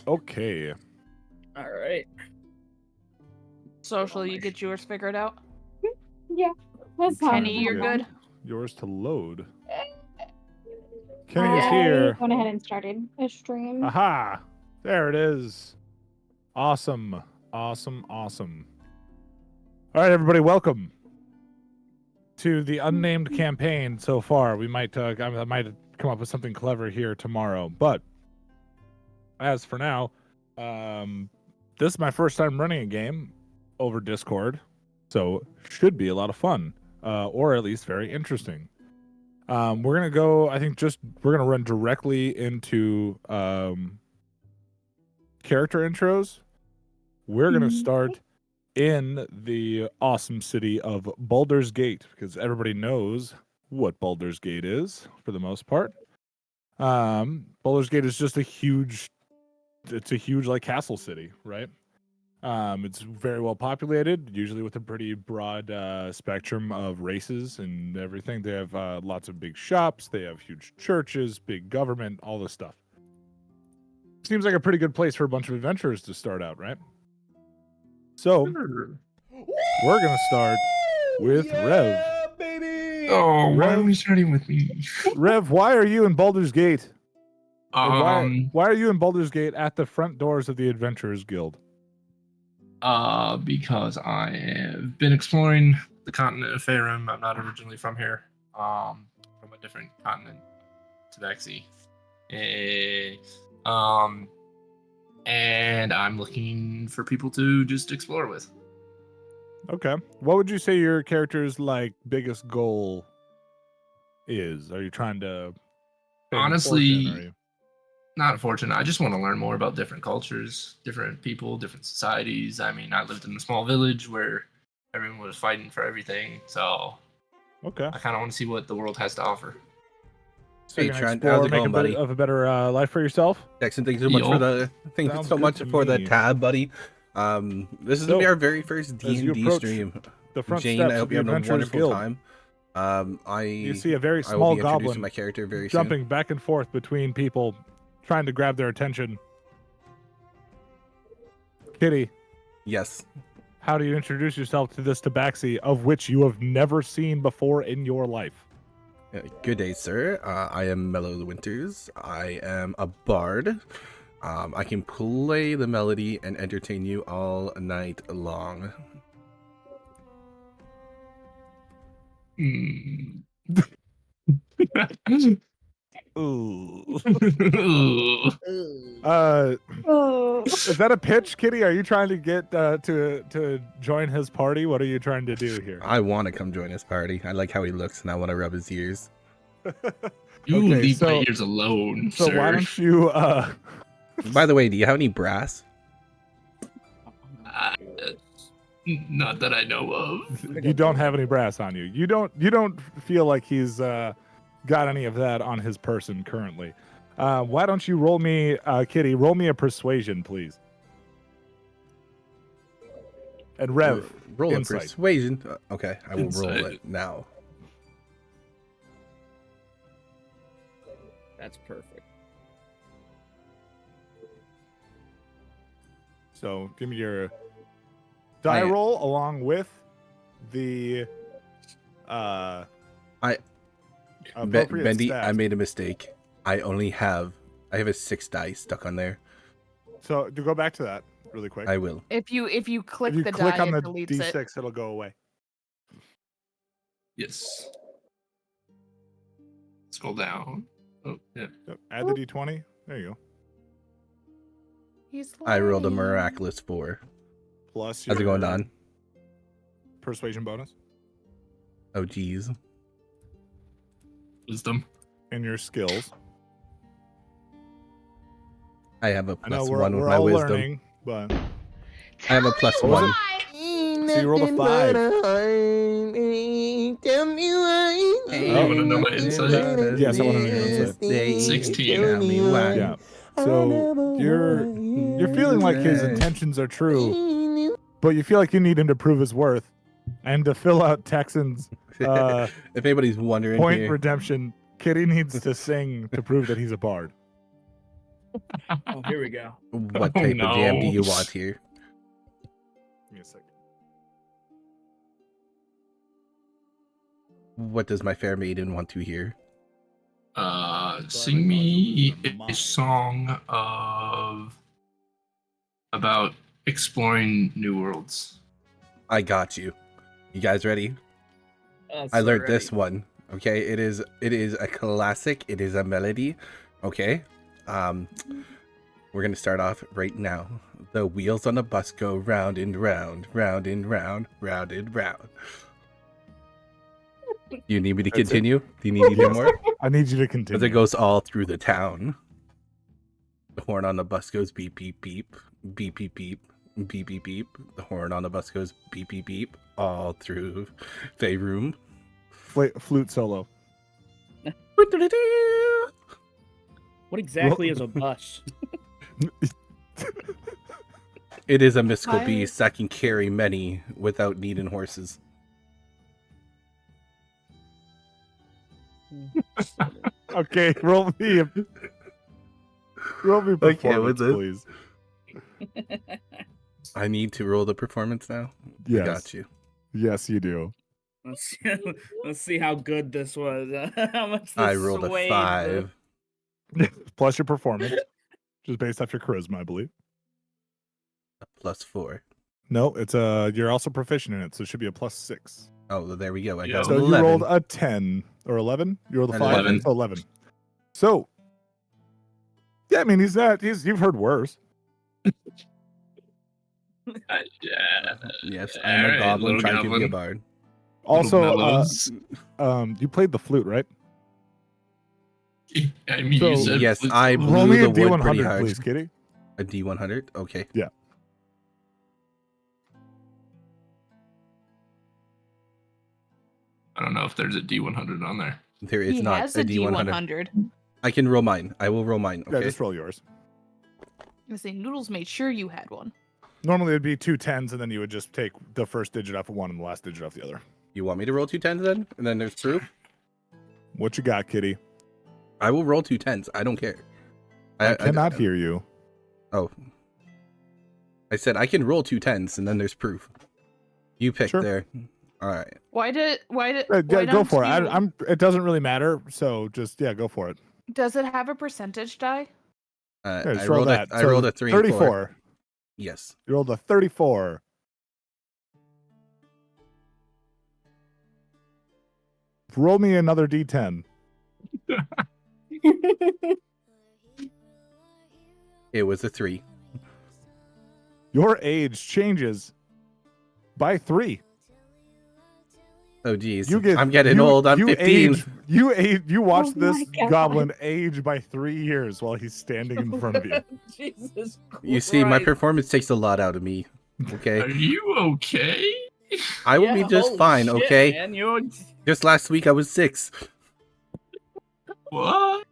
Okay. All right. Social, you get yours figured out? Yeah, that's trying Kenny, to you're get good? Yours to load. Kenny is here. I went ahead and started a stream. Aha! There it is. Awesome. Awesome. Awesome. All right, everybody, welcome to the unnamed campaign so far. We might I might come up with something clever here tomorrow, but as for now, this is my first time running a game over Discord, so should be a lot of fun, or at least very interesting. We're gonna go. I think we're gonna run directly into character intros. We're gonna start in the awesome city of Baldur's Gate because everybody knows what Baldur's Gate is for the most part. Baldur's Gate is just it's a huge like castle city, right? It's very well populated, usually with a pretty broad spectrum of races and everything. They have lots of big shops, they have huge churches, big government, all this stuff. Seems like a pretty good place for a bunch of adventurers to start out, right? So, we're going to start with Rev. Baby! Oh, why are we starting with me? Rev, why are you in Baldur's Gate? Why Why are you in Baldur's Gate at the front doors of the Adventurers Guild? Because I have been exploring the continent of Faerun. I'm not originally from here. From a different continent, Tabaxi. And I'm looking for people to just explore with. Okay. What would you say your character's like biggest goal is? Are you trying to Honestly, not fortunate. I just want to learn more about different cultures, different people, different societies. I mean, I lived in a small village where everyone was fighting for everything. So okay. I kind of want to see what the world has to offer. So Hey, you're gonna Trent, explore, how's it make going, a buddy? bit of a better life for yourself. Jackson, thank you so much for the Sounds good to the me. tab, buddy. This is gonna be our very first as you D&D approach stream. The front Jane, steps I of hope the you have a Adventurers wonderful Guild. time. You see a very I will small be introducing goblin my character very jumping back and forth between people, trying to grab their attention. Kitty, soon. Yes. how do you introduce yourself to this tabaxi of which you have never seen before in your life? Good day, sir. I am Mellow Whispers. I am a bard. I can play the melody and entertain you all night long. Hmm. Ooh. Oh, Is that a pitch, Kitty? Are you trying to get to join his party? What are you trying to do here? I want to come join his party. I like how he looks, and I want to rub his ears. You Okay, leave so- my ears alone, So sir. why don't you By the way, do you have any brass? Not that I know of. you don't have any brass on you. You don't feel like he's got any of that on his person currently. Why don't you roll me, Kitty? Roll me a persuasion, please. And Rev, roll insight. a persuasion. Okay, I will roll Insight. it now. That's perfect. So give me your die roll along with the appropriate Bendy, stat. I made a mistake. I have a 6 dice stuck on there. So to go back to that really quick. I will. If you click if you the click die, on the it deletes D6, it. it'll go away. Yes. Scroll down. Oh, yeah. Yep, add the D20. There you go. He's I rolled a lying. miraculous 4. Plus How's it going, your Don? persuasion bonus Oh, geez. Wisdom. and your skills. I have a I know plus we're 1 with all my wisdom. learning, but I have a plus What was 1. So you rolled a 5. Tell me why. You wanna know my insight? Yes, I wanna know your insight. 16. Tell me why. Yeah. So you're feeling like his intentions are true, but you feel like you need him to prove his worth, and to fill out Texan's If anybody's wondering point here, redemption, Kitty needs to sing to prove that he's a bard. Oh, here we go. What Oh, type of jam do no. you want here? Give me a second. What does my fair maiden want to hear? Sing me a song about exploring new worlds. I got you. You guys ready? Oh, I so learned ready. this one. Okay, it is a classic. It is a melody. Okay, we're gonna start off right now. The wheels on a bus go round and round, round and round, round and round. Do you need me to That's it? continue? Do you need to hear Yes. more? I need you to Because continue. it goes all through the town. The horn on the bus goes beep beep beep, beep beep beep, beep beep beep. The horn on the bus goes beep beep beep, all through Faerun. Flute solo. What exactly is a bus? It is a mystical I- beast that can carry many without needing horses. Okay, roll me Okay, what's performance, it? please. I need to roll the performance now. Yes. I got you. Yes, you do. Let's see how good this was. How much this I rolled a swayed 5. Plus your performance, just based off your charisma, I believe. A +4. No, it's you're also proficient in it, so it should be a +6. Oh, well, there we go. I Yeah. got So 11. you rolled a 10 or 11. You rolled a 5. 11. So 11. So yeah, I mean you've heard worse. Yeah. Yes, I'm a Alright, goblin little trying to be a goblin. bard. Also, Mellows. you played the flute, right? I mean, So- you said Yes, flute I solo. blew Roll me a the wood pretty D100, hard. please, Kitty. A D100? Okay. I don't know if there's a D100 on there. There is He not has a a D100. D100. I can roll mine. I will roll mine. Yeah, Okay. just roll yours. I say Noodles made sure you had one. Normally it'd be 2 10s, and then you would just take the first digit off of one and the last digit off the other. You want me to roll 2 10s then? And then there's proof? What you got, Kitty? I will roll 2 10s. I don't care. I cannot hear you. Oh. I said I can roll 2 10s and then there's proof. You pick Sure. there. All right. Why Yeah, why go don't for it. you- It doesn't really matter. So just go for it. Does it have a percentage die? Yeah, I just roll rolled that. I So rolled a 3 and 4. 34. Yes. You rolled a 34. Roll me another D10. It was a 3. Your age changes by 3. Oh geez. You get. I'm getting you- old. I'm you 15. You watch Oh this my God. goblin age by 3 years while he's standing in front of you. Jesus You see, my Christ. performance takes a lot out of me. Are Okay. you okay? I will be Yeah, just holy fine, shit, okay? Man, you're... Just last week I was 6. What?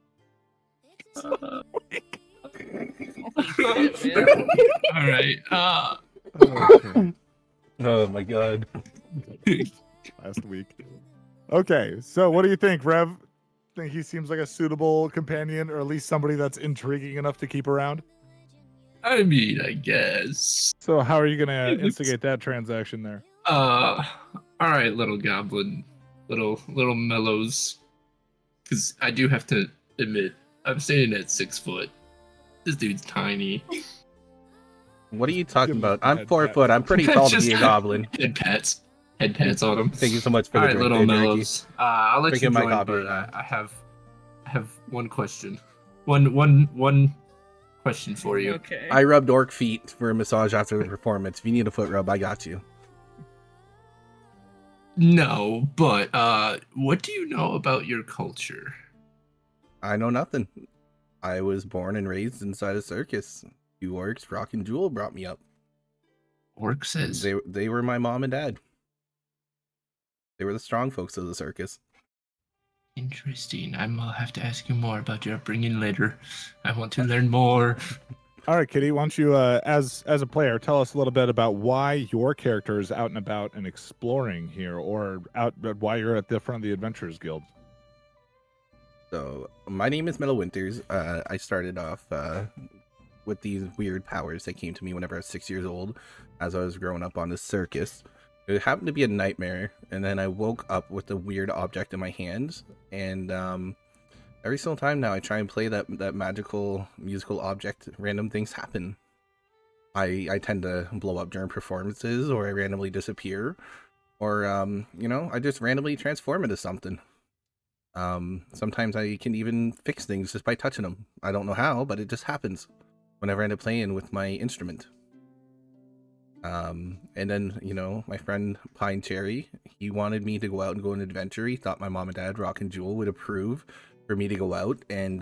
Holy shit, man. All right. Okay. Oh my god. Last week. Okay, so what do you think, Rev? Think he seems like a suitable companion, or at least somebody that's intriguing enough to keep around? I mean, I guess. So how are you gonna It looks- instigate that transaction there? All right, little goblin, little mellows. Because I do have to admit, I'm standing at 6 foot. This dude's tiny. What are you talking Give me about? some I'm head 4 pat. foot. I'm pretty tall to Just be a goblin. Head pats on him. Thank you so much for All the right, drink, little there, Jerky. mellows. I'll let Drinking you my join, coffee but right now. I have one question. One question for you. Okay. I rubbed orc feet for a massage after the performance. If you need a foot rub, I got you. No, but what do you know about your culture? I know nothing. I was born and raised inside a circus. You orcs, Rock and Jewel brought me up. Orc says. They were my mom and dad. They were the strong folks of the circus. Interesting. I'm gonna have to ask you more about your upbringing later. I want to learn more. All right, Kitty, why don't you, as a player, tell us a little bit about why your character is out and about and exploring here, or why you're at the front of the Adventurers Guild. So my name is Mellow Winters. I started off with these weird powers that came to me whenever I was 6 years old, as I was growing up on the circus. It happened to be a nightmare, and then I woke up with a weird object in my hands, and every single time now I try and play that magical musical object, random things happen. I tend to blow up during performances, or I randomly disappear, or you know, I just randomly transform into something. Sometimes I can even fix things just by touching them. I don't know how, but it just happens whenever I end up playing with my instrument. And then, you know, my friend Pine Cherry, he wanted me to go out and go on an adventure. He thought my mom and dad, Rock and Jewel, would approve for me to go out and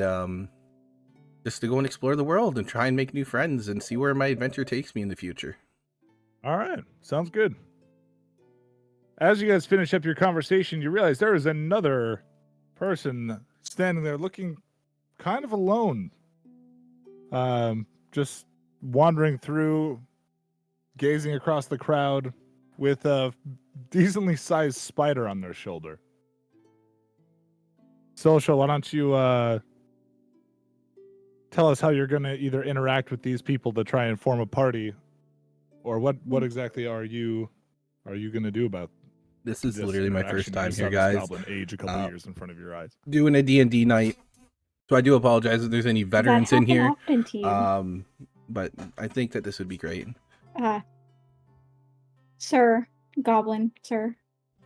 just to go and explore the world and try and make new friends and see where my adventure takes me in the future. All right, sounds good. As you guys finish up your conversation, you realize there is another person standing there looking kind of alone. Just wandering through, gazing across the crowd with a decently sized spider on their shoulder. Social, why don't you tell us how you're going to either interact with these people to try and form a party, or what exactly are you going to do about This is this literally my interaction? first You time saw here, this guys. Goblin age a couple years in front of your eyes. Doing a D&D night. So I do apologize if there's any veterans in here. Often to you. But I think that this would be great. Sir, Goblin, sir.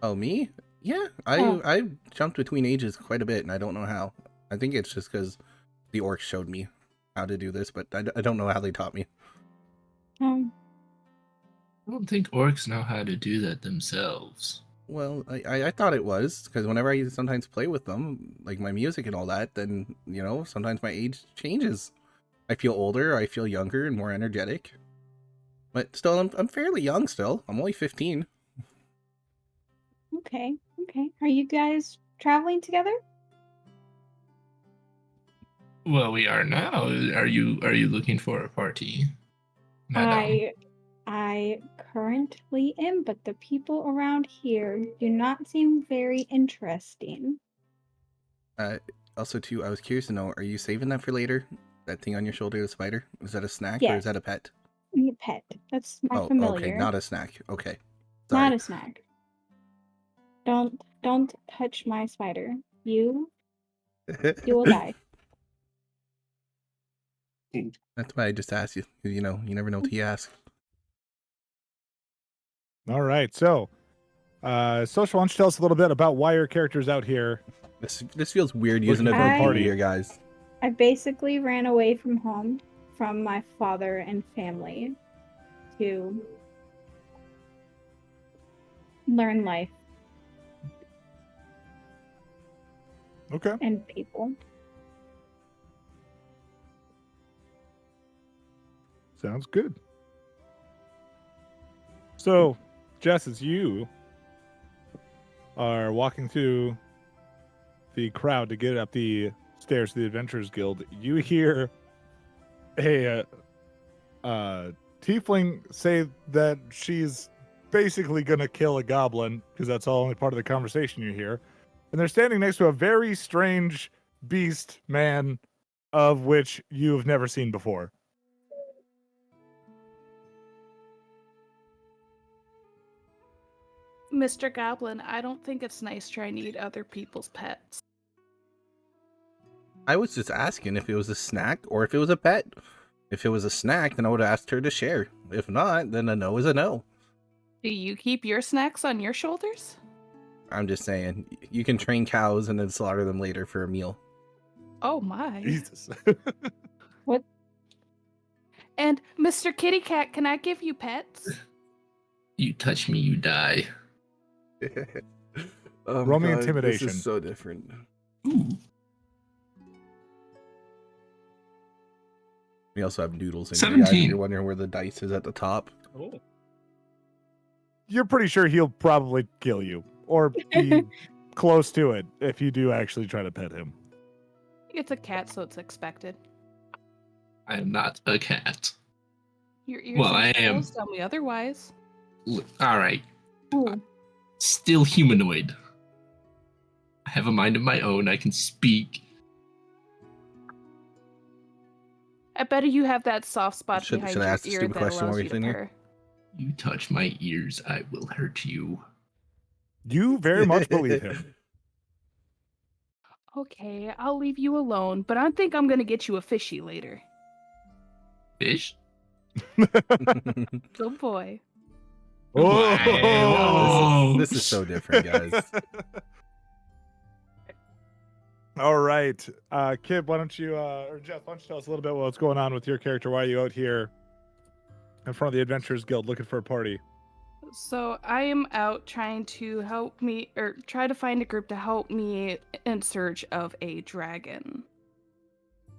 Oh, me? Yeah, I jumped between ages quite a bit, and I don't know how. I think it's just because the orcs showed me how to do this, but I don't know how they taught me. I don't think orcs know how to do that themselves. Well, I thought it was, because whenever I sometimes play with them, like my music and all that, then, you know, sometimes my age changes. I feel older, I feel younger and more energetic. But still, I'm fairly young still. I'm only 15. Okay. Are you guys traveling together? Well, we are now. Are you looking for a party, madam? I currently am, but the people around here do not seem very interesting. Also, too, I was curious to know, are you saving that for later? That thing on your shoulder, the spider? Is that a snack or Yes. is that a pet? I'm a pet. That's my Oh, familiar. okay, not a snack. Okay. Not Sorry. a snack. Don't touch my spider. You will die. That's why I just asked you. You know, you never know till you ask. All right, so Social, why don't you tell us a little bit about why your character's out here? This feels weird using a Looking for a party party. here, guys. I basically ran away from home, from my father and family, to learn life Okay. and people. Sounds good. So, Jess, as you are walking through the crowd to get up the stairs to the Adventurers Guild, you hear a tiefling say that she's basically going to kill a goblin, because that's the only part of the conversation you hear. And they're standing next to a very strange beast man, of which you have never seen before. Mr. Goblin, I don't think it's nice trying to eat other people's pets. I was just asking if it was a snack or if it was a pet. If it was a snack, then I would have asked her to share. If not, then a no is a no. Do you keep your snacks on your shoulders? I'm just saying, you can train cows and then slaughter them later for a meal. Oh my. Jesus. What? And Mr. Kitty Cat, can I give you pets? You touch me, you die. Oh Roll me God, intimidation. This is so different. Ooh. We also have noodles in here, guys. 17. You're wondering where the dice is at the top. Oh. You're pretty sure he'll probably kill you or be close to it if you do actually try to pet him. It's a cat, so it's expected. I am not a cat. Your ears Well, and I am. scales tell me otherwise. All right. Ooh. Still humanoid. I have a mind of my own. I can speak. I bet you have that soft spot Should behind I your ask the ear stupid that question while allows we're you to sitting here? purr. You touch my ears, I will hurt you. You very much believe him. Okay, I'll leave you alone, but I think I'm gonna get you a fishy later. Fish? Good boy. Oh, This is so different, guys. All right, Kip, why don't you, or Jeff, why don't you tell us a little bit what's going on with your character? Why are you out here in front of the Adventurers Guild looking for a party? So I am out trying to help me, or try to find a group to help me in search of a dragon.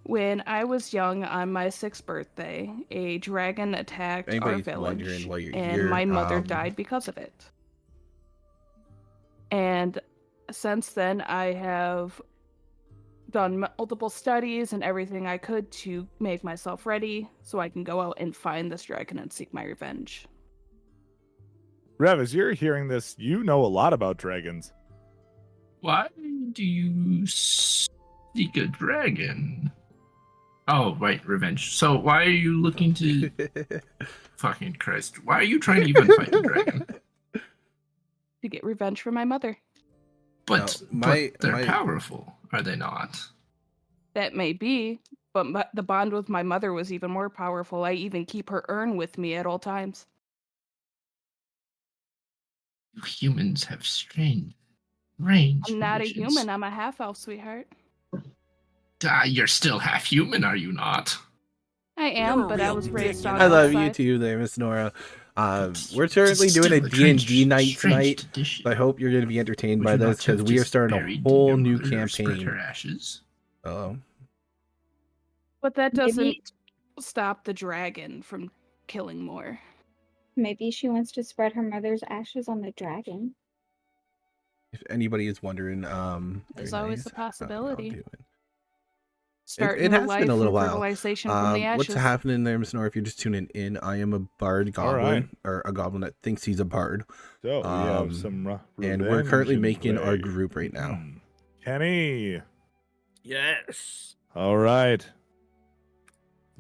When I was young, on my 6th birthday, a dragon attacked our Anybody's village, wondering why you're and here, my mother died because of it. And since then, I have done multiple studies and everything I could to make myself ready so I can go out and find this dragon and seek my revenge. Rev, as you're hearing this, you know a lot about dragons. Why do you seek a dragon? Oh, right, revenge. So why are you looking to... Fucking Christ. Why are you trying to even fight the dragon? To get revenge for my mother. But, my- but they're my- powerful, are they not? That may be, but the bond with my mother was even more powerful. I even keep her urn with me at all times. You humans have strange I'm not a religions. human, I'm a half-elf, sweetheart. You're still half human, are you not? I am, but I was raised on I the love you side. too there, Miss Nora. We're currently doing a D&D night tonight. So I hope you're going to be entertained by this because we are starting a whole new campaign. Ashes? Oh, But that doesn't Maybe- stop the dragon from killing more. Maybe she wants to spread her mother's ashes on the dragon. if anybody is wondering, There's very always nice. the How I'm possibility. doing. Start it new has life been a little from while. fertilization from the ashes. What's happening there, Miss Nora? If you're just tuning in, I am a bard goblin, or a goblin that thinks he's a bard. So we have some And we're currently revenge in making our play. group right now. Kenny. Yes. All right.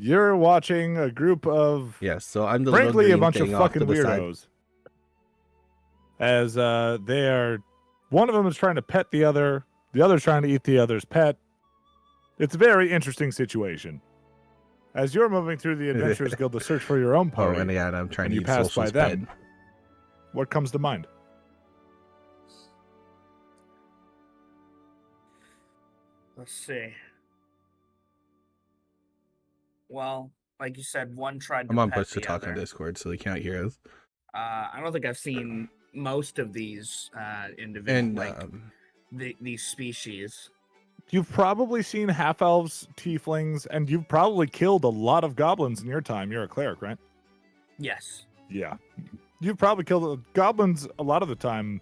You're watching a group of, Yes, so I'm the little frankly, a green bunch of thing off to fucking the side. weirdos. As they are, one of them is trying to pet the other's trying to eat the other's pet. It's a very interesting situation. As you're moving through the Adventurers Guild to search for your own Oh, party, and yeah, I'm trying and to you eat pass by Solstice pet. them, what comes to mind? Let's see. Well, like you said, one tried to I'm on pet push to the talk on other. Discord, so they can't hear us. I don't think I've seen most of these individuals, And like these species. You've probably seen half-elves, tieflings, and you've probably killed a lot of goblins in your time. You're a cleric, right? Yes. Yeah. You've probably killed goblins a lot of the time.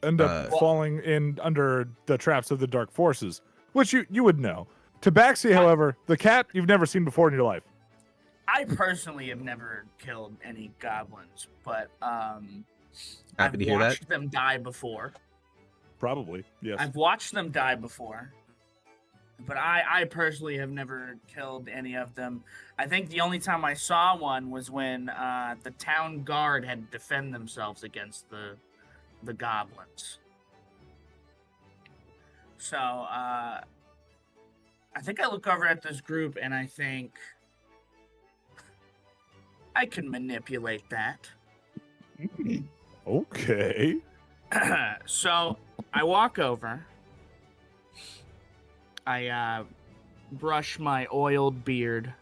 End up falling in under the traps of the dark forces, which you would know. Tabaxi, however, the cat you've never seen before in your life. I personally have never killed any goblins, but Happy I've to hear that. watched them die before. Probably, yes. I've watched them die before, but I personally have never killed any of them. I think the only time I saw one was when the town guard had to defend themselves against the goblins. So I think I look over at this group and I think I can manipulate that. Okay. So I walk over. I brush my oiled beard.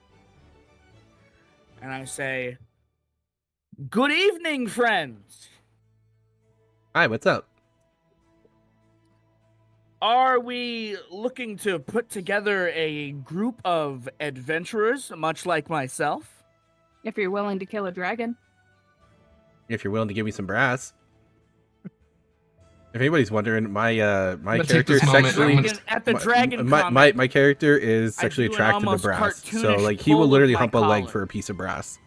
And I say, "Good evening, friends. Hi, what's up? Are we looking to put together a group of adventurers, much like myself?" If you're willing to kill a dragon. If you're willing to give me some brass. If anybody's wondering, my take character this is moment, sexually I'm gonna- At the dragon my comic, character is I sexually do an attracted to almost brass. So cartoonish like he will pull of literally my hump a leg collar. for a piece of brass.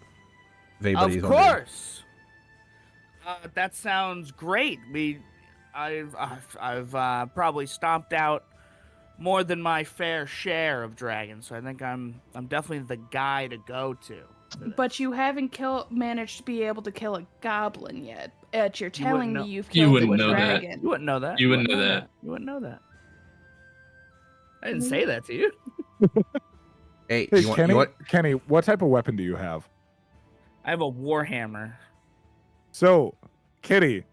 If anybody's of wondering. course. That sounds great. I've probably stomped out more than my fair share of dragons, so I think I'm definitely the guy to go to. But you haven't managed to be able to kill a goblin yet. Yet you're telling me know- you've You killed wouldn't a know that. dragon. You wouldn't know that. You wouldn't know that. You wouldn't know that. I didn't say that to you. Hey, Hey, you want, Kenny, you want? Kenny, what type of weapon do you have? I have a warhammer. So, Kitty,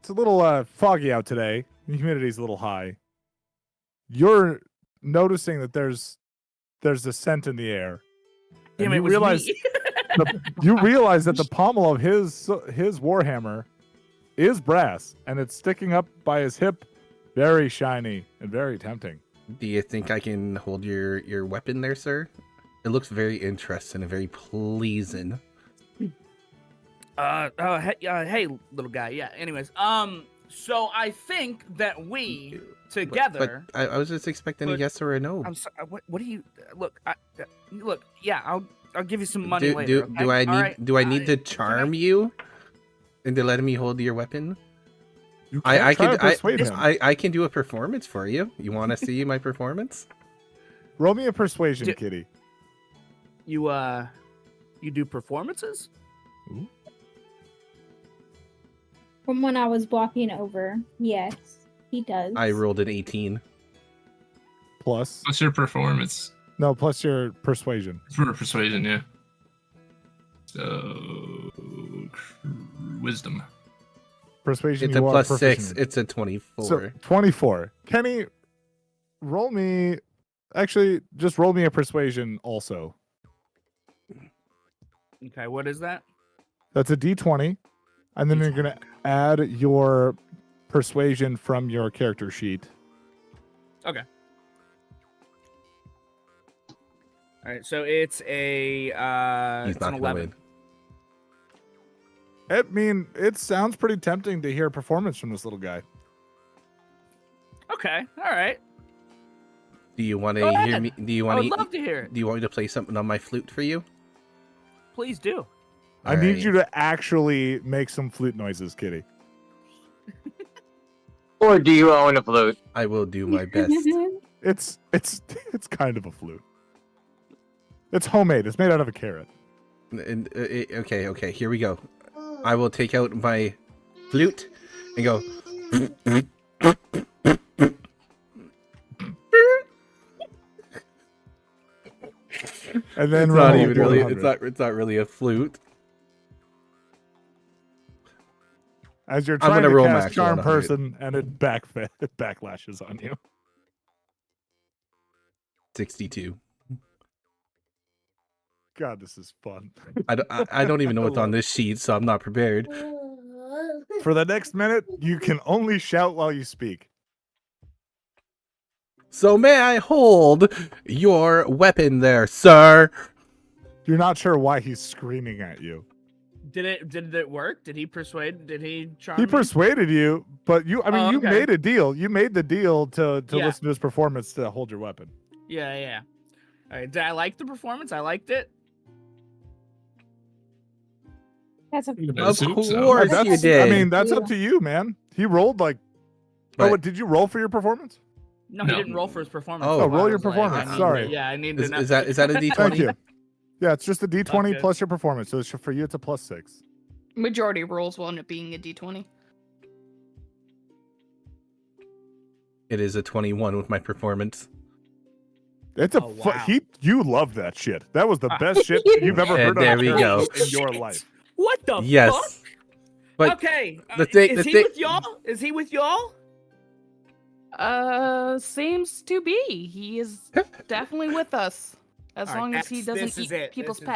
it's a little foggy out today. The humidity's a little high. You're noticing that there's a scent in the air. Damn, And it you was realize me. you realize that the pommel of his warhammer is brass, and it's sticking up by his hip, very shiny and very tempting. Do you think I can hold your weapon there, sir? It looks very interesting and very pleasing. Hey, little guy. Yeah. Anyways, so I think that we together. But I was just expecting a But- yes or a no. I'm sorry. What do you look? Look. Yeah, I'll give you some money do, later. do, okay? do I All need right, do I need to can charm you into letting me hold your weapon? You I try can to persuade him. I can do a performance for you. You want to see my performance? Roll me a persuasion, Do- Kitty. You do performances? From when I was walking over, yes, he does. I rolled an 18. Plus, What's your performance no, plus your persuasion. for persuasion? Yeah. So wisdom. Persuasion. It's a you are plus proficient 6. in. It's a 24. So 24. Kenny, roll me. Actually, just roll me a persuasion also. Okay, what is that? That's a D20, and then you're gonna add your persuasion from your character sheet. Okay. All right, so it's a He's it's not an gonna 11. win. I mean, it sounds pretty tempting to hear a performance from this little guy. Okay, all right. Do you want Go to hear ahead. me? Do you I want would to? love to hear it. Do you want me to play something on my flute for you? Please do. I need Alright. you to actually make some flute noises, Kitty. Or do you own a flute? I will do my best. It's kind of a flute. It's homemade. It's made out of a carrot. Okay, here we go. I will take out my flute and go. And then It's not roll even really. 100. It's not really a flute. As you're I'm trying gonna to roll cast max charm 100. person, and it backlashes on you. 62. God, this is fun. I don't even know what's on this sheet, so I'm not prepared. For the next minute, you can only shout while you speak. So may I hold your weapon there, sir? You're not sure why he's screaming at you. Did it work? Did he persuade? Did he charm? He me? persuaded you, but you Oh, you okay. made a deal. You made the deal to Yeah. listen to his performance to hold your weapon. Yeah. All right. Did I like the performance? I liked it. That's a Of So. course That's, you did. I mean, that's up to you, man. He rolled like. Right. Oh, what, did you roll for your performance? No, No. he didn't roll for his performance. Oh, so roll I your was like, performance. I need Sorry. to- yeah, I need to know. Is that a D20? Thank you. Yeah, it's just a D20 Okay. plus your performance. So for you, it's a plus 6. Majority rolls will end up being a d20. It is a 21 with my performance. It's a Oh, wow. you love that shit. That was the best shit you've ever And heard there of we a go. character in your life. What the Yes. fuck? But Okay. the thing- is the he thing- with y'all? Is he with y'all? Seems to be. He is definitely with us. As All right, long as he this doesn't is eat it, people's this is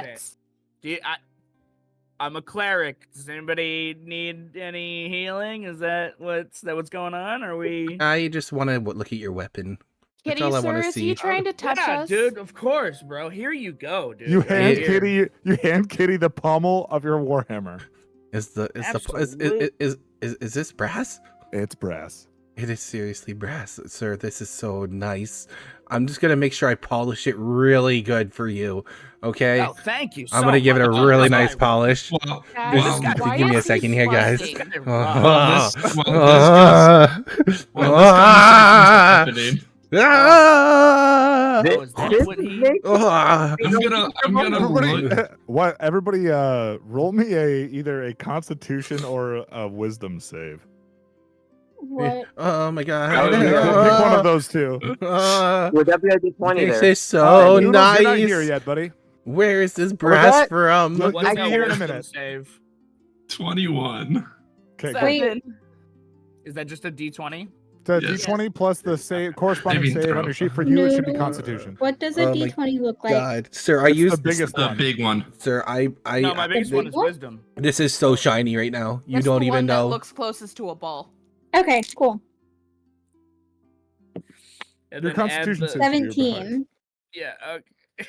it. pets. I'm a cleric. Does anybody need any healing? Is that what's going on? Are we? I just want to look at your weapon. That's Kitty, all I sir, want to is see. he trying to touch yeah, us? dude. Of course, bro. Here you go, dude. You Right hand here. Kitty the pommel of your warhammer. Is Absolute. this brass? It's brass. It is seriously brass, sir. This is so nice. I'm just gonna make sure I polish it really good for you. Okay. Oh, thank you. I'm gonna give it a much. really This nice guy- polish. Wow. Guys, Wow. why Give me a is he second here, guys. This sweating? guy Well, rough. this conversation's happening. Ah! Oh, is that This what is he? making Ah! I'm gonna Everybody, look. what? Everybody, roll me either a Constitution or a Wisdom save. What? Oh my god. Pick one of those two. Would that be a D20 This there? is so Noodles, nice. You're not here yet, buddy. Where is this was brass that? from? Look, What's you'll that be here in a wisdom minute. Save? 21. Okay, go. Wait. 7. Is that just a D20? The Yes. D20 plus the save, corresponding Saving save throw. on your sheet for you. It should be Noodle. Constitution. What does a Oh my D20 look like? God, sir, I It's used the biggest The one. big one. Sir, No, my biggest one is What? wisdom. This is so shiny right now. You That's don't the even one know. that looks closest to a ball. Okay, cool. And Your then add Constitution the- save. 17. Yeah. Okay.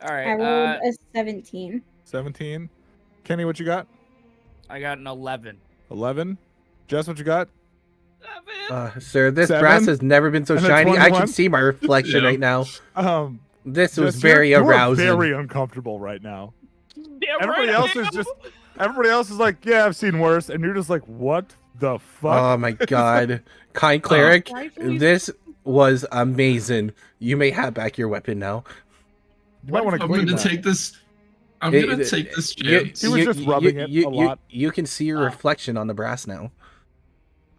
All right. I rolled a 17. 17. Kenny, what you got? I got an 11. 11. Jess, what you got? 7. Sir, this 7? brass has never been so And a shiny. I 21? can see my reflection Yeah. right now. This was Jess, very you're arousing. very uncomfortable right now. Yeah, Everybody else is just. Everybody else is like, yeah, I've seen worse, and you're just like, what the fuck? Oh my god. Kind cleric, this was amazing. You may have back your weapon now. You might want to I'm clean gonna that. take this. I'm It- gonna it- take this You- chance. He was just rubbing it a lot. You can see your Oh. reflection on the brass now.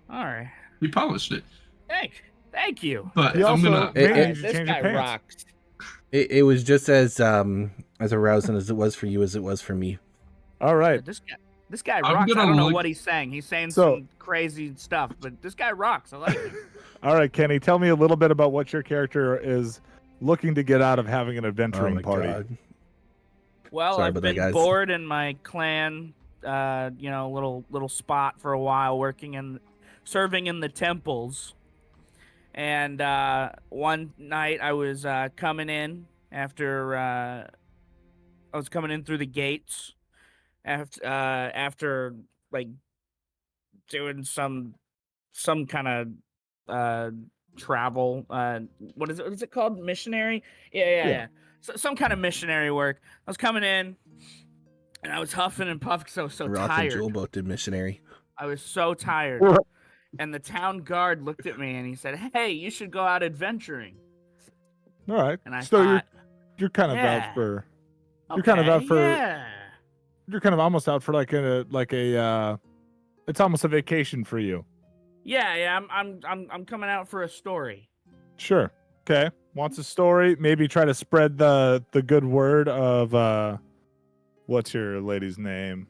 All right. We polished it, Thank you. but He I'm also gonna. maybe it- you should This change guy your pants. rocks. It was just as arousing as it was for you as it was for me. All right. This guy I'm rocks. I gonna don't know look- what he's saying. He's saying So- some crazy stuff, but this guy rocks. I like it. All right, Kenny, tell me a little bit about what your character is looking to get out of having an Oh adventuring my party. god. Well, Sorry I've about that, been guys. bored in my clan, little spot for a while, serving in the temples. And one night I was coming in after I was coming in through the gates after like doing some kind of travel. What is it called? Missionary? Yeah. So, some kind of missionary work. I was coming in, and I was huffing and puffing, so Rock and tired. Jewel both did missionary. I was so tired. And the town guard looked at me and he said, "Hey, you should go out adventuring." All right. And I So thought, you're kind of out yeah. for you're kind of out for yeah. you're kind of almost out for like a it's almost a vacation for you. Yeah. I'm coming out for a story. Sure. Okay. Wants a story. Maybe try to spread the good word of what's your lady's name?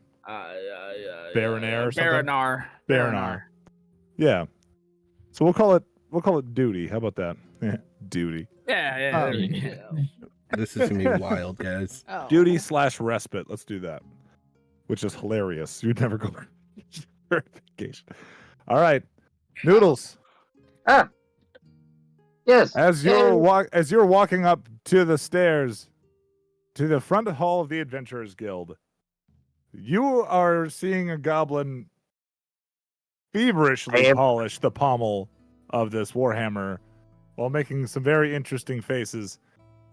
Baronair or something? Baronar. Yeah. So we'll call it duty. How about that? Duty. Yeah. Um, This is gonna be wild, guys. Oh. Duty / respite. Let's do that. Which is hilarious. You'd never go for vacation. All right. Noodles. Yes. As you're walking up to the stairs to the front hall of the Adventurers Guild, you are seeing a goblin feverishly polish the pommel of this warhammer while making some very interesting faces,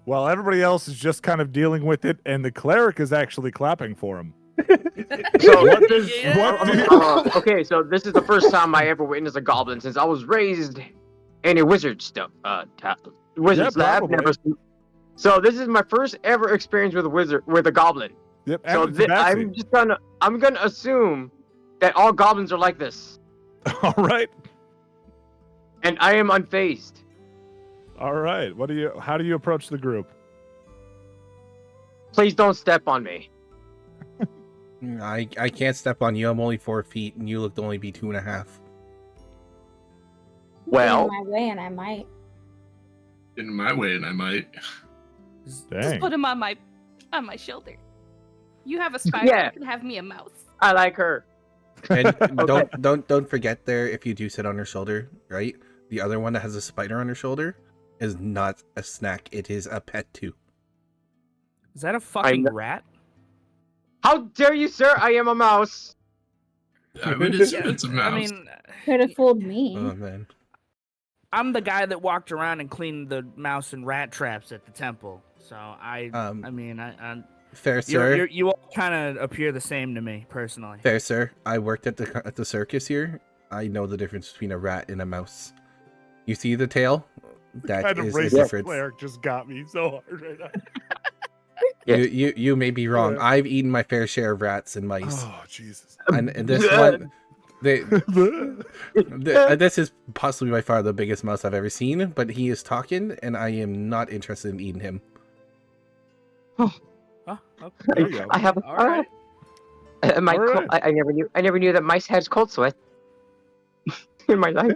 while everybody else is just kind of dealing with it, and the cleric is actually clapping for him. So What does Yeah. what do you- okay, so this is the first time I ever witnessed a goblin since I was raised in a wizard wizard's lab. probably. So this is my first ever experience with a goblin. Yep, So and it's Betsy. I'm gonna assume that all goblins are like this, All right. and I am unfazed. All right. How do you approach the group? Please don't step on me. I can't step on you. I'm only 4 feet, and you look to only be 2.5. Well, In my way, and I might. In my way, and I might. Just Dang. put him on my shoulder. You have a spider. Yeah. You can have me a mouse. I like her. And Okay. don't forget there, if you do sit on her shoulder, right? The other one that has a spider on her shoulder is not a snack. It is a pet too. Is that a fucking kn- rat? How dare you, sir? I am a mouse. I would assume it's a mouse. I mean, Could have fooled me. Oh man. I'm the guy that walked around and cleaned the mouse and rat traps at the temple. So I Fair sir. you all kind of appear the same to me personally. Fair sir. I worked at the circus here. I know the difference between a rat and a mouse. You see the tail? That Kind of is the racist difference. cleric just got me so hard right now. Yes. You may be wrong. Yeah. I've eaten my fair share of rats and mice, Oh Jesus! and this one, this is possibly by far the biggest mouse I've ever seen. But he is talking, and I am not interested in eating him. Oh, okay. There you go. I have. All right. My All right. I never knew that mice had cold sweat in my life.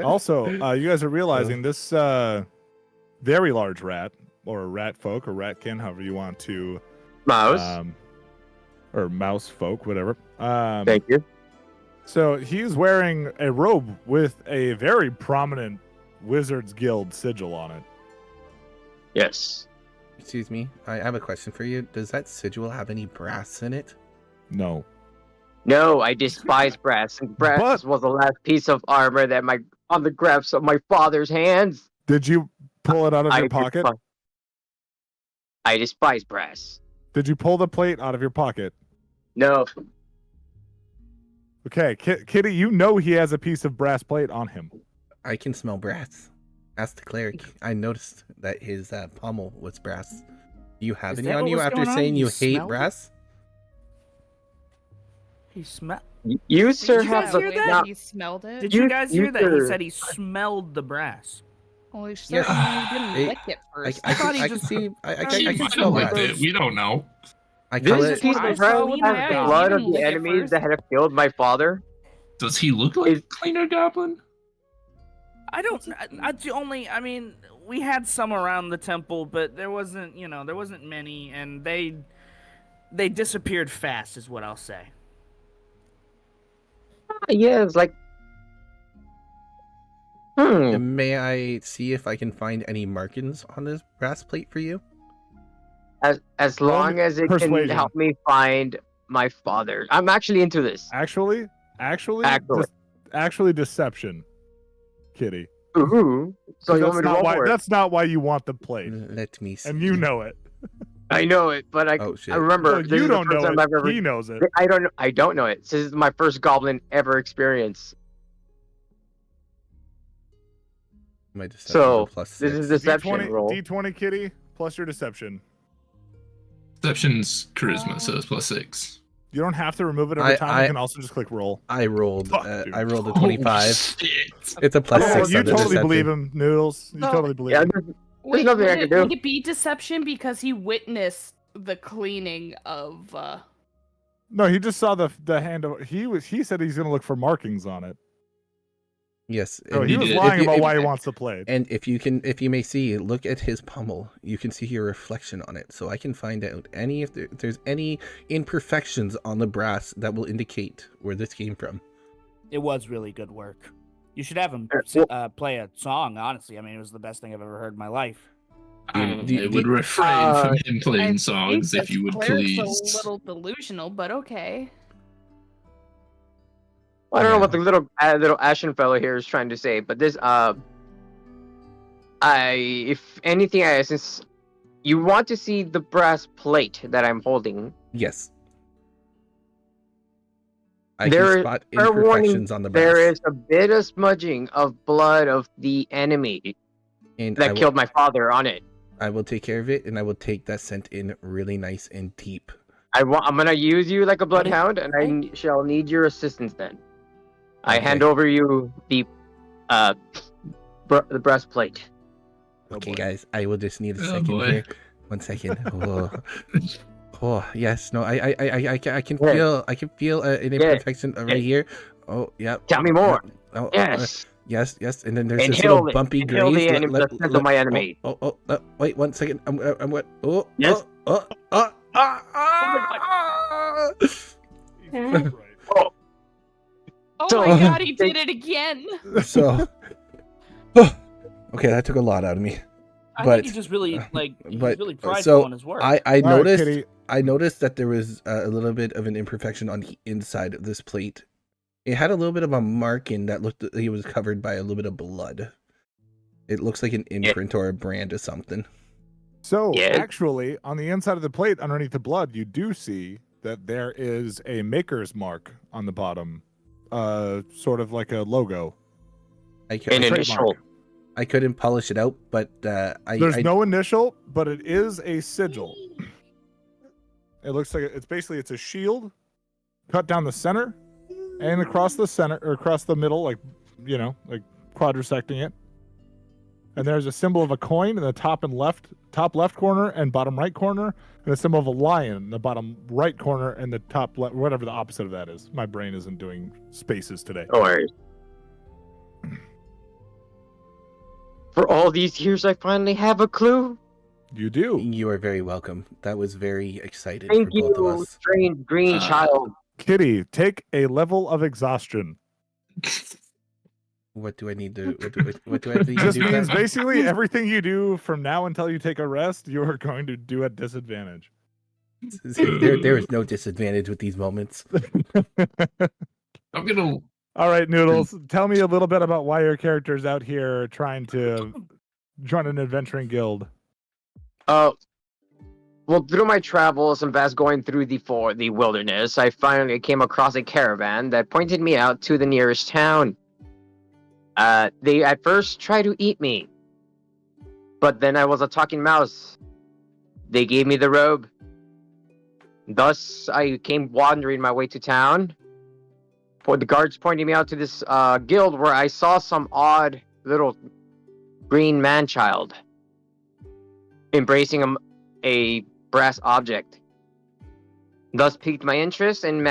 Also, you guys are realizing this very large rat, or rat folk, or ratkin, however you want to, Mouse. or mouse folk, whatever. Thank you. So he's wearing a robe with a very prominent Wizards Guild sigil on it. Yes. Excuse me. I have a question for you. Does that sigil have any brass in it? No. No, I despise brass. And brass was the last piece of armor that on the grasp of my father's hands. Did you pull it out of your pocket? I despise brass. Did you pull the plate out of your pocket? No. Okay, Kitty, you know he has a piece of brass plate on him. I can smell brass. Ask the cleric. I noticed that his pommel was brass. Do you have Is any that on what you was after going on? saying You you hate smelled it? brass? He smelled. You, sir, Did you guys have the hear that? not. He smelled it. Did you You- guys you hear that? He sir. said he smelled the brass. Well, he Yes. certainly didn't It- lick it first. I thought he can just- see. I She can might smell have licked brass. it. We don't know. I call This it. piece I of saw brass him has now, the he blood didn't of the lick it enemies first. that have killed my father. Does he look like a cleaner goblin? I don't. I only. I mean, we had some around the temple, but there wasn't. There wasn't many, and they disappeared fast, is what I'll say. Yeah, it's like. And may I see if I can find any markings on this brass plate for you? As long as it persuasion. can help me find my father. I'm actually into this. Actually, deception, Kitty. Ooh. So you want me to roll for it? That's not why you want the plate, Let me see. and you know it. I know it, but Oh shit. I remember. No, this you is the don't first know time I've it. ever. He knows it. I don't know it. This is my first goblin ever experience. My deception So, plus this is 6. deception roll. D20, Kitty, plus your deception. Deception's charisma, so it's +6. You don't have to remove it every time. You I- can also just click roll. I rolled. Fuck, dude. I rolled a Oh, 25. shit. It's a plus Oh, 6 you on the totally deception. believe him, Noodles. You No. totally believe Yeah, him. Wait, nothing I would can do. Would it be deception because he witnessed the cleaning of? No, he just saw the hand. He said he's gonna look for markings on it. Yes. So and he you was did. lying if you- about if- why he wants the plate. And if you may see, look at his pommel. You can see your reflection on it, so I can find out if there's any imperfections on the brass that will indicate where this came from. It was really good work. You should have him play a song. Honestly, I mean, it was the best thing I've ever heard in my life. I do- would refrain from him I playing think songs if this you would cleric's please. a little delusional, but okay. I don't know what Yeah. the little ashen fellow here is trying to say, but this if anything, since you want to see the brass plate that I'm holding, Yes. I There can is- spot fair warning, imperfections on the brass. there is a bit of smudging of blood of the enemy and that killed my father on it. I will take care of it, and I will take that scent in really nice and deep. I'm gonna use you like a bloodhound, and I Okay. shall need your assistance then. I Okay. hand over you the the breastplate. Oh, Okay, boy. guys, I will just need a Oh, second boy. here. 1 second. Oh, yes. No, I can Yeah. feel an imperfection right here. Oh, yeah. Tell me more. Oh, Yes. yes. And then there's this Inhale little it. bumpy Inhale graze. the enemy, the scent of my enemy. Wait 1 second. I'm what? Oh, Yes. Yeah. Oh So- my god, he did it again! So, okay, that took a lot out of me. I But- think he just really he's but, really prideful so, in his work. I All right, noticed. Kitty. I noticed that there was a little bit of an imperfection on the inside of this plate. It had a little bit of a marking that looked like it was covered by a little bit of blood. It looks like an imprint or a brand of something. So Yeah. actually, on the inside of the plate, underneath the blood, you do see that there is a maker's mark on the bottom, sort of like a logo. I can, An trademark. initial. I couldn't polish it out, but There's no initial, but it is a sigil. It looks like it's a shield cut down the center and across the center or across the middle, like quadrisecting it. And there's a symbol of a coin in the top left corner and bottom right corner, and a symbol of a lion in the bottom right corner and the top left, whatever the opposite of that is. My brain isn't doing spaces today. No worries. For all these years, I finally have a clue. You do. You are very welcome. That was very excited Thank for both of you, us. strange green child. Kitty, take a level of exhaustion. What do I need to? What do I need to Just do? means Pat? basically everything you do from now until you take a rest, you are going to do at disadvantage. There is no disadvantage with these moments. I'm gonna. All right, Noodles, tell me a little bit about why your character's out here trying to join an adventuring guild. Well, through my travels and vast going through the wilderness, I finally came across a caravan that pointed me out to the nearest town. They at first tried to eat me, but then I was a talking mouse. They gave me the robe. Thus, I came wandering my way to town. The guards pointed me out to this guild where I saw some odd little green man-child embracing a brass object. Thus piqued my interest and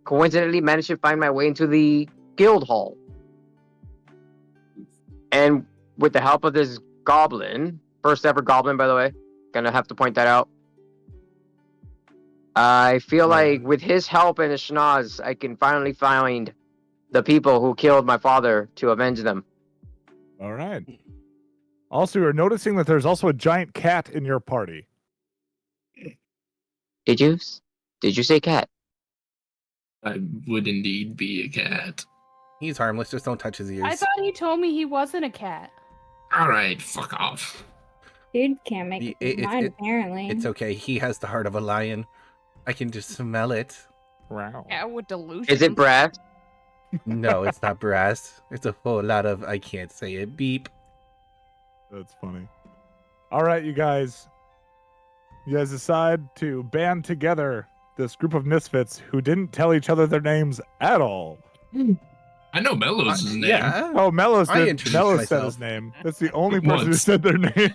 coincidentally managed to find my way into the guild hall. And with the help of this goblin, first ever goblin, by the way, gonna have to point that out. I feel like with his help and his schnoz, I can finally find the people who killed my father to avenge them. All right. Also, you're noticing that there's also a giant cat in your party. Did you say cat? I would indeed be a cat. He's harmless. Just don't touch his ears. I thought he told me he wasn't a cat. All right, fuck off. Dude can't make up his mind, apparently. It's okay. He has the heart of a lion. I can just smell it. Wow. Yeah, with delusion. Is it brass? No, it's not brass. It's a whole lot of, I can't say it, beep. That's funny. All right, you guys. You guys decide to band together this group of misfits who didn't tell each other their names at all. I know Mellow's his name. Yeah. Oh, Mellows I did. introduced Mellows said myself. his name. That's the only person who Once. said their name.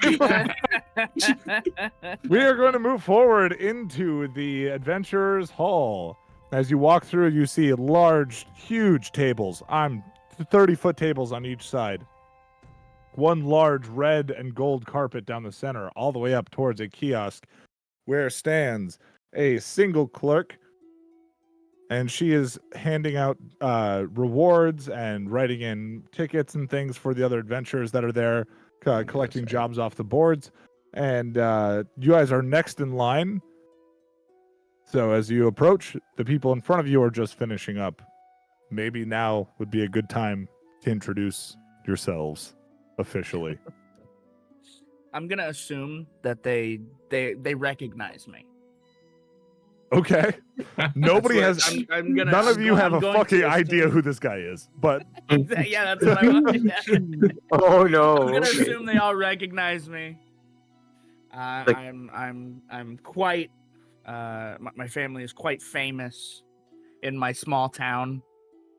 We are going to move forward into the Adventurers Hall. As you walk through, you see large, huge tables. 30-foot tables on each side. One large red and gold carpet down the center, all the way up towards a kiosk, where stands a single clerk, and she is handing out rewards and writing in tickets and things for the other adventurers that are there, collecting jobs off the boards. And you guys are next in line. So as you approach, the people in front of you are just finishing up. Maybe now would be a good time to introduce yourselves officially. I'm gonna assume that they recognize me. Okay. Nobody That's has. what I'm gonna. None of I'm you going- have I'm a going to fucking assume- idea who this guy is, but Yeah, that's what I want. Yeah. Oh no. I'm gonna Okay. assume they all recognize me. I'm quite. My family is quite famous in my small town.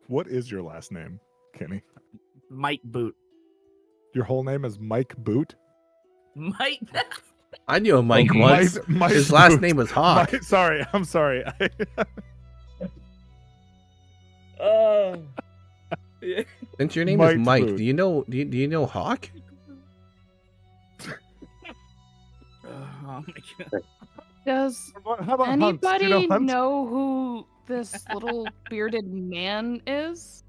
what is your last name, Kenny? Mike Boot. Your whole name is Mike Boot? Mike. I knew a Mike Oh, once. Mike His last Boot. name was Hawk. Sorry, I'm sorry. Oh. Since your name Mike is Mike, Boot. do you know Hawk? Oh my god. Does How about Hunt? Do anybody you know Hunt? know who this little bearded man is?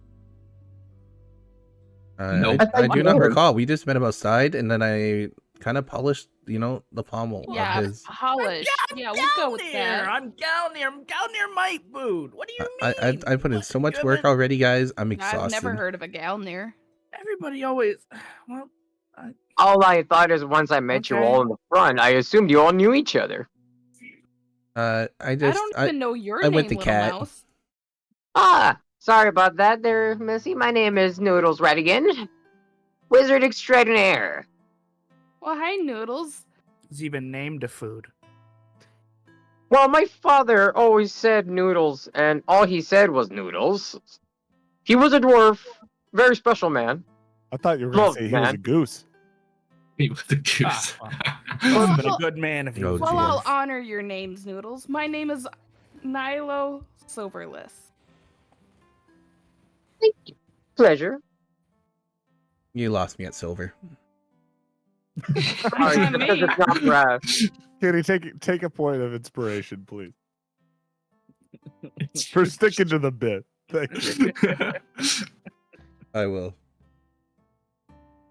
Nope. I do not recall. We just met him outside, and then I kind of polished, the pommel Yeah, of his. polish. Yeah, we'll go with that. I'm down there. I'm down near Mike Boot. What do you mean? I put in so much You work haven't- already, guys. I'm exhausted. I've never heard of a gal there. Everybody always. Well, All I thought is once I met you Okay. all in the front, I assumed you all knew each other. I I just don't even know your I name, went to little cat. mouse. Ah, sorry about that there, Missy. My name is Noodles Radigan. Wizard extraordinaire. Well, hi, Noodles. It's even named a food. Well, my father always said noodles, and all he said was noodles. He was a dwarf, very special man. I thought you were going Love, to say he was a man. goose. He was a goose. Must have been a good man if he Oh, was. Well, I'll geez. honor your names, Noodles. My name is Nilo Silverless. Thank you. Pleasure. You lost me at silver. Sorry, not because me. it's not brass. Kitty, take a point of inspiration, please. For sticking to the bit. Thank you. I will.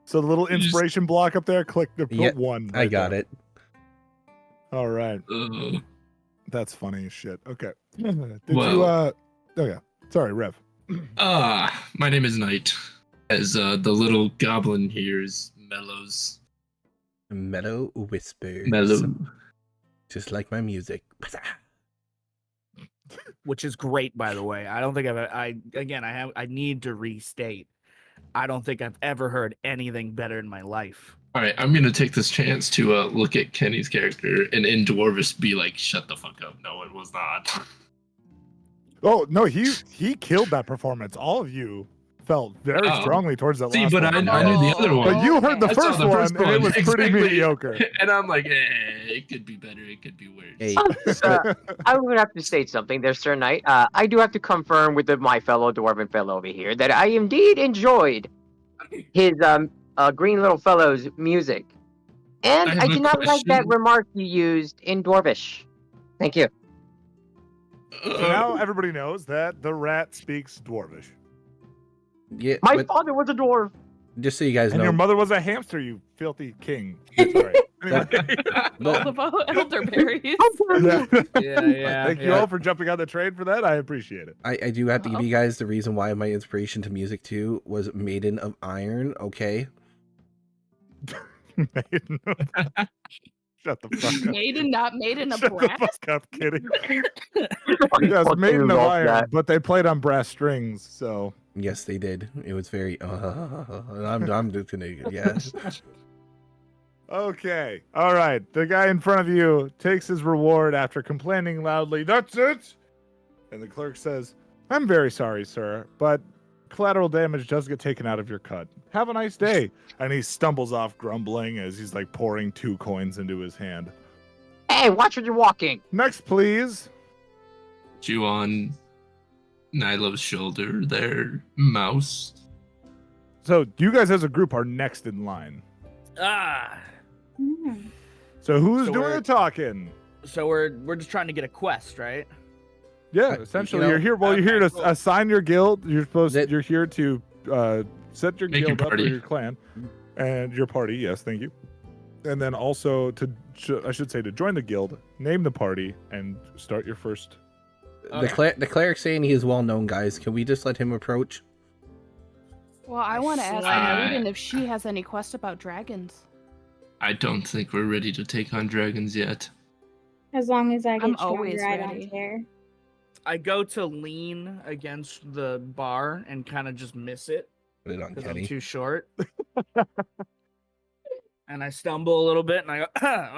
So the little You just- inspiration block up there, click the put Yep, one. I got it. All right. Ugh. That's funny as shit. Okay. Did Well- you oh yeah. Sorry, Rev. My name is Knight. As the little goblin here is Mellow's Mellow Whispers. Mellow. Just like my music. Which is great, by the way. I don't think I need to restate. I don't think I've ever heard anything better in my life. All right, I'm gonna take this chance to look at Kenny's character and in Dwarvish be like, "Shut the fuck up." No, it was not. Oh no, he killed that performance. All of you felt very Oh. strongly towards that See, last but one. I knew the other one. But you heard the I saw first the one, first and it was pretty exactly. mediocre. And I'm like, it could be better. It could be worse. Hey, I would have to state something there, Sir Knight. I do have to confirm with my fellow dwarven fellow over here that I indeed enjoyed his green little fellow's music, and I have I a did not like that question. remark you used in Dwarvish. Thank you. So now everybody knows that the rat speaks Dwarvish. yeah, My but father was a dwarf. just so you guys And know, your mother was a hamster, you filthy king. Sorry. Anyway. All about elderberries. Yeah. Yeah, Thank you all for jumping on the train for that. I appreciate it. I do have to give Uh-oh. you guys the reason why my inspiration to music too was Maiden of Iron, okay? Maiden of- Shut the fuck up. Maiden, not maiden of Shut the brass. fuck up, kidding. Yes, Maiden of Iron, but they played on brass strings, so. Yes, they did. It was very I'm just gonna yes. Okay. All right. The guy in front of you takes his reward after complaining loudly, "That's it!" And the clerk says, "I'm very sorry, sir, but collateral damage does get taken out of your cut. Have a nice day." And he stumbles off grumbling as he's like pouring 2 coins into his hand. Hey, watch where you're walking. Next, please. You on Nilo's shoulder there, mouse. So you guys as a group are next in line. Hmm. So who's So doing we're- the talking? So we're just trying to get a quest, right? Yeah, essentially, know, you're here. Well, you're here okay, to cool. assign your guild. You're supposed. That- You're here to set your Make your guild up for party. your clan and your party. Yes, thank you. And then also I should say to join the guild, name the party, and start your first. The cleric's saying he is well known, guys. Can we just let him approach? Well, I want to ask Uh, Maiden if she has any quest about dragons. I don't think we're ready to take on dragons yet. As long as I get I'm stronger, always I ready. don't care. I go to lean against the bar and kind of just miss it Put it on because I'm Kenny. too short. And I stumble a little bit, and I go,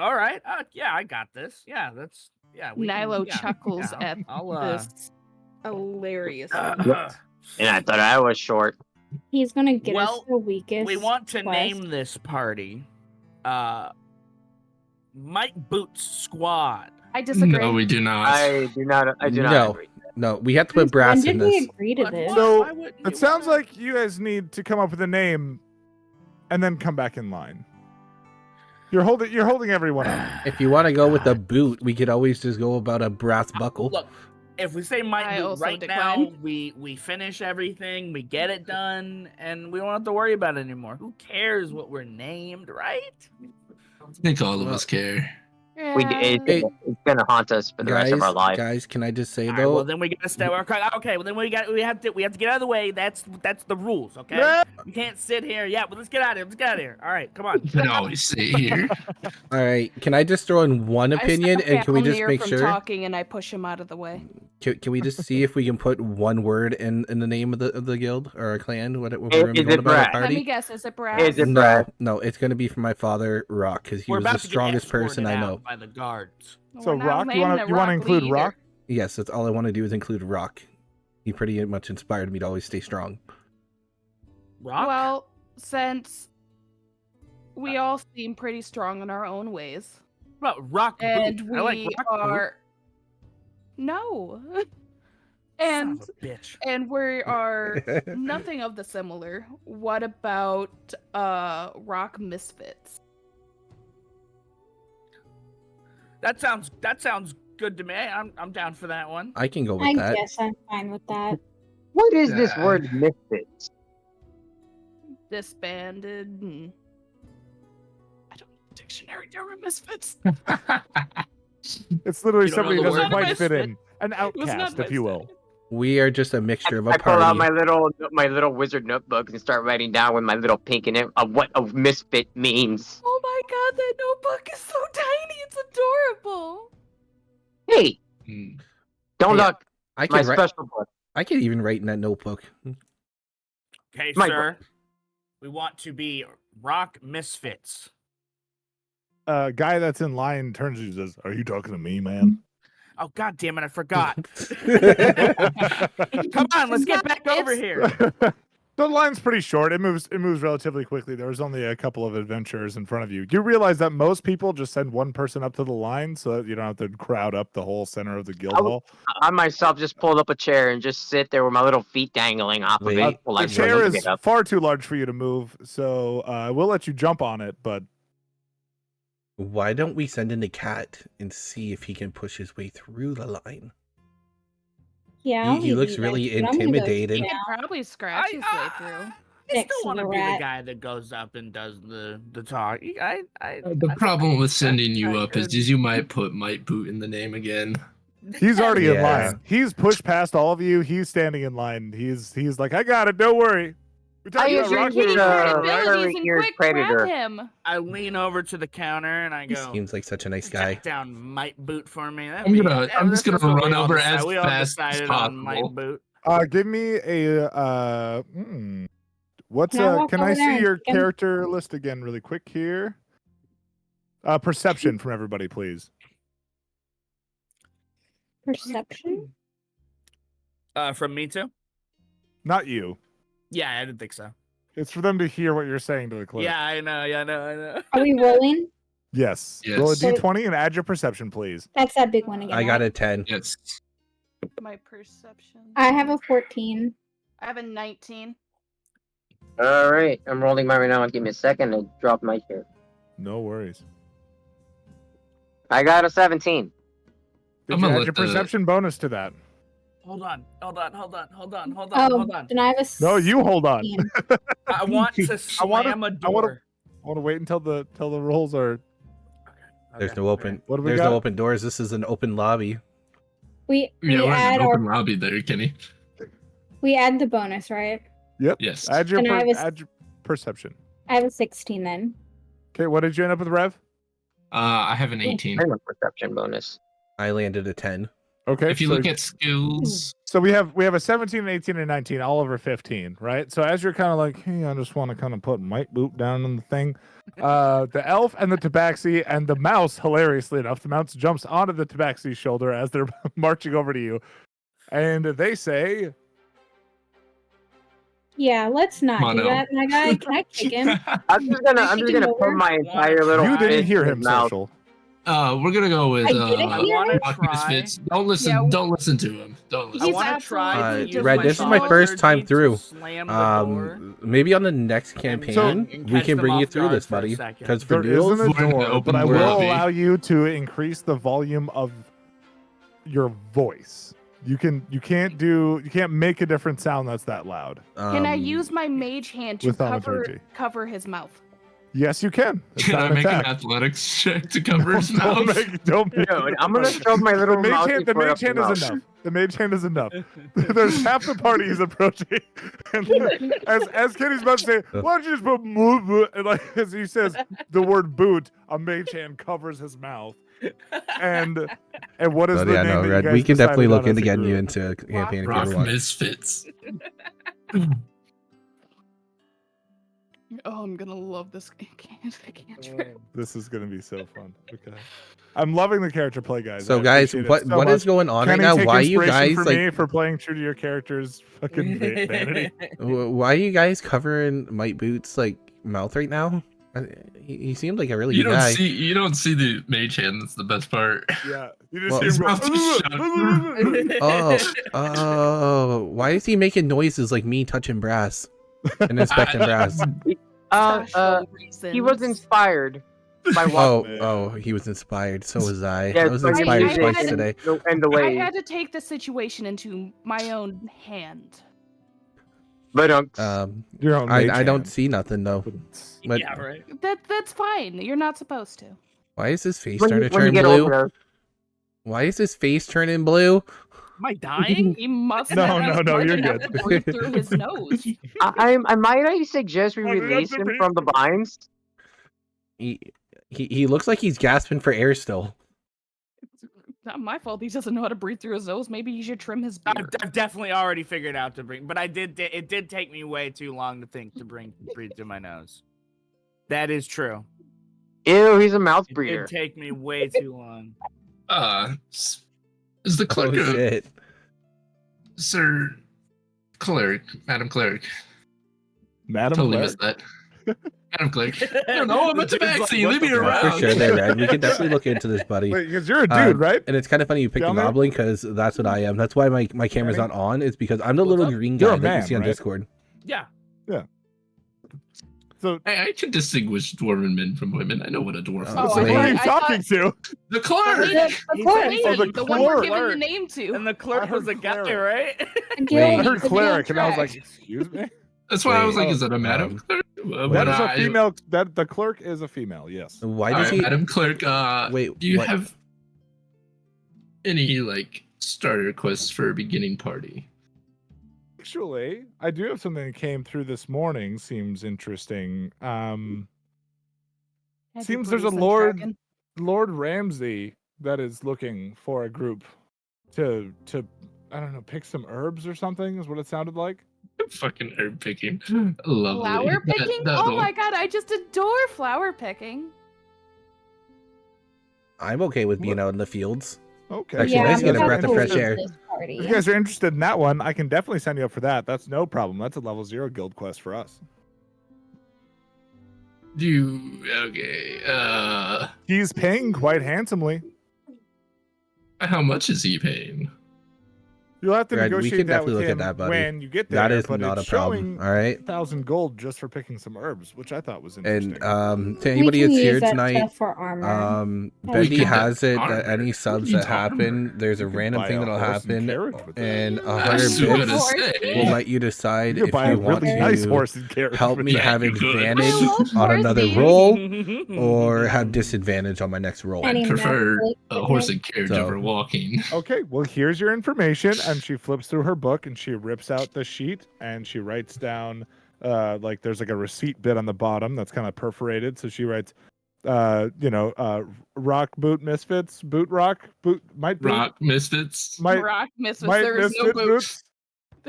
"All right, yeah, I got this. Yeah, that's yeah." Nilo yeah, chuckles yeah, at I'll, this hilarious. And I thought I was short. He's gonna get us Well, the weakest. we want to quest. name this party, Mike Boots Squad. I disagree. No, we do not. I do not No. agree. No, we have to put brass When in did we this. agree to What? this? So, Why wouldn't you It sounds wanna- like you guys need to come up with a name, and then come back in line. You're holding everyone up. If you want to go with a boot, we could always just go about a brass buckle. Look, if we say Mike I Boot also right decline. now, we finish everything, we get it done, and we don't have to worry about it anymore. Who cares what we're named, right? I think all of us care. Yeah. Hey. It's gonna haunt us for the rest of our life. Guys, can I just say All right, though? well then we gotta stay. Okay, well then we have to get out of the way. That's the rules. Okay, Yeah. you can't sit here. Yeah, well let's get out of here. Let's get out of here. All right, come on. You can always sit here. All right, can I just throw in one I opinion, stop and can we just Faelnir make from sure? talking and I push him out of the way. Can we just see if we can put one word in the name of the guild or a clan? What we're gonna be Is going it about our Brad? Let party? me guess, is it Brass? Is it No, Brad? no, it's gonna be for my father, Rock, because he We're was the about to get strongest person escorted I out know. by the guards. So We're not Rock, you landing want to a include leader. Rock? Yes, that's all I want to do is include Rock. He pretty much inspired me to always stay strong. Rock? Well, since we all seem pretty strong in our own ways, What about Rock and Boot? we I like Rock are no, Boot. and Son of a bitch. and we are nothing of the similar. What about Rock Misfits? That sounds good to me. I'm down for that one. I can go with I that. guess I'm fine with that. What is this Yeah. word misfits? Disbanded. I don't know the dictionary. There were misfits. It's literally You don't know somebody who the doesn't word? quite Misfit. fit in. An It was not outcast, if you will. We are just a mixture of a I pull out party. my little wizard notebook and start writing down with my little pink in it what a misfit means. Oh my god, that notebook is so tiny. It's adorable. Hey, Hmm. don't Hey, look. I My can write. special book. I can even write in that notebook. Okay, My sir. We want to be Rock Misfits. Guy that's in line turns to you and says, "Are you talking to me, man?" Oh god damn it, I forgot. Come on, let's get back over here. The line's pretty short. It moves relatively quickly. There was only a couple of adventurers in front of you. You realize that most people just send one person up to the line so that you don't have to crowd up the whole center of the guild hall. I myself just pulled up a chair and just sit there with my little feet dangling off of Wait. it. While I The chair wait to is get up. far too large for you to move, so we'll let you jump on it, but Why don't we send in a cat and see if he can push his way through the line? Yeah, I'll He leave looks you guys really to it. I'm gonna go intimidated. He check can out. probably scratch his way through. I Next still to want to the be the rat. guy that goes up and does the talk. The problem with sending you up is you might put Might Boot in the name again. he's already in Yeah. line. He's pushed past all of you. He's standing in line. He's like, "I got it. Don't worry." We talked I about usually Rock get, Kitty Boot. for uh, abilities and furry-eared quick predator. grab him. I lean over to the counter and I He go, seems like such a nice guy. check down Might Boot for me. I'm just gonna run over as we all fast as decided on Might possible. Boot. Give me a what's Can I walk can over I there see and your check him? character list again really quick here? Perception from everybody, please. Perception? From me too? Not you. Yeah, I didn't think so. It's for them to hear what you're saying to the clerk. Yeah, I know. Are we rolling? Yes. Yes. Roll a So- d20 and add your perception, please. That's that big one again. I got right? a 10. Yes. My perception. I have a 14. I have a 19. All right, I'm rolling mine right now. Give me a second to drop my chair. No worries. I got a 17. Did I'm you gonna add let your the- perception bonus to that? Hold on. Oh, Hold on. then I have a No, you hold on. 16. I want to I wanna- slam a I door. wanna- I want to wait until the rolls are. There's Okay, no open. What do we There's got? no open doors. This is an open lobby. We Yeah, we're in add an our open lobby there, Kenny. we add the bonus, right? Yep. Yes. Add your Then I was- add your perception. I have a 16 then. Okay, what did you end up with, Rev? I have an 18. I have a perception bonus. I landed a 10. Okay. If you so, look at skills, so we have a 17, an 18, and 19, all over 15, right? So as you're kind of like, hey, I just want to kind of put Might Boot down on the thing. The elf and the tabaxi and the mouse, hilariously enough, the mouse jumps onto the tabaxi's shoulder as they're marching over to you, and they say, Yeah, let's not Come on do now. that, my guy. Can I kick him? I'm just gonna Kick him put over? my entire little. "You didn't fist hear in him, his mouth. social." we're gonna go with I didn't hear wanna him. Rock try- Misfits. Don't listen. Yeah. Don't listen to him. Don't I listen. He's want to absolutely try. to Uh, use Red, my this is my thought first time energy to through. Slam the door. Maybe on the next campaign and we catch can them bring you off through guard this, for a buddy. second. Because for There isn't duels, a We're in the door, open but I will lobby. allow you to increase the volume of your voice. You can't make a different sound that's that loud. Can I um, use my mage hand to with thaumaturgy. cover his mouth? Yes, you can. It's Can not I an make an attack. athletics check to cover his Don't mouth? don't make No, it I'm gonna athletics. shove my little The mage mousy hand, the foot mage up hand your is mouth. enough. The mage hand is enough. There's half the party is approaching. And as Kenny's about to say, why don't you just put and like as he says the word boot, a mage hand covers his mouth. And what is So, the yeah, name no, that you Red. guys We can definitely decided look on into as a getting you group? into a campaign if you Rock ever want. Misfits. Oh, I'm gonna love this cantrip. This is gonna be so fun. Okay. I'm loving the character play, guys. So, I guys, appreciate it what so what is much. going on right Kenny, now? take Why you inspiration guys for like? me for playing true to your character's fucking vanity? Why are you guys covering Mike Boots' like mouth right now? He seemed like a really You good don't guy. see the mage hand. That's the best part. Yeah, you just Well, hear His him mouth is go. shut. Oh, why is he making noises like me touching brass and inspecting brass? He was inspired by watching. Oh, he was inspired. So was I. Yeah, I was by the inspired music twice and today. And the I way. had to take the situation into my own hand. But Your own I mage don't hand. see nothing though. But Yeah, right. That's fine. You're not supposed to. why is his face when starting to you turn get blue? older, Why is his face turning blue? Am I dying? He must. No, have no, had no, blood you're enough good. to breathe through his nose. I might suggest we Oh, did release that him breathe? from the binds. He looks like he's gasping for air still. Not my fault. He doesn't know how to breathe through his nose. Maybe he should trim his beard. I've definitely already figured out to bring, but it did take me way too long to think to breathe through my nose. That is true. Ew, he's a mouth It breather. did take me way too long. Is the clerk Oh shit! Sir Cleric, Madam Cleric? Madam Totally Cleric. missed that. Madam Cleric. I don't know. I'm at the vaccine. Leave me fuck? around. For sure, there, Red. We can definitely look into this, buddy. Wait, because you're a dude, right? And it's kind of funny you picked the Down there? goblin because that's what I am. That's why my camera's Kenny? not on. It's because I'm the What's little up? green You're guy a that you man, see on right? Discord. Yeah. So, I can distinguish dwarven men from women. I know what a dwarf Oh, is. so who are you I talking to? The clerk. He The said- lady, Oh, the the one we're clerk. giving the name to. And the I clerk heard was a guy, cleric. right? Wait. I heard It's a cleric, and I was contract. like, excuse me? That's why I was like, Wait. is that a madam Um, clerk? That is a female. That the clerk is a female. Yes. Why All does right, he? Madam Clerk. Wait, do you what? have any like starter quests for a beginning party? Actually, I do have something that came through this morning. Seems interesting. Seems there's a Lord Ramsey that is looking for a group to I don't know, pick some herbs or something. Is what it sounded like. Fucking herb picking. Lovely. Flower picking? That'll- Oh my god, I just adore flower picking. I'm okay with being out in the fields. Okay. Actually, Yeah, nice to get a I'm breath of fresh happy air. with this party. If you guys are interested in that one, I can definitely sign you up for that. That's no problem. That's a level 0 guild quest for us. Okay. He's paying quite handsomely. How much is he paying? You'll have to Red, we negotiate can that definitely with look at him that, buddy. when you get there. That is but not a it's problem. showing All right. 1,000 gold just for picking some herbs, which I thought was interesting. And to We anybody can that's here use that tonight, stuff for armor. Bendy can has it armor. that any What subs are you that happen, talking there's a You can random buy thing a that'll horse and happen, carriage with it. and I 100 was gonna bits say. will let you decide You could if buy a you want really to nice horse and carriage. help with me that. have you could. advantage I love on another horses. roll or have disadvantage on my next roll. Any I prefer magic a horse and carriage So- over walking. Okay, well, here's your information. And she flips through her book and she rips out the sheet and she writes down, like, there's like a receipt bit on the bottom that's kind of perforated. So she writes, rock boot misfits, boot rock, boot, might boot, Rock misfits. might, Rock misfits. might There is no misfit boots. boots.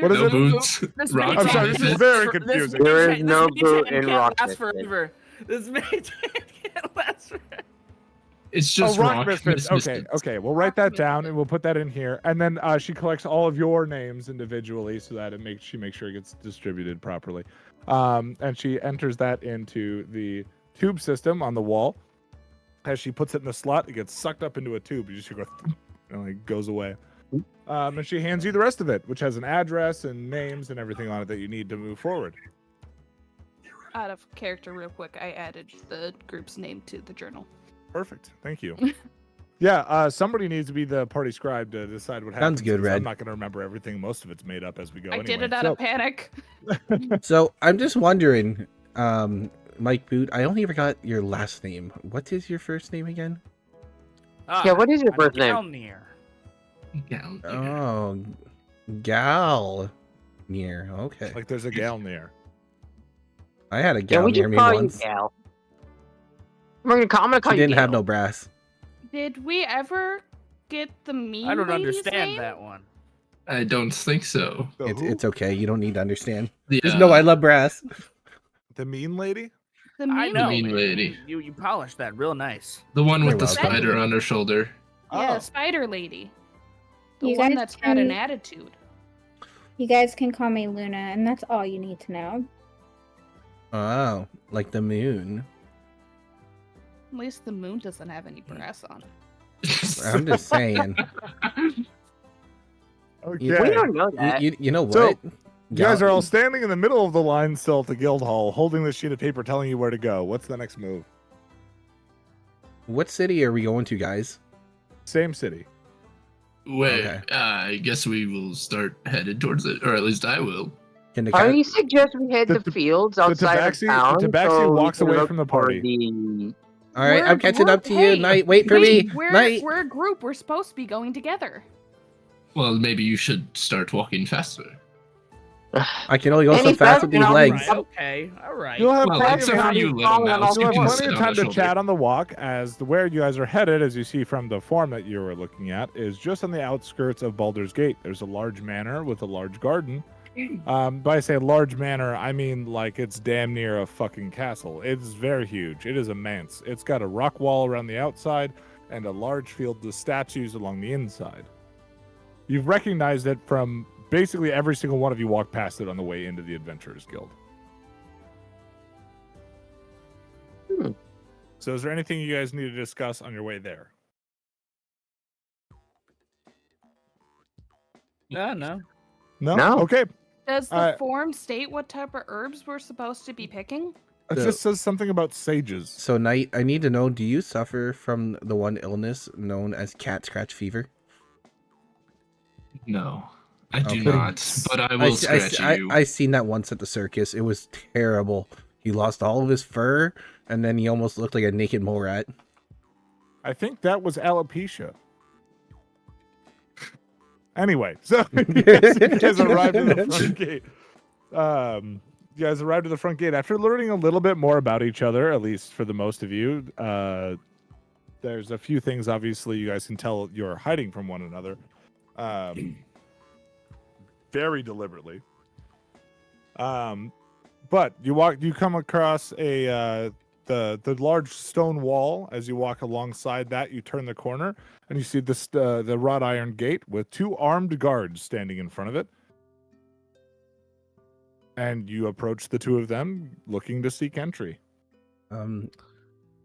What is No it? boots. This Rock mage I'm sorry, hand this is misfits. very confusing. There is no boot in can't Rock last Misfits. forever. This mage can't last forever. It's just Oh, rock rock misfits. Okay, misfits. okay. We'll write Rock that down misfits. and we'll put that in here. And then she collects all of your names individually so that she makes sure it gets distributed properly. And she enters that into the tube system on the wall. As she puts it in the slot, it gets sucked up into a tube. You just hear go and like goes away. And she hands you the rest of it, which has an address and names and everything on it that you need to move forward. Out of character, real quick, I added the group's name to the journal. Perfect. Thank you. Yeah, somebody needs to be the party scribe to decide what happens. Sounds good, 'cause Red. I'm not going to remember everything. Most of it's made up as we go. I did anyway. it out So- of panic. So I'm just wondering, Mike Boot, I only ever got your last name. What is your first name again? Yeah, what is your I'm first name? Gelnir. Yeah. Oh, Gal. Near. Okay. Like there's a gal near. I had a Can gal we near just me call you once. Gal? I'm gonna call She you didn't have Gal. no brass. Did we ever get the mean I don't lady's understand name? that one. I don't think so. The who? It's okay. You don't need to understand. The, Just know I love brass. The mean lady? The I mean know. mean lady. lady. You polished that real nice. The one with You're the welcome. spider on her shoulder. Yeah, Oh. spider lady. The You one guys that's got an can- attitude. You guys can call me Luna, and that's all you need to know. Oh, like the moon. At least the moon doesn't have any brass on it. I'm just saying. Okay. We don't know that. You know what? So, You guys are all Y'all- standing in the middle of the line still at the guild hall, holding this sheet of paper telling you where to go. What's the next move? What city are we going to, guys? Same city. Wait, Okay. I guess we will start headed towards it, or at least I will. Can the I suggest we head The the fields outside of Tabaxi- town. the Tabaxi so we walks can away look from the for party. the- All right, We're- I'm catching up to hey, you. Night, wait for me. We're Night. a group. We're supposed to be going together. Well, maybe you should start walking faster. I can only go so Any fast with these better? legs. Okay, all right. You'll have Well, plenty except of for time- you, little mouse, You'll you have can plenty sit of on time the to shoulder. chat on the walk, as where you guys are headed, as you see from the form that you were looking at, is just on the outskirts of Baldur's Gate. There's a large manor with a large garden. By I say large manor, I mean like it's damn near a fucking castle. It's very huge. It is immense. It's got a rock wall around the outside and a large field of statues along the inside. You've recognized it from basically every single one of you walked past it on the way into the Adventurers Guild. So is there anything you guys need to discuss on your way there? No. No? No. Okay. Does the Uh, form state what type of herbs we're supposed to be picking? It So- just says something about sages. So, Knight, I need to know, do you suffer from the one illness known as cat scratch fever? No, I do Okay. not, but I will scratch you. I seen that once at the circus. It was terrible. He lost all of his fur, and then he almost looked like a naked mole rat. I think that was alopecia. Anyway, so you guys arrived at the front gate. You guys arrived at the front gate after learning a little bit more about each other, at least for the most of you. There's a few things, obviously, you guys can tell you're hiding from one another, very deliberately. But you come across the large stone wall. As you walk alongside that, you turn the corner and you see the wrought iron gate with two armed guards standing in front of it. And you approach the two of them, looking to seek entry. They I'm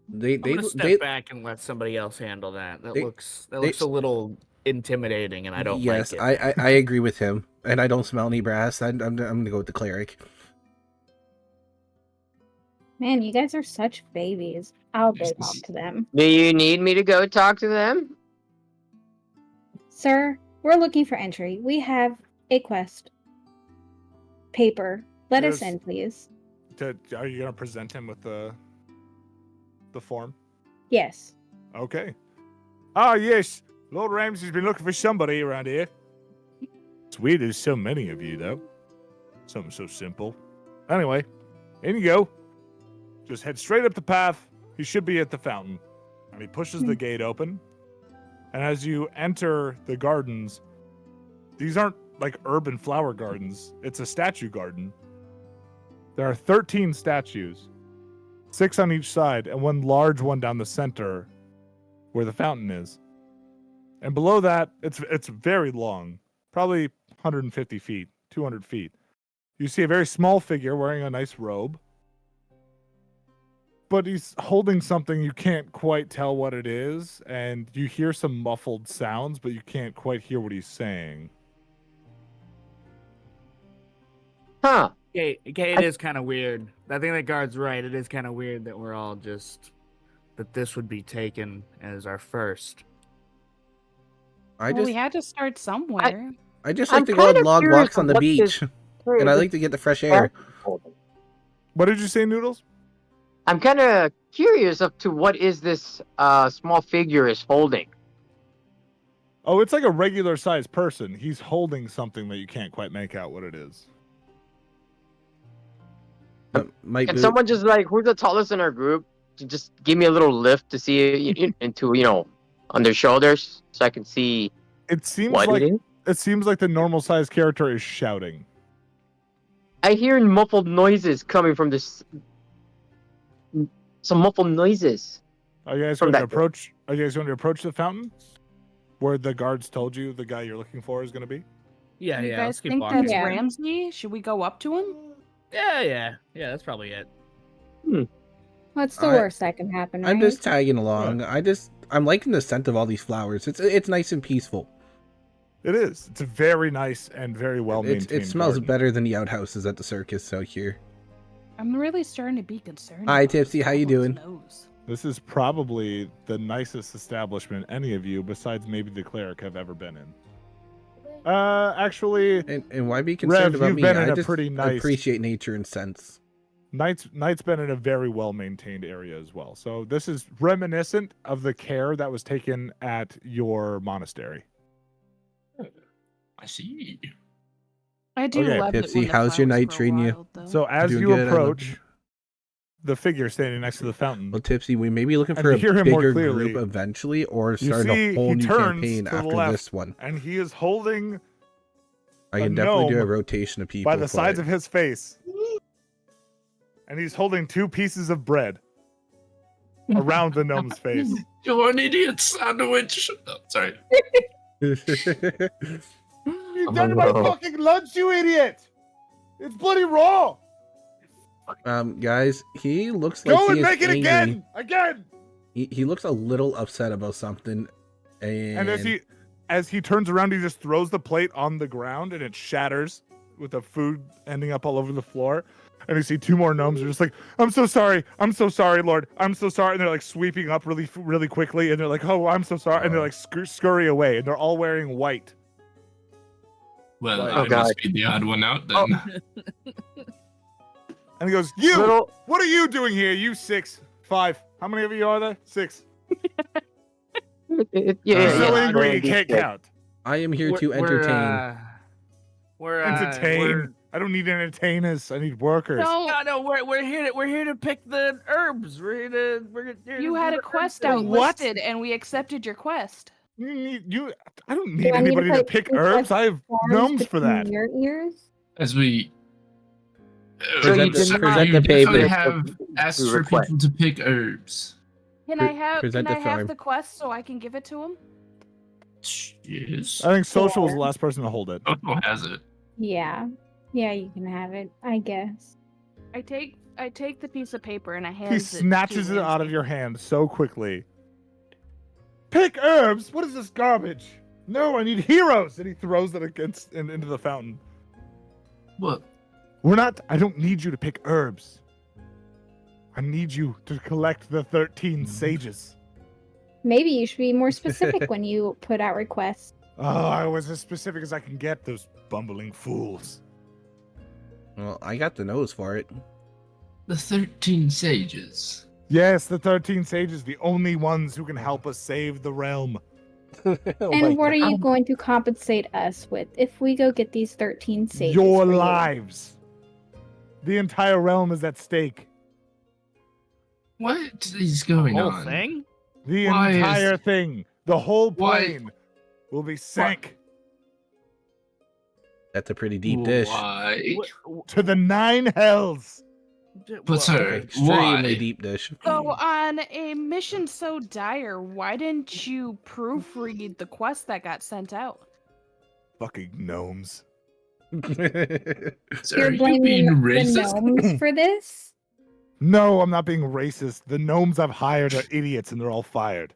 they gonna step they back and let somebody else handle that. That they- looks they- a little intimidating, and I don't yes, like it. I agree with him, and I don't smell any brass. I'm gonna go with the cleric. Man, you guys are such babies. I'll go talk to them. Do you need me to go talk to them? Sir, we're looking for entry. We have a quest. Paper. Let us Yes. in, please. Are you going to present him with the form? Yes. Okay. Ah, yes. Lord Ramsey's been looking for somebody around here. It's weird there's so many of you, though. Something so simple. Anyway, in you go. Just head straight up the path. You should be at the fountain. And he pushes the gate open. And as you enter the gardens, these aren't like urban flower gardens. It's a statue garden. There are 13 statues, 6 on each side, and one large one down the center where the fountain is. And below that, it's very long, probably 150 feet, 200 feet. You see a very small figure wearing a nice robe, but he's holding something you can't quite tell what it is, and you hear some muffled sounds, but you can't quite hear what he's saying. Huh. Okay, it is kind of weird. I think that guard's right. It is kind of weird that we're all that this would be taken as our first. Well, we had to start somewhere. I just I'm like to go on kinda log curious walks on the what this- beach, and I like to get the fresh air. What did you say, Noodles? I'm kind of curious up to what is this small figure is holding. Oh, it's like a regular sized person. He's holding something that you can't quite make out what it is. Might Can be- someone just like who's the tallest in our group to just give me a little lift to see into on their shoulders so I can see It seems what like it is? it seems like the normal sized character is shouting. I hear muffled noises coming from this. Some muffled noises. Are you guys From going to that- approach? Are you guys going to approach the fountain, where the guards told you the guy you're looking for is going to be? Yeah, you yeah. guys Let's keep think walking. that's Yeah. Ramsey? Should we go up to him? Yeah. That's probably it. What's the I- worst that can happen? I'm right? just tagging along. I'm liking the scent of all these flowers. It's nice and peaceful. It is. It's a very nice and very well maintained. It smells garden. better than the outhouses at the circus out here. I'm really starting to be concerned. Hi, about Tipsy, how you Goblin's doing? nose. This is probably the nicest establishment any of you, besides maybe the cleric, have ever been in. Actually, And why be concerned Rev, about you've me? been in I a just pretty nice- appreciate nature and scents. Knight's been in a very well maintained area as well. So this is reminiscent of the care that was taken at your monastery. I see. I do Okay, love Tipsy, it when the how's your flowers night grow treating you? wild, though. So as Doing you good, I love approach you. the figure standing next to the fountain, Well, Tipsy, we may be looking And for to a hear him more bigger clearly, group eventually, or you start see a whole he new turns campaign to the after left. this one. and he is holding I a can definitely do a gnome rotation of people by the for sides it. of his face, and he's holding 2 pieces of bread around the gnome's face. You're an idiot sandwich. Oh, sorry. You've done my fucking lunch, you idiot! It's bloody raw. Guys, he looks like Go he and is make it angry. again. He looks a little upset about something, and, And as he turns around, he just throws the plate on the ground and it shatters with the food ending up all over the floor. And you see 2 more gnomes are just like, I'm so sorry, Lord, I'm so sorry. And they're like sweeping up really quickly, and they're like, oh, I'm so sorry, and they're like scurry away, and they're all wearing white. Well, Oh, I God. must be the odd one out then. And he goes, you, Little, what are you doing here? You 6, 5. How many of you are there? 6. yeah, You're so yeah, angry you Randy can't said. count. I am here to entertain. Entertain. I don't need entertainers. I need workers. No, We're here to pick the herbs. We're here you to had do a the quest herb out thing. listed, and we accepted your quest. I don't Do need I need to anybody to put pick two herbs. I have Arms gnomes for between that. Your ears. As we So you Present did the- not- present you the definitely paper. have asked for request. people to pick herbs. Can Pre- I have present can I the have farm. the quest so I can give it to him? Yes. I think Social was the last person to hold it. Toto has it. Yeah. Yeah, you can have it, I guess. I take the piece of paper and I hand He it. snatches to it out of Lindsay. your hand so quickly. Pick herbs? What is this garbage? No, I need heroes! And he throws it into the fountain. What? I don't need you to pick herbs. I need you to collect the 13 sages. Maybe you should be more specific when you put out requests. Oh, I was as specific as I can get, those bumbling fools. Well, I got the nose for it. The 13 sages. Yes, the 13 sages, the only ones who can help us save the realm. Oh my And what are God. you going to compensate us with if we go get these 13 sages? Your for you? lives. The entire realm is at stake. What is going Whole on? thing? The Why is- entire thing. The whole Why- plane will be sank That's a pretty deep dish. Why? to the 9 hells. But sir, Extremely why? deep dish. So on a mission so dire, why didn't you proofread the quest that got sent out? Fucking gnomes. Sir, You're are you blaming being the racist? gnomes for this? No, I'm not being racist. The gnomes I've hired are idiots and they're all fired.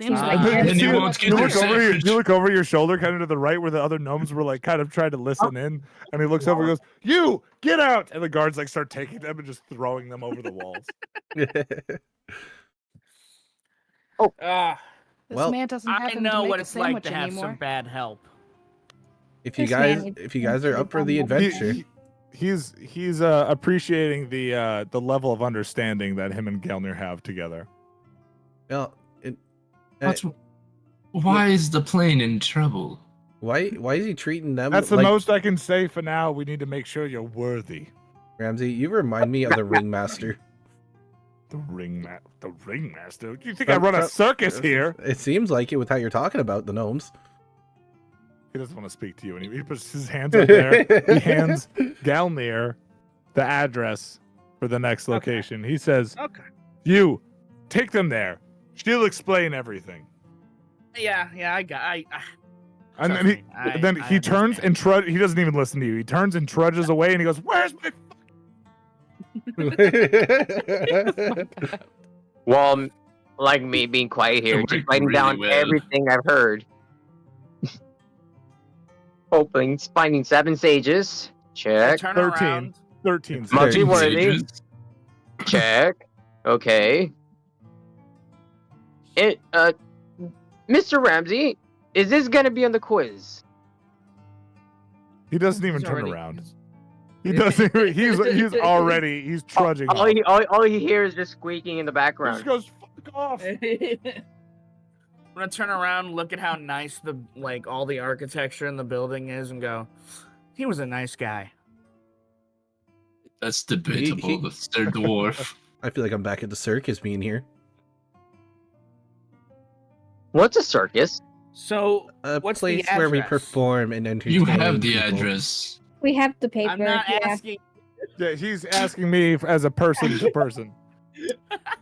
Seems Ah. like Then you're you so won't much get you their look over your, sandwich. you look over your shoulder, kind of to the right, where the other gnomes were like kind of trying to listen in, and he looks over and goes, "You get out!" And the guards like start taking them and just throwing them over the walls. Ah, This Well, man doesn't have I him know to make what a it's like sandwich to have anymore. some bad help. if you This man guys needs if you guys are to up for the become adventure, He's appreciating the level of understanding that him and Gelnir have together. well, What's- Why is the plane in trouble? why is he treating them That's the like most I can say for now. We need to make sure you're worthy. Ramsey? You remind me of the ringmaster. The ringmaster? You think I run a circus here? It seems like it with how you're talking about the gnomes. He doesn't want to speak to you, and he puts his hands up there. He hands Galnir the address for the next location. He says, Okay. "You take them there. She'll explain everything." Yeah, And Trust then me, he turns and he doesn't even listen to you. He turns and trudges away, and he goes, "Where's my?" Well, like me being quiet here, It just worked writing really down well. everything I've heard. Hoping, finding 7 sages. I Check. turn 13. around. 13. Multi-worthy. Sages. Check. Okay. Mr. Ramsey, is this gonna be on the quiz? He doesn't even He's turn already- around. He doesn't. He's trudging. All he hears is just squeaking in the He background. just goes, "Fuck off." I'm gonna turn around, look at how nice all the architecture in the building is, and go, he was a nice guy. That's debatable. That's their dwarf. I feel like I'm back at the circus being here. What's a circus? So A what's the place where we address? perform and entertain. You have the people. address. We have the paper. I'm not yeah. asking. Yeah, he's asking me as a person to person.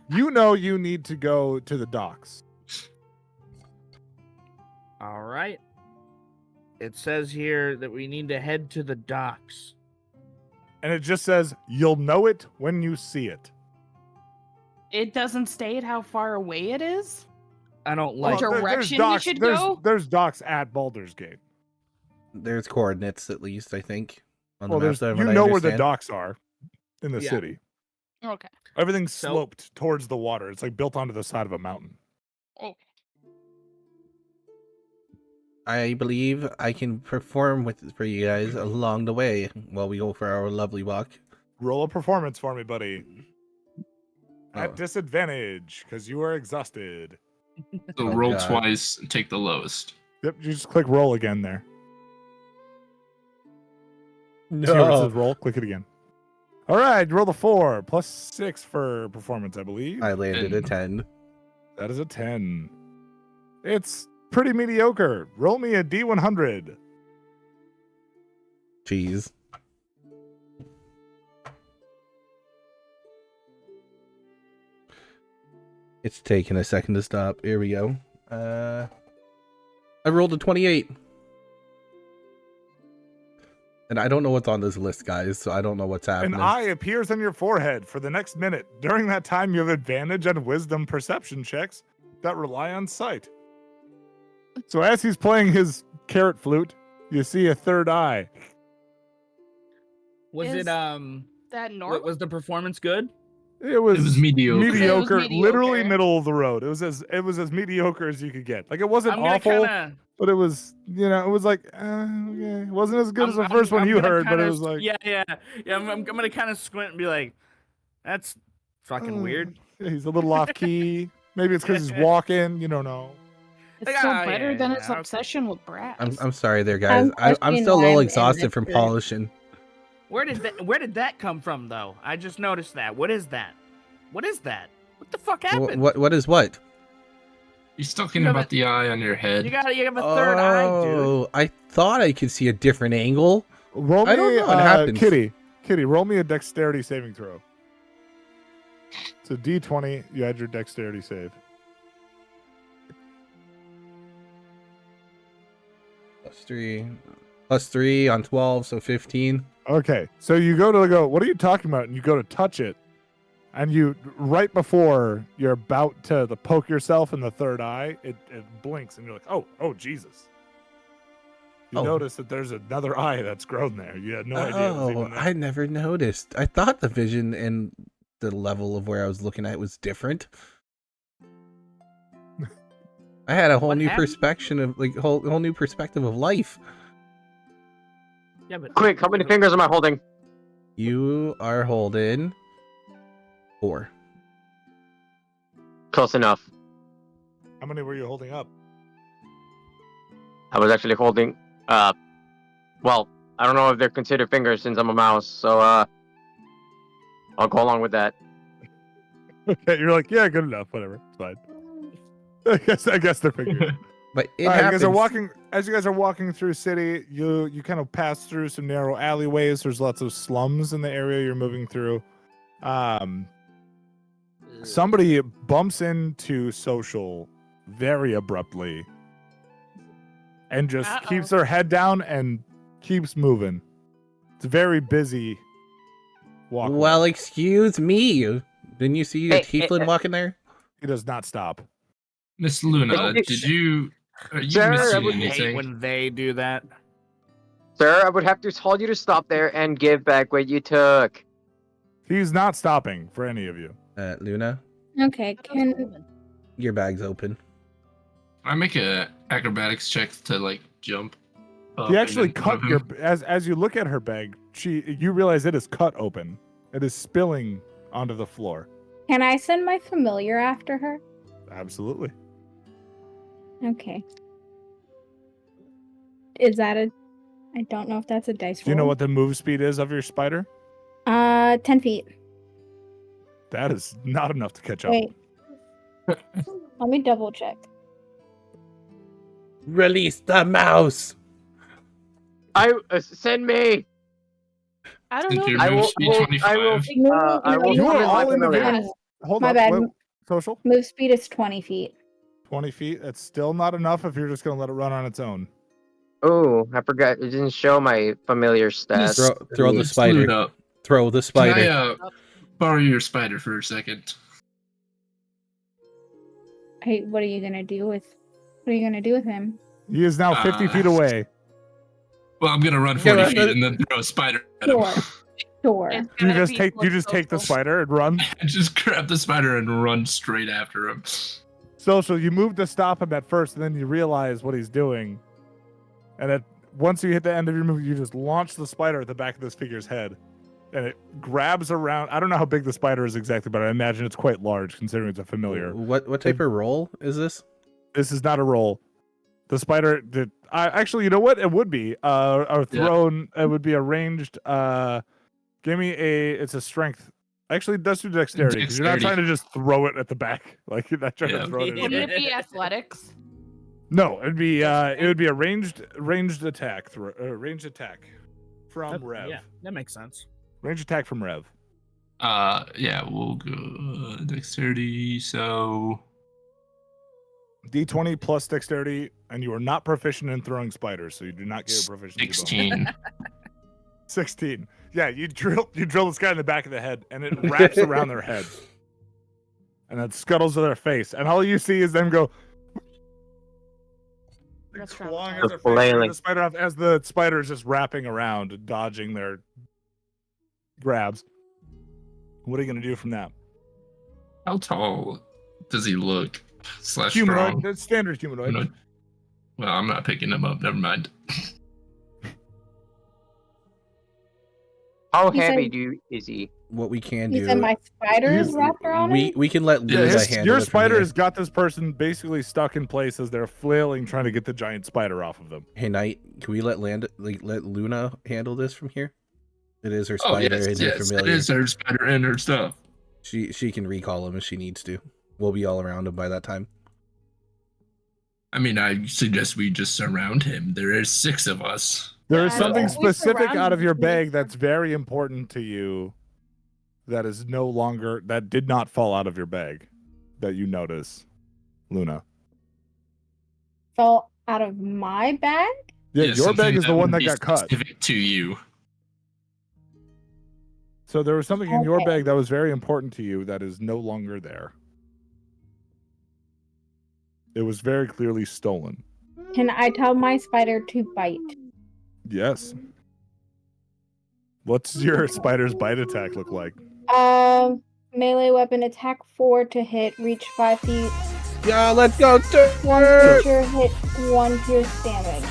You know you need to go to the docks. All right. It says here that we need to head to the docks. And it just says, "You'll know it when you see it." It doesn't state how far away it is. I don't Well, like. Sure. direction we should there's, go? There's docks at Baldur's Gate. There's coordinates at least, I think. On Well, the map, there's from you what I know where the understand. docks are in the Yeah. city. Okay. Everything's So- sloped towards the water. It's like built onto the side of a mountain. Okay. I believe I can perform for you guys along the way while we go for our lovely walk. Roll a performance for me, buddy. At Oh. disadvantage, because you are exhausted. So Oh, roll God. twice and take the lowest. Yep, you just click roll again there. See where it says roll? Click it again. All right, roll the 4 plus 6 for performance, I believe. I landed a 10. That is a 10. It's pretty mediocre. Roll me a D100. Jeez. It's taking a second to stop. Here we go. I rolled a 28. And I don't know what's on this list, guys, so I don't know what's An happening. eye appears on your forehead for the next minute. During that time, you have advantage on wisdom perception checks that rely on sight. So as he's playing his carrot flute, you see a third eye. Was Is it That normal? was the performance good? It was, It was mediocre. mediocre, It was literally mediocre. middle of the road. It was as mediocre as you could get. Like it wasn't I'm gonna awful, kinda, but it was, it was like, okay. It wasn't as good as the I'm- first one I'm you gonna heard, but it kinda- was like, yeah. I'm gonna kind of squint and be like, that's fucking weird. yeah, he's a little off key. Maybe it's because he's walking. You don't know. It's Like, still ah, better yeah, than yeah, his okay. obsession with brass. I'm sorry there, guys. I'm questioning still a why little I'm in exhausted this from group. polishing. Where did that come from though? I just noticed that. What is that? What is that? What the fuck happened? What is what? He's talking You have about the eye on your head. You have a third eye, dude. Oh, I thought I could see a different angle. Roll me, I don't know what happens. Kitty, roll me a dexterity saving throw. It's a D20. You add your dexterity save. +3 on 12, so 15. Okay, so you go to go. What are you talking about? And you go to touch it, and you right before you're about to poke yourself in the third eye, it blinks, and you're like, oh Jesus! You Oh. notice that there's another eye that's grown there. You had no idea. It was Oh, even there. I never noticed. I thought the vision and the level of where I was looking at was different. I had a whole What new happened? perspective of whole new perspective of life. Yeah, but Quick, how many fingers am I holding? You are holding 4. Close enough. How many were you holding up? I was actually holding, well, I don't know if they're considered fingers since I'm a mouse, so, I'll go along with that. Okay, you're like, yeah, good enough, whatever, it's fine. I guess they're figuring it. But it All right, happens. as you guys are walking through city, you kind of pass through some narrow alleyways. There's lots of slums in the area you're moving through. Somebody bumps into Social very abruptly and just keeps their head down and keeps moving. It's very busy walkway. Well, excuse me. Didn't you see a Hey, tiefling walking there? He does not stop. Miss Luna, Hey, did you? Are you Sir, I missing would hate anything? when they do that. Sir, I would have to tell you to stop there and give back what you took. He's not stopping for any of you. Luna, Okay, can your bag's open. I make a acrobatics check to like jump. up He and actually then cut one your of them- as you look at her bag, you realize it is cut open. It is spilling onto the floor. I send my familiar after her? Absolutely. Okay. Is that a? I don't know if that's a dice roll. Do you know what the move speed is of your spider? 10 feet. That is not enough to catch up. Wait. Let me double check. Release the mouse. Send me. I don't Since know. your I move will- speed I will- 25. I will- No, I will You are summon my all familiar. individual. Hold My up. bad. Wait, Social? Move speed is 20 feet. 20 feet. That's still not enough if you're just going to let it run on its own. Oh, I forgot. It didn't show my familiar stats. Throw the Let's spider. loot up. Throw the Can spider. I borrow your spider for a second? Hey, what are you gonna do with? What are you gonna do with him? He is now 50 feet away. Well, I'm gonna run Yeah, 40 right, feet and then throw a spider at him. Sure. Sure. It's Do you gotta just be take the social. spider and run? I just grab the spider and run straight after him. Social, you move to stop him at first, and then you realize what he's doing. And once you hit the end of your move, you just launch the spider at the back of this figure's head. And it grabs around. I don't know how big the spider is exactly, but I imagine it's quite large considering it's a familiar. What type of roll is this? This is not a roll. The spider did. Actually, you know what? It would be a thrown. It would be a ranged. Give me a. It's a strength. Actually, it does do dexterity because you're not trying to just throw it at the back. Like you're not trying to throw it. Wouldn't it be athletics? No, it'd be. It would be a ranged attack. Ranged attack from Rev. Yeah, that makes sense. Ranged attack from Rev. Yeah, we'll go dexterity. So D20 plus dexterity, and you are not proficient in throwing spiders, so you do not get a proficiency bonus. 16. 16. Yeah, you drill this guy in the back of the head, and it wraps around their head, and it scuttles to their face, and all you see is them go. That's clawing traumatizing. at their face, Flailing. as the spider is just wrapping around, and dodging their grabs. What are you gonna do from that? How tall does he look? / Humanoid. strong? It's standard humanoid. Humanoid. Well, I'm not picking him up. Never mind. How He heavy said- is he? What we can You do. said my spider is He's- wrapped around him? we can let Yeah, Luna his- handle Your it from spider here. has got this person basically stuck in place as they're flailing, trying to get the giant spider off of them. Hey, Knight, can we let let Luna handle this from here? It is her Oh, spider yes, and her yes. It familiar. is her spider and her stuff. She can recall him if she needs to. We'll be all around him by that time. I mean, I suggest we just surround him. There is 6 of us. There is Yeah, something we specific surround out of your him. bag that's very important to you that did not fall out of your bag that you notice, Luna. Fell out of my bag? Yeah, Yeah, your bag something is the one would that be got cut. Specific to you. So there was something in your Okay. bag that was very important to you that is no longer there. It was very clearly stolen. Can I tell my spider to bite? Yes. What's your spider's bite attack look like? Melee weapon attack 4 to hit, reach 5 feet. Yeah, let's go to One work. creature hit 1 pierce damage.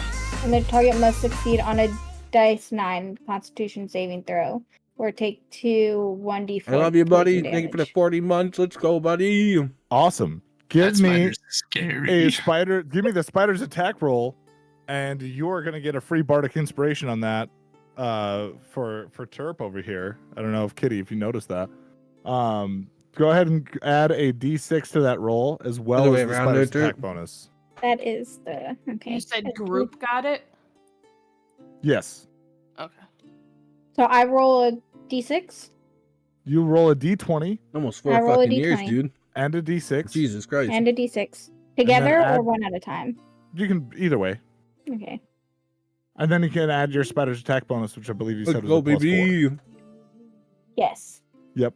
And the target must succeed on a dice 9 constitution saving throw. Or take 2 1d4. I love you, buddy. poison Thank you for the damage. 40 months. Let's go, buddy. Awesome. Give That me spider's scary. a spider. Give me the spider's attack roll, and you're gonna get a free bardic inspiration on that. For Terp over here. I don't know if Kitty, if you noticed that. go ahead and add a d6 to that roll, as well Other as way the around spider's there, too. attack bonus. That is the okay. You said that's group got it? Yes. Okay. So I roll a d6 You roll a d20 Almost I 4 roll a fucking years, D20. dude. and a d6. Jesus Christ. and a d6 together add- or one at a time. You can either way. Okay. And then you can add your spider's attack bonus, which I believe you Let's said was go, a +4. baby. Yes. Yep.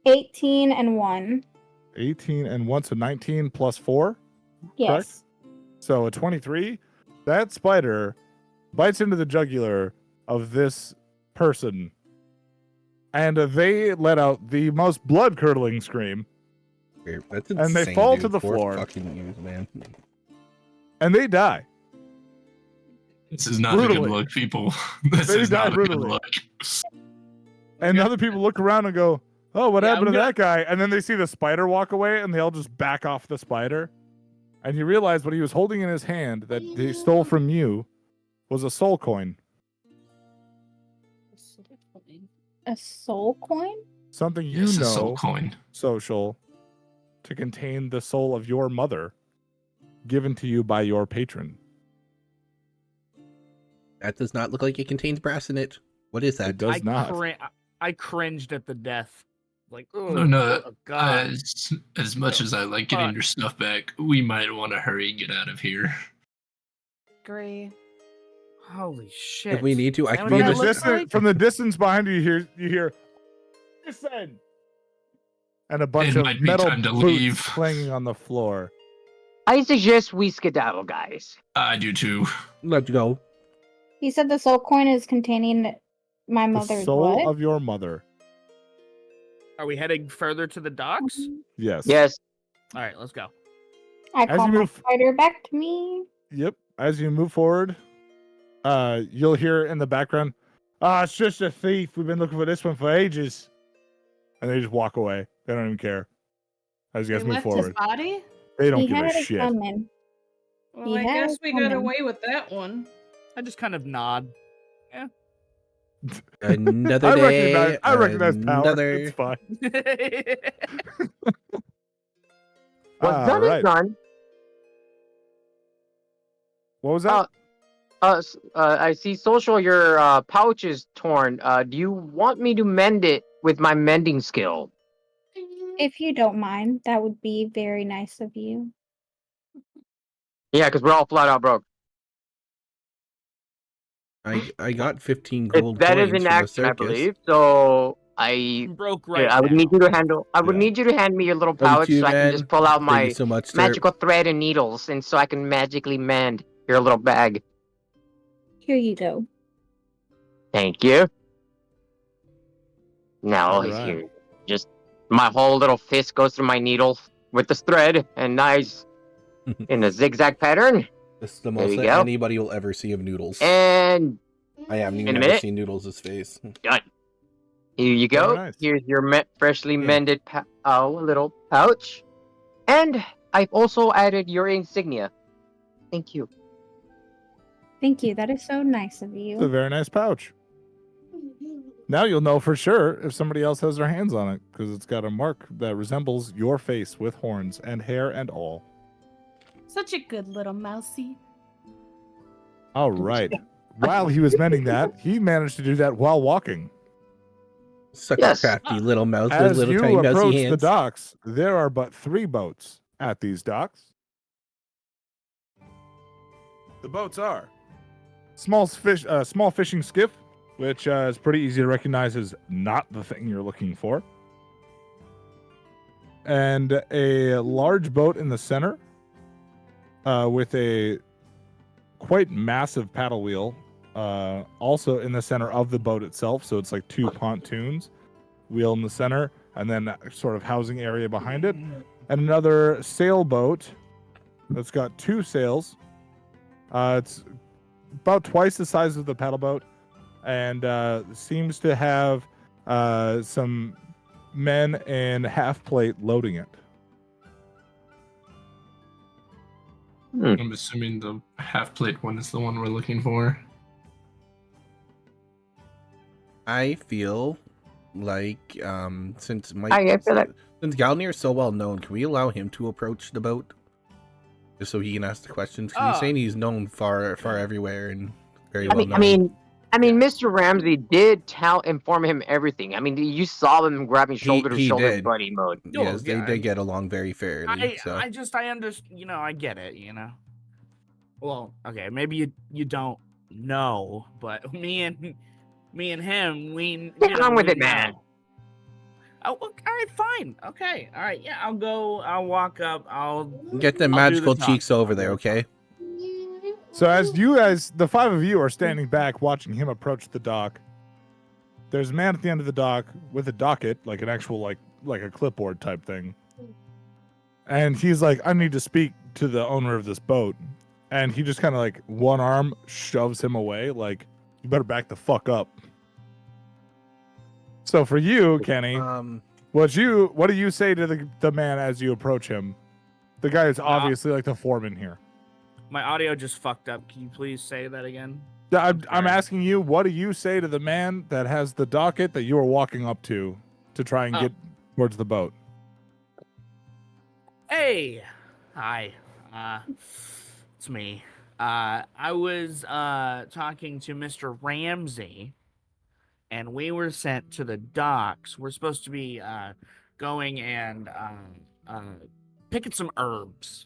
18 and 1. 18 and 1, so 19 plus 4. Yes. So a 23. That spider bites into the jugular of this person, and they let out the most blood-curdling scream, That's And they insane, fall dude. to the 4 floor. fucking years, man. and they die. This is not a Brutally. good look, people. This They is die not a brutally. good look. And other people look around and go, "Oh, what Yeah, happened I'm to gonna- that guy?" And then they see the spider walk away, and they all just back off the spider. And you realize what he was holding in his hand that he stole from you was a soul coin. A soul coin? Something you Yes, a know, soul coin. social, to contain the soul of your mother, given to you by your patron. That does not look like it contains brass in it. What is that? It does not. I cringed at the death. Like, oh, No, oh God. as much as I like getting Fuck. your stuff back, we might want to hurry and get out of here. Agree. Holy shit. If we need to, I Is that can what From be that the, the looks distance, like? from the distance behind you, you hear, listen, and a bunch It of might be metal time to boots leave. clanging on the floor. I suggest we skedaddle, guys. I do too. Let's go. You said the soul coin is containing my The mother's soul what? of your mother. Are we heading further to the docks? Yes. Yes. All right, let's go. I As call you my move- spider back to me. Yep. As you move forward, you'll hear in the background, it's just a thief. We've been looking for this one for ages. And they just walk away. They don't even care. As you We guys move left his forward. body? They don't He give had a it shit. coming. Well, He I had guess it we got coming. away with that one. I just kind of nod. Another I day. recognize power. Another. It's fine. What's All done is right. done. What was that? I see, social. Your pouch is torn. Do you want me to mend it with my mending skill? If you don't mind, that would be very nice of you. Yeah, because we're all flat out broke. I got 15 gold That is coins an from the action, I circus. believe. So I Broke right I would now. need you to handle. I would Yeah. need you to hand me your little Love you pouch too, so I can man. just pull out Thank my you so much, sir. magical thread and needles, and so I can magically mend your little bag. Here you go. Thank you. Now All right. here, just my whole little fist goes through my needle with this thread and nice in a zigzag pattern. This is the There most you that go. anybody will ever see of Noodles. And I haven't in even a ever minute. seen Noodles' face. done. Here you go. Very nice. Here's your freshly Yeah. mended little pouch. And I've also added your insignia. Thank you. Thank you. That is so nice of It's a you. very nice pouch. Now you'll know for sure if somebody else has their hands on it, because it's got a mark that resembles your face with horns and hair and all. Such a good little mousy. All right. While he was mending that, he managed to do that while walking. Such Yes. a crafty little mouse with As little you tiny mousy approach the hands. docks, there are but 3 boats at these docks. The boats are small fishing skiff, which is pretty easy to recognize as not the thing you're looking for, and a large boat in the center with a quite massive paddle wheel also in the center of the boat itself. So it's like 2 pontoons, wheel in the center, and then that sort of housing area behind it, and another sailboat that's got 2 sails. It's about twice the size of the paddle boat, and seems to have some men in half plate loading it. I'm assuming the half plate one is the one we're looking for. I feel like since I feel like since Galnir is so well known, can we allow him to approach the boat? Just so he can ask the questions. Because he's saying he's known far everywhere and very well known. I mean, Mr. Ramsey did inform him everything. I mean, you saw him grabbing shoulder to shoulder did. buddy mode. Yes, they did get along very fairly. I understand. I get it. Well, okay, maybe you don't know, but me and him, we Get on with we it, man. know. Oh, all right, fine. Okay, all right. Yeah, I'll go. I'll walk up. I'll get the magical cheeks over there, okay? So as you guys, the 5 of you, are standing back watching him approach the dock, there's a man at the end of the dock with a docket, like an actual like a clipboard type thing. And he's like, I need to speak to the owner of this boat. And he just kind of like one arm shoves him away, like, you better back the fuck up. So for you, Kenny, what do you say to the man as you approach him? The guy is obviously like the foreman here. My audio just fucked up. Can you please say that again? I'm asking you, what do you say to the man that has the docket that you are walking up to try and get towards the boat? Hey, hi. It's me. I was talking to Mr. Ramsey, and we were sent to the docks. We're supposed to be going and picking some herbs.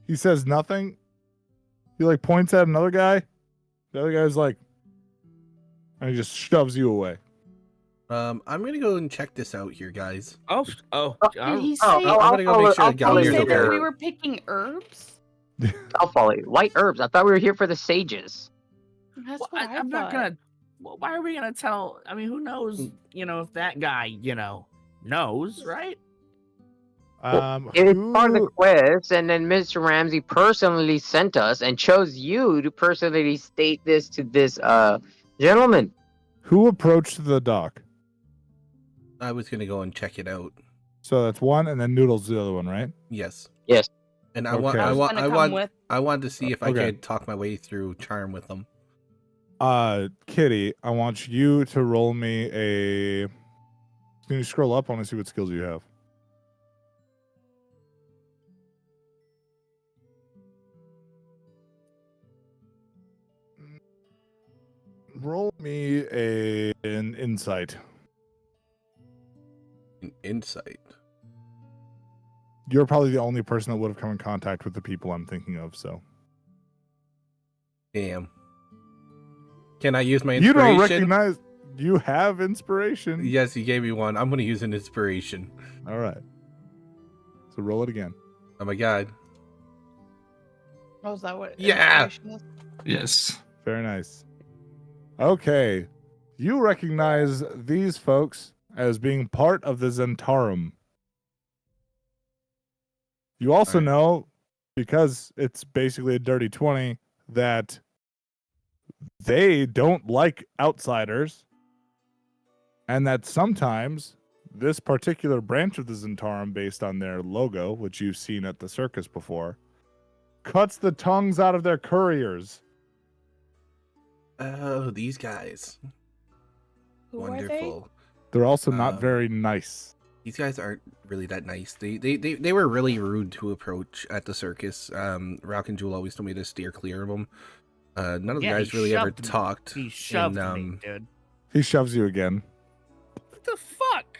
He says nothing. He like points at another guy. The other guy's like, and he just shoves you away. I'm gonna go and check this out here, guys. Did he say, I'm gonna go make sure that Galnir's say that okay. we were picking herbs? I'll follow you. White herbs. I thought we were here for the sages. That's Well, what I I'm not thought. gonna. Well, why are we gonna tell? I mean, who knows? If that guy, knows, right? It's part of the quest, and then Mr. Ramsey personally sent us and chose you to personally state this to this gentleman. Who approached the dock? I was gonna go and check it out. So that's one, and then Noodle's the other one, right? Yes. Yes. And Okay. I wanted to see if I Okay. could talk my way through charm with them. Kitty, I want you to roll me a. Can you scroll up? I want to see what skills you have. Roll me an insight. An insight. You're probably the only person that would have come in contact with the people I'm thinking of, so. Damn. Can I use my You inspiration? don't recognize. You have inspiration. Yes, you gave me one. I'm gonna use an inspiration. All right. So roll it again. Oh my god. Oh, is that what? Yeah! inspiration is? Yes. Very nice. Okay. You recognize these folks as being part of the Zentarum. You also Alright. know, because it's basically a dirty 20, that they don't like outsiders, and that sometimes this particular branch of the Zentarum, based on their logo, which you've seen at the circus before, cuts the tongues out of their couriers. Oh, these guys. Who are they? Wonderful. They're also not very nice. These guys aren't really that nice. They were really rude to approach at the circus. Rock and Jewel always told me to steer clear of them. None of the Yeah, guys he really ever shoved me. talked. He shoved in, me, dude. He shoves you again. What the fuck?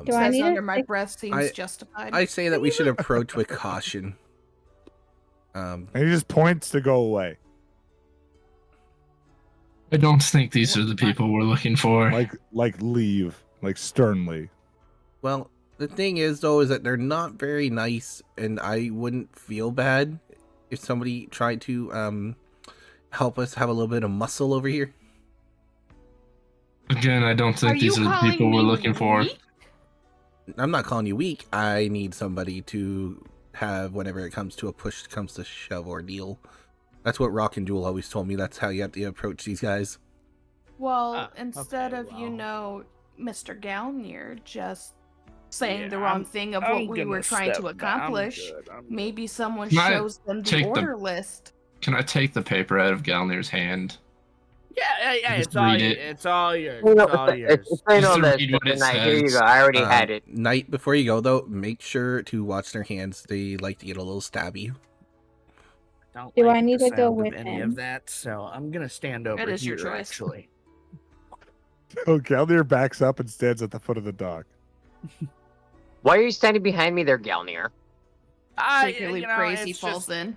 Do I Says need under to my stick- breath seems I- justified. I say that we should approach with caution. And he just points to go away. I don't think these are the people we're looking for. Like leave. Like sternly. Well, the thing is, though, is that they're not very nice, and I wouldn't feel bad if somebody tried to help us have a little bit of muscle over here. Again, I don't think these are the people we're looking for. weak? I'm not calling you weak. I need somebody to have whenever it comes to a push comes to shove ordeal. That's what Rock and Jewel always told me. That's how you have to approach these guys. Well, instead okay, of, well. Mr. Galnier just saying the Yeah, wrong thing of what I'm we were gonna trying to step back. I'm accomplish, good, I'm good. maybe someone Can I shows them the take the- order list. Can I take the paper out of Galnir's hand? Yeah, Just it's all read yours. it. It's all yours. You know, It's all yours. it's plain Just on to this. read what it Tonight. Here you says. go. I already had it. Knight, before you go though, make sure to watch their hands. They like to get a little stabby. Don't Do like I need the to go sound of with any him? of that, so I'm gonna stand over That is your here. choice. Actually, Oh, Galnir backs up and stands at the foot of the dock. Why are you standing behind me there, Galnir? Particularly crazy it's falls just, in.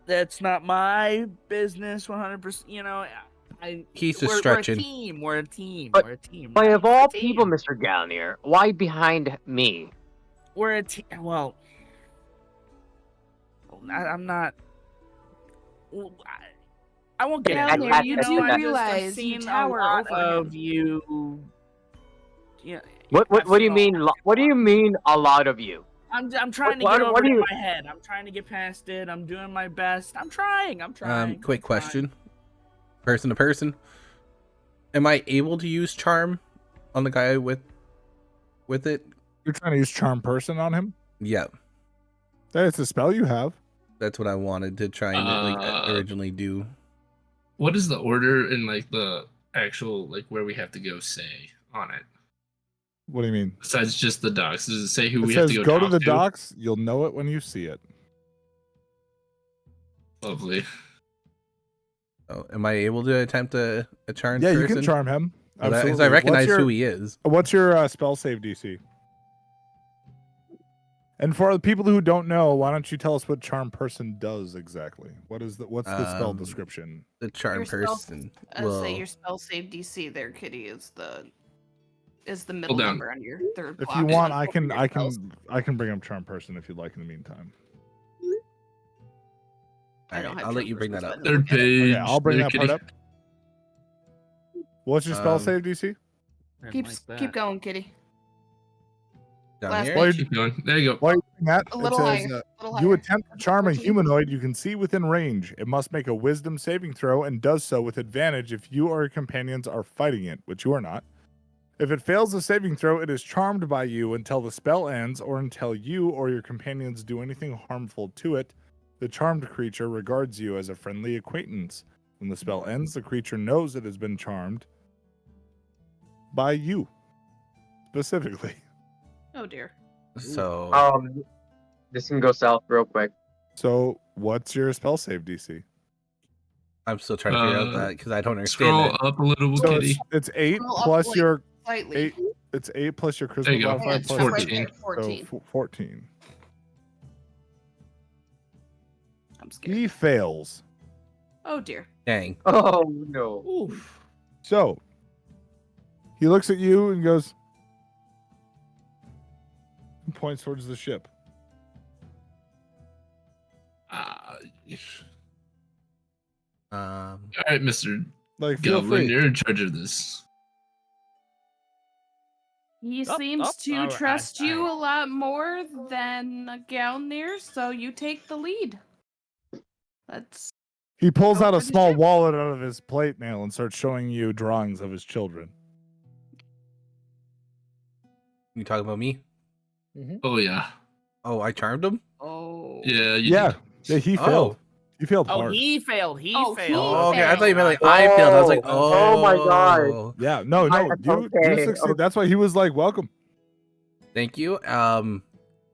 That's not my business. 100%. He's just we're stretching. a team. We're a team. But- We're a team. Why, of We're a all team. people, Mr. Galnir, why behind me? We're a team. Well, I'm not. Well, I won't get Down into there, it. you know, do I just- realize you seen tower a lot over of him. you. Yeah. What I've do you seen mean? a lot. What do you mean? A lot of you? I'm trying to What- get what over do it in you- my head. I'm trying to get past it. I'm doing my best. I'm trying. Quick I'm trying. question, person to person. Am I able to use charm on the guy with it? You're trying to use charm person on him? Yeah, That's a spell you have. that's what I wanted to try and originally do. What is the order in like the actual like where we have to go say on it? What do you mean? Besides just the docks, does it say who It we have says to go go to the talk docks. You'll know it when you see it. Lovely. Oh, am I able to attempt a charm? Yeah, person? you can charm him. Because Absolutely. I recognize what's your, who he is. What's your spell save DC? And for the people who don't know, why don't you tell us what charm person does exactly? What's the spell description? The charm Your spell- person. I will- say your spell save DC there, Kitty, is the middle down. number on your third If block. you and want, then I open can your I spells. can I can bring up charm person if you'd like in the meantime. I don't Alright, have I'll let charm you bring person, that so up. I don't Third look at it. page. Okay, I'll bring there, that part kitty. up. What's your spell Um, save DC? Keep going, Kitty. Down last here? While Keep going. There you go. While you're doing that, A it little says, higher. A little you higher. attempt to charm a 14. humanoid you can see within range. It must make a wisdom saving throw and does so with advantage if you or your companions are fighting it, which you are not. If it fails the saving throw, it is charmed by you until the spell ends or until you or your companions do anything harmful to it. The charmed creature regards you as a friendly acquaintance. When the spell ends, the creature knows it has been charmed by you, specifically. Oh dear. So This can go south real quick. So, what's your spell save DC? I'm still trying to figure out that because I don't understand Scroll that. up a little, So kitty. it's 8 Scroll up, plus like, your Slightly. 8. It's 8 plus your There charisma you go. modifier It's plus Right 14. there, So 14. 14. I'm scared. He fails. Oh dear. Dang. Oh no! Oof. So he looks at you and goes, and points towards the ship. All right, Mr. Like, feel Goblin, free. you're in charge of this. He Up, seems up. to Alright, trust you alright. a lot more than Galnir, so you take the lead. That's He pulls Go out a for the small ship. wallet out of his plate mail and starts showing you drawings of his children. You talking about me? Oh yeah, Oh, I charmed him? yeah, you Yeah, did. yeah, he Oh. failed. He failed Oh, hard. he failed. He Oh, he failed. Oh, okay. I failed. thought you meant like I failed. I was like, Oh my God. Yeah, no, you Okay, succeed. okay. That's why he was like, welcome. Thank you.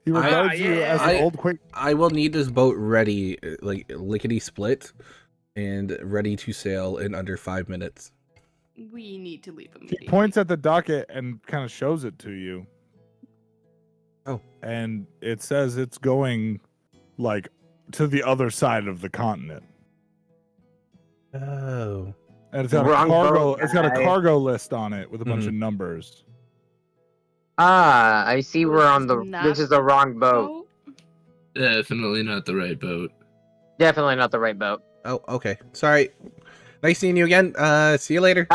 He regards you as an I- old quick. I will need this boat ready, like lickety split, and ready to sail in under 5 minutes. we need to leave He immediately. points at the docket and kind of shows it to you. Oh. And it says it's going like to the other side of the continent. Oh. And it's got Wrong a cargo boat, it's got a guy. cargo list on it with a bunch Mhm. of numbers. Ah, I see. We're on the. Not This is the wrong boat. Oh, Definitely not the right boat. Definitely not the right boat. Oh, okay. Sorry. Nice seeing you again. See you later.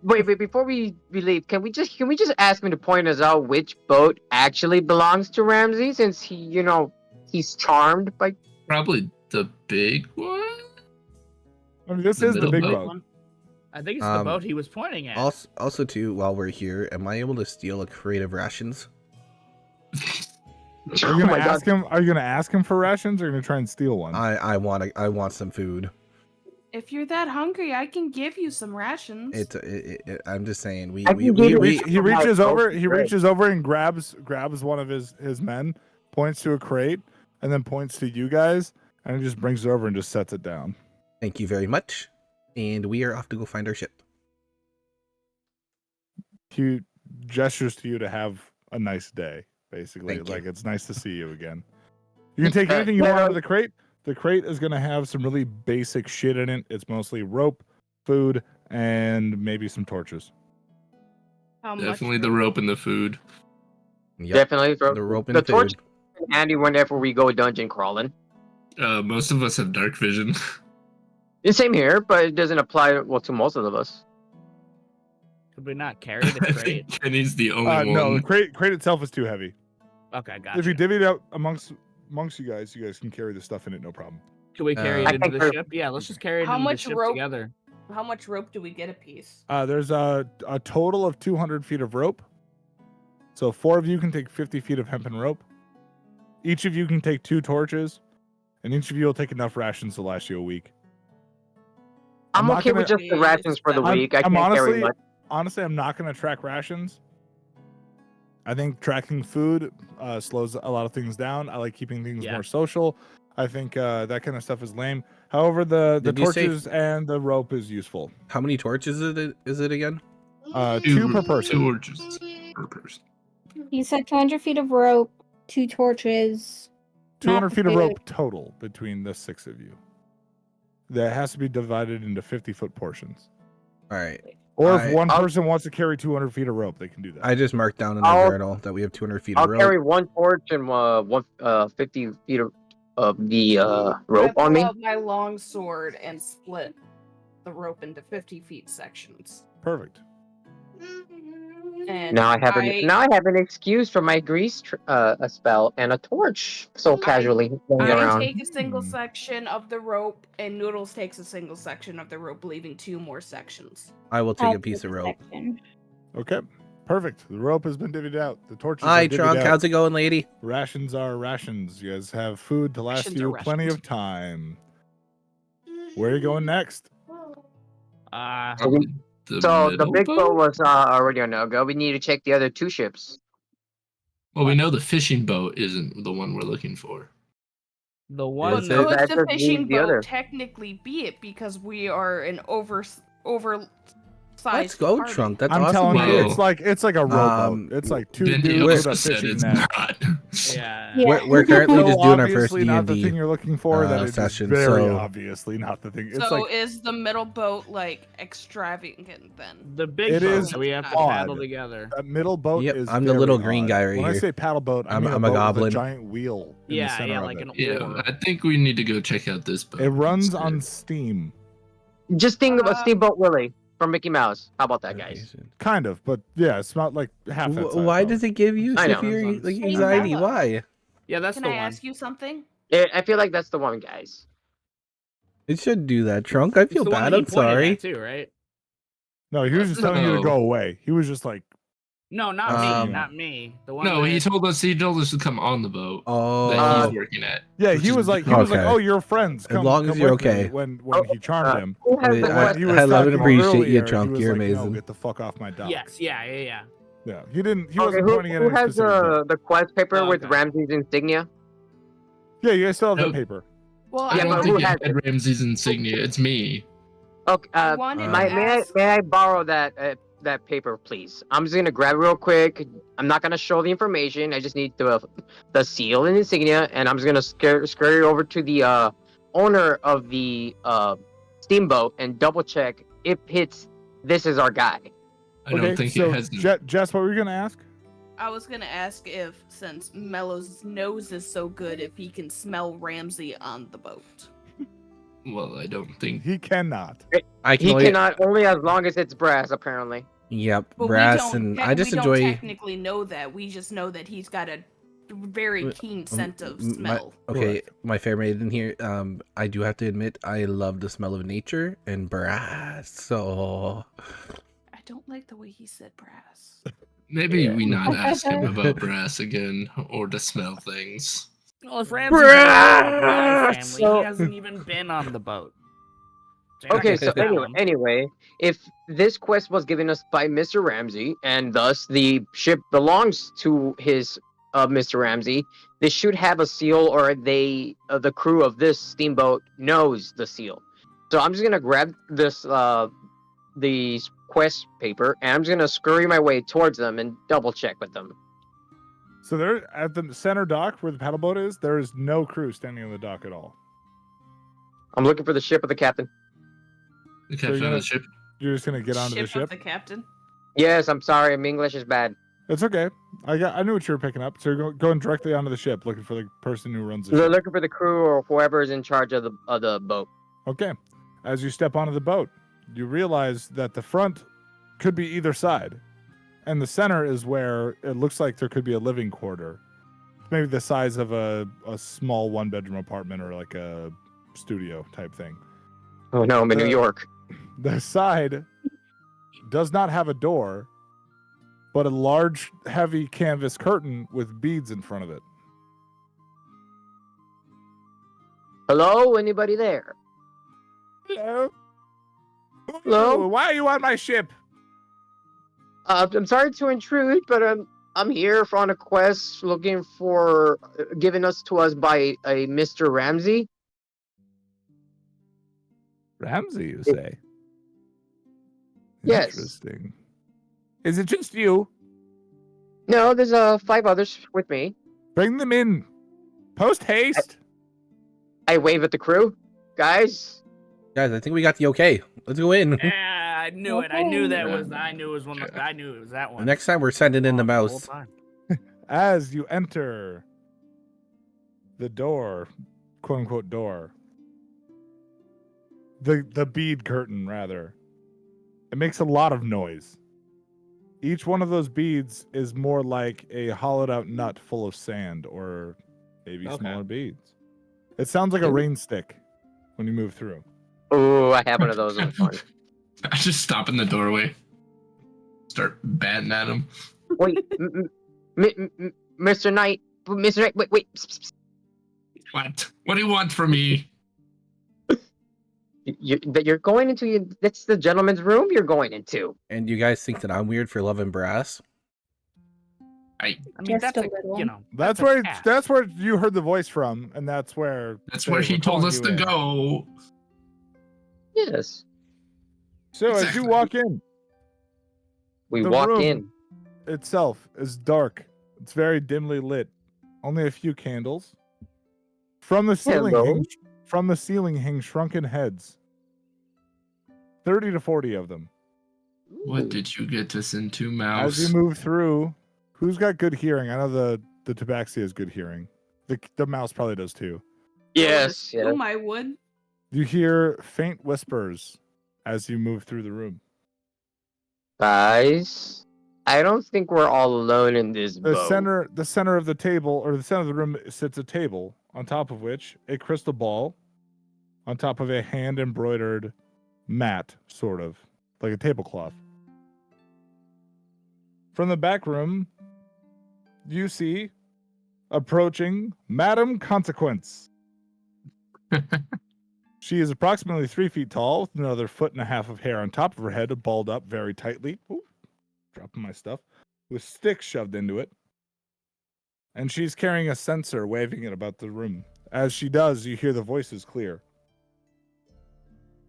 Wait. Before we leave, can we just ask him to point us out which boat actually belongs to Ramsey, since he's charmed by. Probably the big one. I mean, this The is the middle big boat? boat. I think it's the Um, boat he was pointing at. Also, too, while we're here, am I able to steal a creative rations? Are you Oh gonna my God. ask him? Are you gonna ask him for rations, or are you gonna try and steal one? I want some food. If you're that hungry, I can give you some rations. I'm just saying I can give you He reaches some over. bread. He reaches over and grabs one of his men, points to a crate, and then points to you guys, and he just brings it over and just sets it down. Thank you very much. And we are off to go find our ship. He gestures to you to have a nice day. Basically, Thank you. like it's nice to see you again. You can take anything you want out of the crate. The crate is gonna have some really basic shit in it. It's mostly rope, food, and maybe some torches. How much? Definitely the rope and the food. Yep. Definitely, bro. The rope and the torch food. is handy whenever we go dungeon crawling. Most of us have dark vision. The same here, but it doesn't apply to most of us. Could we not carry the I crate? think Kenny's the only No, one. the crate itself is too heavy. Okay, gotcha. If you divvy it out amongst you guys can carry the stuff in it, no problem. Can we carry I it into think the we're- ship? Yeah, let's just carry it How into much the ship rope? together. How much rope do we get a piece? There's a total of 200 feet of rope. So 4 of you can take 50 feet of hempen rope. Each of you can take 2 torches, and each of you will take enough rations to last you a week. I'm not okay with gonna- just the rations for the I'm- week. I I'm can't carry much. honestly, I'm not going to track rations. I think tracking food slows a lot of things down. I like keeping things Yeah. more social. I think that kind of stuff is lame. However, the Did you say- torches and the rope is useful. How many torches is it again? 2 per person. 2 torches per person. You said 200 feet of rope, 2 torches. 200 not feet of food. rope total between the 6 of you. That has to be divided into 50-foot portions. All right. Or I- if one I'll- person wants to carry 200 feet of rope, they can do that. I just marked down in the I'll- journal that we have 200 feet I'll of rope. carry 1 torch and 50 feet of the rope I on pull me. out my long sword and split the rope into 50 feet sections. Perfect. And Now I have an excuse for my grease a spell and a torch. So casually going I around. take a single Hmm. section of the rope, and Noodles takes a single section of the rope, leaving 2 more sections. I will take a I'll piece of rope. section. Okay. Perfect. The rope has been divvied out. The torches Hi, are divvied Trunk. out. How's it going, lady? Rations are rations. You guys have food to last Rations you are plenty rations. of time. Where are you going next? So the middle big boat was already on a go. We need to check the other 2 ships. Well, we know the fishing boat isn't the one we're looking for. The But one Is that it? could That the just fishing means the boat other. technically be it because we are an oversized Let's go, party? Trunk. That's I'm awesome. telling you, Well, it's like a rowboat. It's like 2 Then dudes you with a also said fishing it's net. not. Yeah. Yeah. We're currently So just doing our first obviously not the D&D. thing you're looking for. That is session, very so- obviously not the thing. It's So like is the middle boat like extravagant then? The big It boat is that we have to odd. paddle together. that middle boat Yep, is. I'm the very little green odd. guy right When I here. say paddle boat, I I'm- mean I'm a a boat goblin. with a giant wheel in the Yeah, center yeah, of like it. an Yeah, oar. I think we need to go check out this boat. It runs instead. on Steam, Just think about Uh, Steamboat Willie from Mickey Mouse. How about that, guys? kind of, but yeah, it's not like half that. Why does it give you I know. severe Runs on like Steam. anxiety? Umbrella. Why? Yeah, that's Can the I one. ask you something? I feel like that's the one, guys. It should do that, Trunk. I It's feel the one bad. that he I'm pointed sorry. at too, right? No, he was just telling you to No. go away. He was just like, No, not Um, me. Not me. The one. No, that... he told us to come on the boat that Oh, he's working at. yeah, Which he is was like, Okay. oh, you're friends. As Come, long as come you're with me," okay. When he charmed him. Who has I- the But I- quest? when he was I love and talking appreciate you, earlier, Trunk. He was You're like, No, amazing. get the fuck off my dock. Yes. Yeah. Yeah, he didn't. He Okay, wasn't who pointing at who any has specific boat. the quest paper Oh, with okay. Ramsey's insignia? Yeah, you guys still have Nope. that paper. Well, I Yeah, I don't but think who it has had Ramsey's insignia. It's me. Okay, I wanted to may ask. I borrow that paper, please? I'm just gonna grab it real quick. I'm not gonna show the information. I just need the seal and insignia, and I'm just gonna scurry over to the owner of the steamboat and double check if this is our guy. I don't think so it has. Jess, what were you gonna ask? I was gonna ask if, since Mellow's nose is so good, if he can smell Ramsey on the boat. Well, I don't think. He cannot. I can He only. cannot only as long as it's brass, apparently. Yep, But brass, we and don't, I just we enjoy. don't technically know that. We just know that he's got a very keen scent of smell. Okay, my fair maiden here. I do have to admit, I love the smell of nature and brass. So I don't like the way he said brass. Maybe we not ask him about brass again or to smell things. Well, if Ramsey's a member of my family, So- he hasn't even been on the boat. So you're not Okay, gonna so smell him. anyway, if this quest was given us by Mr. Ramsey, and thus the ship belongs to his Mr. Ramsey, they should have a seal, or the crew of this steamboat knows the seal. So I'm just gonna grab this the quest paper, and I'm just gonna scurry my way towards them and double check with them. So there, at the center dock where the paddle boat is, there is no crew standing on the dock at all. I'm looking for the ship of the captain. The So captain of the ship. You're just gonna get onto the Of ship. the captain. Yes, I'm sorry, my English is bad. It's okay. I knew what you were picking up. So you're going directly onto the ship, looking for the person who runs the They're ship. looking for the crew or whoever is in charge of the boat. Okay. As you step onto the boat, you realize that the front could be either side, and the center is where it looks like there could be a living quarter, maybe the size of a small one-bedroom apartment or like a studio type thing. Oh no, I'm in New York. The side does not have a door, but a large, heavy canvas curtain with beads in front of it. Hello, anybody there? Hello? Hello? Why are you on my ship? I'm sorry to intrude, but I'm here on a quest looking for given to us by a Mr. Ramsey. Ramsey, you say? Yes. Interesting. Is it just you? No, there's 5 others with me. Bring them in. Post haste. I wave at the crew. Guys, Guys, I think we got the okay. Let's go in. Yeah, I knew it. I knew that was. Yeah. I knew it was one. I knew it was that one. Next time we're sending in the whole mouse. time. As you enter the door, quote unquote door, the bead curtain rather, it makes a lot of noise. Each one of those beads is more like a hollowed out nut full of sand or maybe Okay. smaller beads. It sounds like a rain stick when you move through. oh, I have one of those. It's fun. I just stop in the doorway. Start batting at him. Wait, Mr. Knight, Mr. Knight, wait. Psst, psst, psst. What? What do you want from me? You're going into that's the gentleman's room you're going into. And you guys think that I'm weird for loving brass? I. I mean, Just that's a a little. you know. That's a where cat. that's where you heard the voice from, and that's where That's they where he were told calling us you to in. go. Yes. So as you Exactly. walk in, We The walk room. in. itself is dark. It's very dimly lit. Only a few candles. From the ceiling, Hello? hang shrunken heads. 30 to 40 of them. What did you get us into, As Mouse? you move through, who's got good hearing? I know the tabaxi has good hearing. The mouse probably does too. Yes, yes. I would. You hear faint whispers as you move through the room. Guys, I don't think we're all alone in this The boat. center of the table, or the center of the room, sits a table, on top of which a crystal ball, on top of a hand embroidered mat, sort of like a tablecloth. From the back room, you see approaching Madam Consequence. She is approximately 3 feet tall, with another 1.5 feet of hair on top of her head, balled up very tightly. Ooh, dropping my stuff. With sticks shoved into it. And she's carrying a censer, waving it about the room. As she does, you hear the voices clear.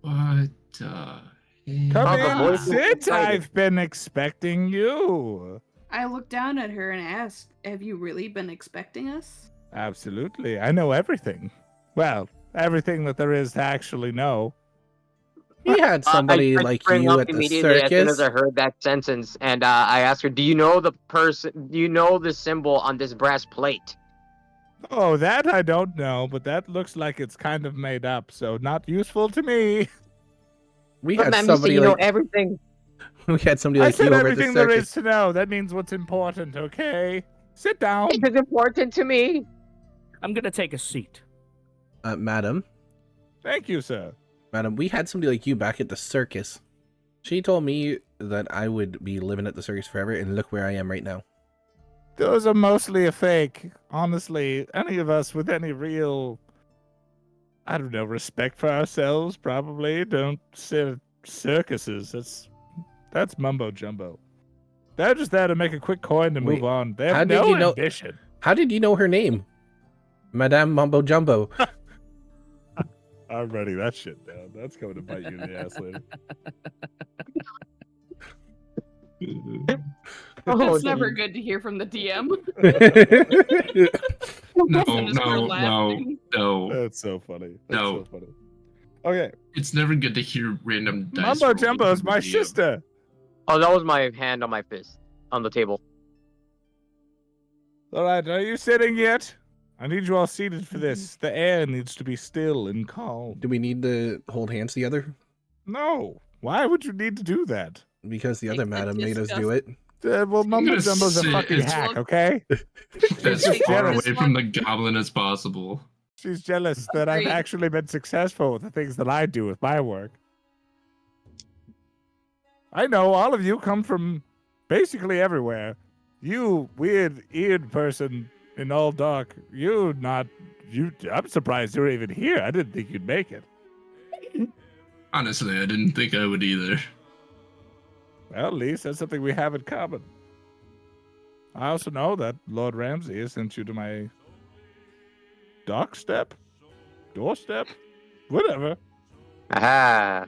What? Come Oh, the in, voices sit. excited. I've been expecting you. I looked down at her and asked, "Have you really been expecting us?" Absolutely. I know everything. Well, everything that there is to actually know. We had somebody I like sprang you up at the immediately as soon circus. as I heard that sentence, and I asked her, "Do you know the person? Do you know the symbol on this brass plate?" Oh, that I don't know, but that looks like it's kind of made up, so not useful to me. We But had ma'am, you say somebody you know like everything. we had somebody I like said you over at the everything there is circus. to know. That means what's important, okay? Sit down. It is important to me. I'm gonna take a seat. Madam, Thank you, sir. we had somebody like you back at the circus. She told me that I would be living at the circus forever, and look where I am right now. Those are mostly a fake. Honestly, any of us with any real, I don't know, respect for ourselves probably don't sit at circuses. That's mumbo jumbo. They're just there to make a quick coin and Wait, move on. They how have did no you know- ambition. How did you know her name? Madame Mumbo Jumbo. I'm writing that shit down. That's going to bite you in the ass later. Oh, It's never good to hear from the DM. No, Just start no, no, laughing. no. That's so funny. That's No. so funny. Okay, It's never good to hear random dice Mumbo rolling Jumbo is from my the DM. sister. Oh, that was my hand on my fist on the table. All right, are you sitting yet? I need you all seated for this. The air needs to be still and calm. Do we need to hold hands together? No. Why would you need to do that? Because the other It's madam made us do it. Well, Mumbo gonna Jumbo's a sit- fucking it's- hack, okay? As She's far jealous. away from the goblin as possible. She's jealous that I've Agreed. actually been successful with the things that I do with my work. I know all of you come from basically everywhere. You weird-eared person in all dark. I'm surprised you're even here. I didn't think you'd make it. Honestly, I didn't think I would either. Well, at least that's something we have in common. I also know that Lord Ramsay has sent you to my doorstep, whatever. Aha.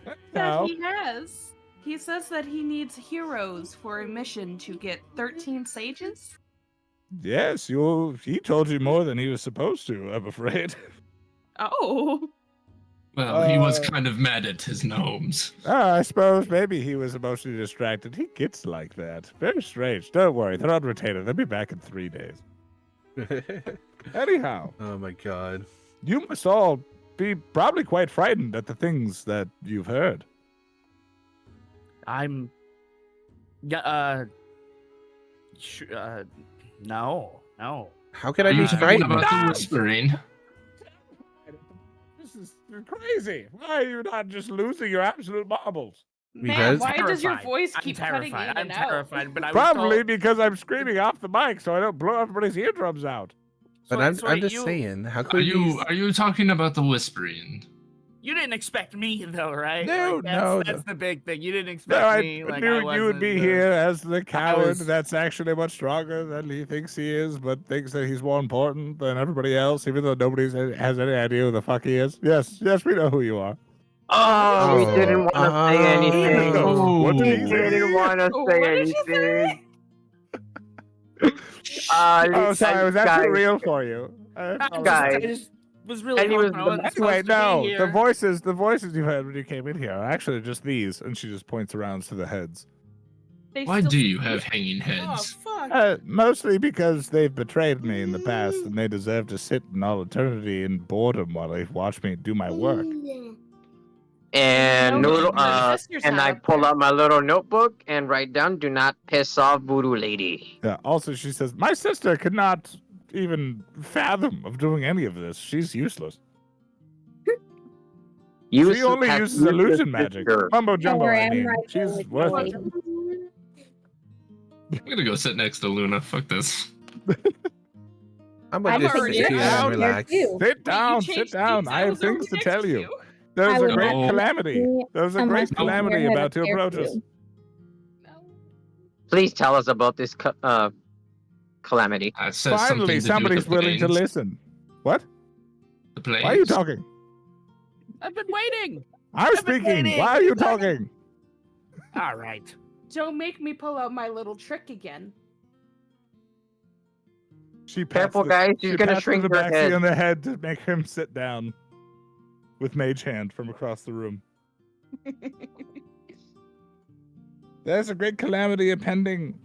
That Now, he has. He says that he needs heroes for a mission to get 13 sages. yes, he told you more than he was supposed to, I'm afraid. Oh. Well, he was kind of mad at his gnomes. I suppose maybe he was emotionally distracted. He gets like that. Very strange. Don't worry, they're on retainer. They'll be back in 3 days. Anyhow, Oh my god. you must all be probably quite frightened at the things that you've heard. I'm. No. How could I be What frightened? about the whispering? This is crazy. Why are you not just losing your absolute marbles? Man, Because- why does your Terrified. voice I'm keep cutting terrified. in I'm and out? terrified, but I was Probably told- because I'm screaming off the mic so I don't blow everybody's eardrums out. But So- I'm so just you- saying, how Are could you talking about the whispering? You didn't expect me though, right? No, Like, no, That's the big thing. You didn't No, expect I me. Like knew I you would be wasn't, here as the coward was- that's actually much stronger than he thinks he is, but thinks that he's more important than everybody else, even though nobody has any idea who the fuck he is. Yes, we know who you are. Oh, we Oh, didn't want to say anything. Oh, what did We he Oh. say? didn't want to What say did you anything. Oh, sorry, was that guys, too real for you? I Guys. just was really And he was hoping I the- wasn't supposed Anyway, to no, be the here. voices you heard when you came in here are actually just these, and she just points around to the heads. They Why still do you speak. have hanging Oh heads? fuck! Mostly because they've betrayed me in the past, and they deserve to sit in all eternity in boredom while they watch me do my work. And No, noodle, your sister's and not I up pull there. out my little notebook and write down, "Do not piss off Voodoo Lady." Yeah. Also, she says my sister could not even fathom of doing any of this. She's useless. She only has uses useless illusion magic. sister. Mumbo jumbo. worry, I I'm mean, right there she's with you, worthless. lady. I'm gonna go sit next to Luna. Fuck this. I'm gonna I'm just already sit here down and here relax. too. Sit Wait, you down, sit changed down. seats? I have was already things to next tell you. you. There's I a would great not calamity. be There's a unless great you're calamity head about up to there, approach us. too. No. Please tell us about this calamity. It says Finally, something to do with somebody's the willing to planes. listen. What? The planes. Why are you talking? I've been waiting. I'm I've been speaking. waiting. Why are you talking? All right. Don't make me pull out my little trick again. She pats Careful, the- guys. She's she gonna pats shrink the your backseat head. on the head to make him sit down with mage hand from across the room. There's a great calamity impending.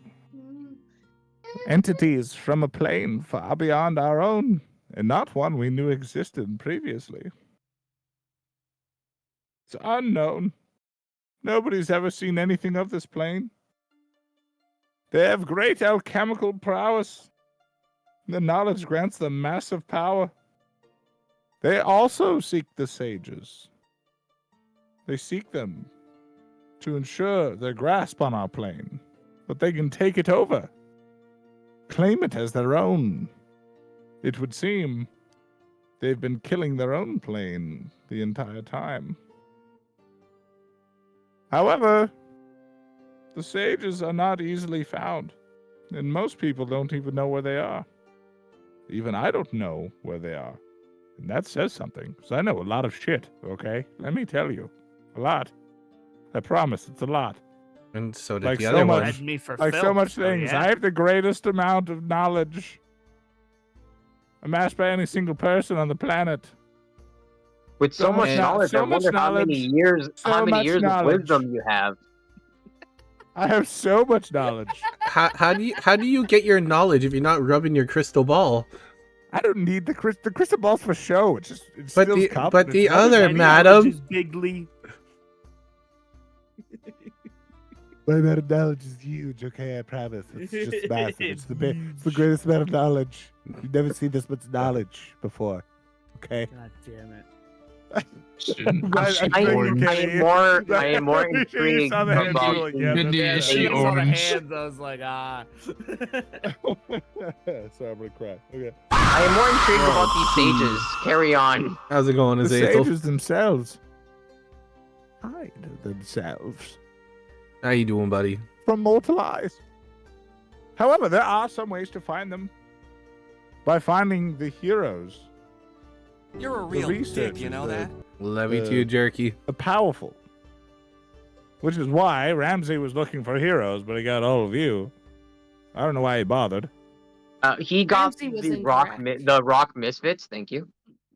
Entities from a plane far beyond our own, and not one we knew existed previously. It's unknown. Nobody's ever seen anything of this plane. They have great alchemical prowess. The knowledge grants them massive power. They also seek the sages. They seek them to ensure their grasp on our plane, but they can take it over, claim it as their own. It would seem they've been killing their own plane the entire time. However, the sages are not easily found, and most people don't even know where they are. Even I don't know where they are. And that says something, because I know a lot of shit, okay? Let me tell you. A lot. I promise, it's a lot. And so did Like the so other much- one. Had me for Like so filth, much so things. yeah. I have the greatest amount of knowledge amassed by any single person on the planet. With so So much much knowledge, so I much wonder how many knowledge, years, so how many much years of knowledge. wisdom you have. I have so much knowledge. How do you get your knowledge if you're not rubbing your crystal ball? I don't need the crystal balls for show. It's just it But steals the- cup, but it's the rubbish. other My madam- knowledge is bigly. My amount of knowledge is huge. Okay, I promise. It's just massive. It's the greatest amount of knowledge. You've never seen this much knowledge before. Okay. God damn it. Shouldn't- I- she I- orange. I am more You intrigued saw the hand about roll, the- yeah, Didn't he- Yeah, is as she soon as I saw the orange? hands, I was like, ah. Sorry, I'm gonna cry. Okay. I am more intrigued about these sages. Carry on. How's it going, The Azazel? sages themselves hide themselves How you doing, buddy? from mortal eyes. However, there are some ways to find them. By finding the heroes, You're a the real dick, researchers, you know that? Love you too, Jerky. the powerful. Which is why Ramsey was looking for heroes, but he got all of you. I don't know why he bothered. He got Ramsey was the rock misfits. Thank you.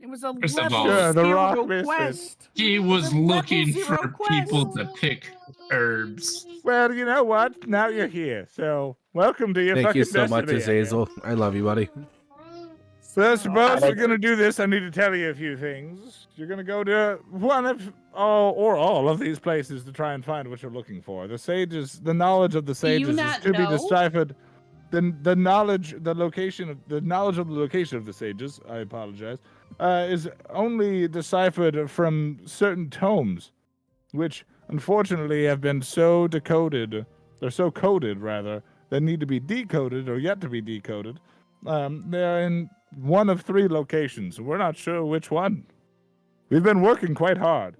It was a First of level all- Yeah, the zero rock misfits. quest. He It was a level looking zero for quest. people to pick herbs. Well, you know what? Now you're here, so welcome to your Thank fucking you so much, destiny, I guess. Azazel. I love you, buddy. So I suppose we're gonna do this. I need to tell you a few things. You're gonna go to one of or all of these places to try and find what you're looking for. The sages, the knowledge of the Do you sages is not to be know? deciphered. The knowledge, the knowledge of the location of the sages. I apologize. Is only deciphered from certain tomes, which unfortunately have been so decoded, or so coded rather, that need to be decoded or yet to be decoded. They're in one of 3 locations. We're not sure which one. We've been working quite hard.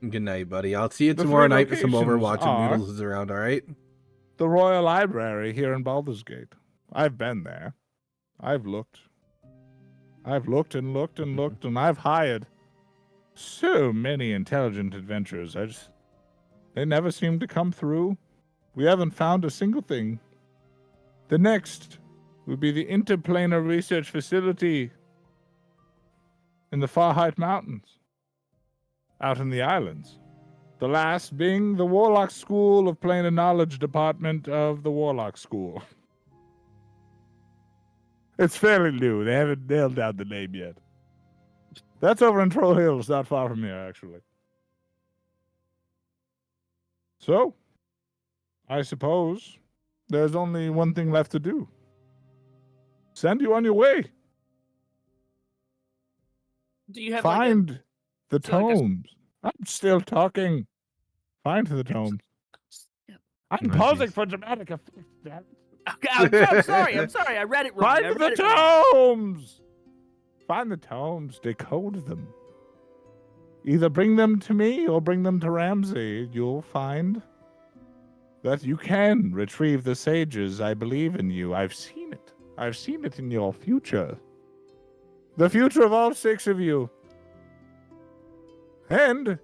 Good night, buddy. I'll see you The tomorrow 3 night for some locations Overwatch and are- noodles around, alright? The Royal Library here in Baldur's Gate. I've been there. I've looked. I've looked and looked and looked, and I've hired so many intelligent adventurers. They never seem to come through. We haven't found a single thing. The next would be the Interplanar Research Facility in the Farheight Mountains, out in the islands. The last being the Warlock School of Planar Knowledge Department of the Warlock School. It's fairly new. They haven't nailed down the name yet. That's over in Troll Hills, not far from here, actually. So, I suppose there's only one thing left to do. Send you on your way. Do you have Find the so like a- tomes. I'm still talking. Find the tomes. I'm Oh, pausing jeez. for dramatic effect. damn it. Okay, I'm sorry. I'm sorry. I read it wrong. I Find read the it wrong. tomes! Find the tomes, decode them. Either bring them to me or bring them to Ramsey. You'll find that you can retrieve the sages. I believe in you. I've seen it. I've seen it in your future. The future of all 6 of you. And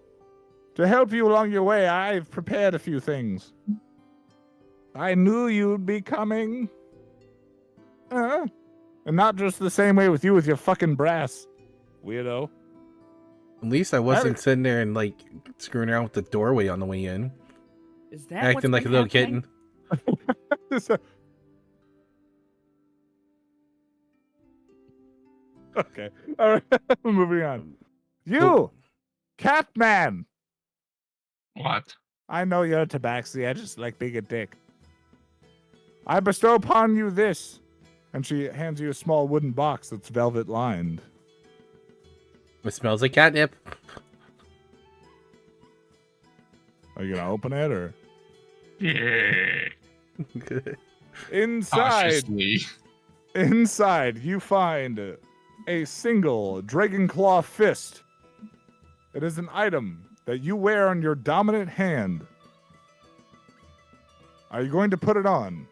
to help you along your way, I've prepared a few things. I knew you'd be coming. And not just the same way with you with your fucking brass. Weirdo. At least I wasn't sitting there and like screwing around with the doorway on the way in, Is that acting like a little kitten. Okay. All right. Moving on. You, Catman. What? I know you're a tabaxi. I just like being a dick. I bestow upon you this. And she hands you a small wooden box that's velvet lined. It smells like catnip. Are you gonna open it or Yeah. inside? Cautiously. Inside, you find a single dragon claw fist. It is an item that you wear on your dominant hand. Are you going to put it on?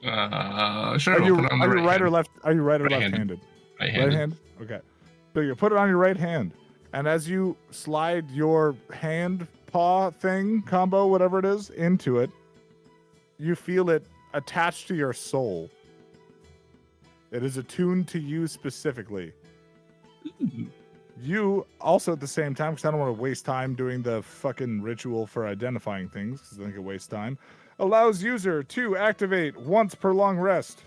Sure. Are I'll you, put it on are the you right or hand. left? Are you right or Right-handed. left-handed? Right-handed. Right hand? Okay. So you put it on your right hand, and as you slide your hand paw thing, combo, whatever it is, into it, you feel it attached to your soul. It is attuned to you specifically. You also at the same time, because I don't want to waste time doing the fucking ritual for identifying things, because I think it wastes time, allows user to activate once per long rest.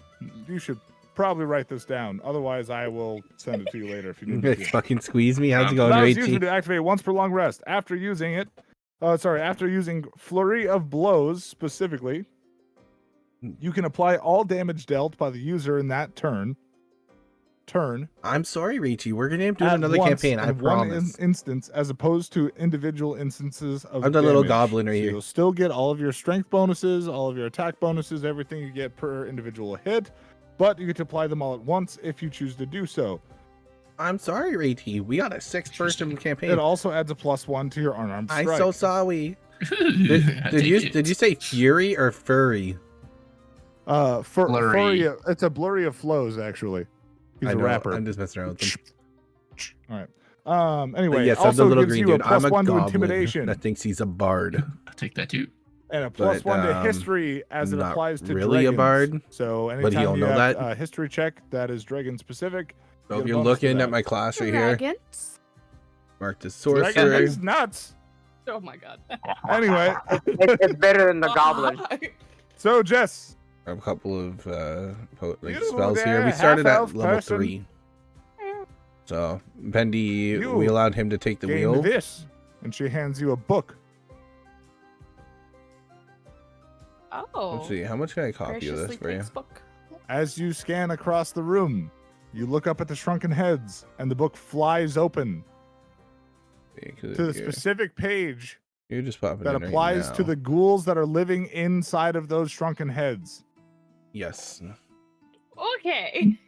You should probably write this down. Otherwise, I will send it to you later if you need me to. Fucking squeeze me. How's it going, Allows Rachie? user to activate once per long rest. After using it, after using Flurry of Blows specifically, you can apply all damage dealt by the user in that turn. I'm sorry, Rachie. We're gonna do at another once campaign. I in one promise. instance, as opposed to individual instances of I'm the little damage. goblin right So here. You'll still get all of your strength bonuses, all of your attack bonuses, everything you get per individual hit, but you get to apply them all at once if you choose to do so. I'm sorry, Rachie. We got a 6-person campaign. It also adds a +1 to your unarmed strike. I'm so sorry. I Did take you say fury or furry? Flurry. Blurry. It's a blurry of flows, actually. He's I a know, rapper. I'm just messing around with them. All right. Anyway, Yes, it I'm the also little gives green you a dude. I'm a +1 to goblin intimidation that thinks he's a bard. I'll take that too. and a but, +1 to history as it not applies to really a dragons. bard, So but anytime he'll you know have that. a history check that is dragon specific, So you if get a you're bonus to looking that. at my class right here, Dragons? marked as sorcerer. Dragon's nuts. Oh my god. Anyway, It's better than the goblin. so Jess, I have a couple of You spells there, here. We started at half-elf level person. 3. So Bendy, You we allowed him to take the gain wheel. this, and she hands you a book. Oh. Let's see, how much can I copy of this Graciously for you? takes book. As you scan across the room, you look up at the shrunken heads, and the book flies open to the specific page You're just popping that in right applies to now. the ghouls that are living inside of those shrunken heads. Yes. Okay.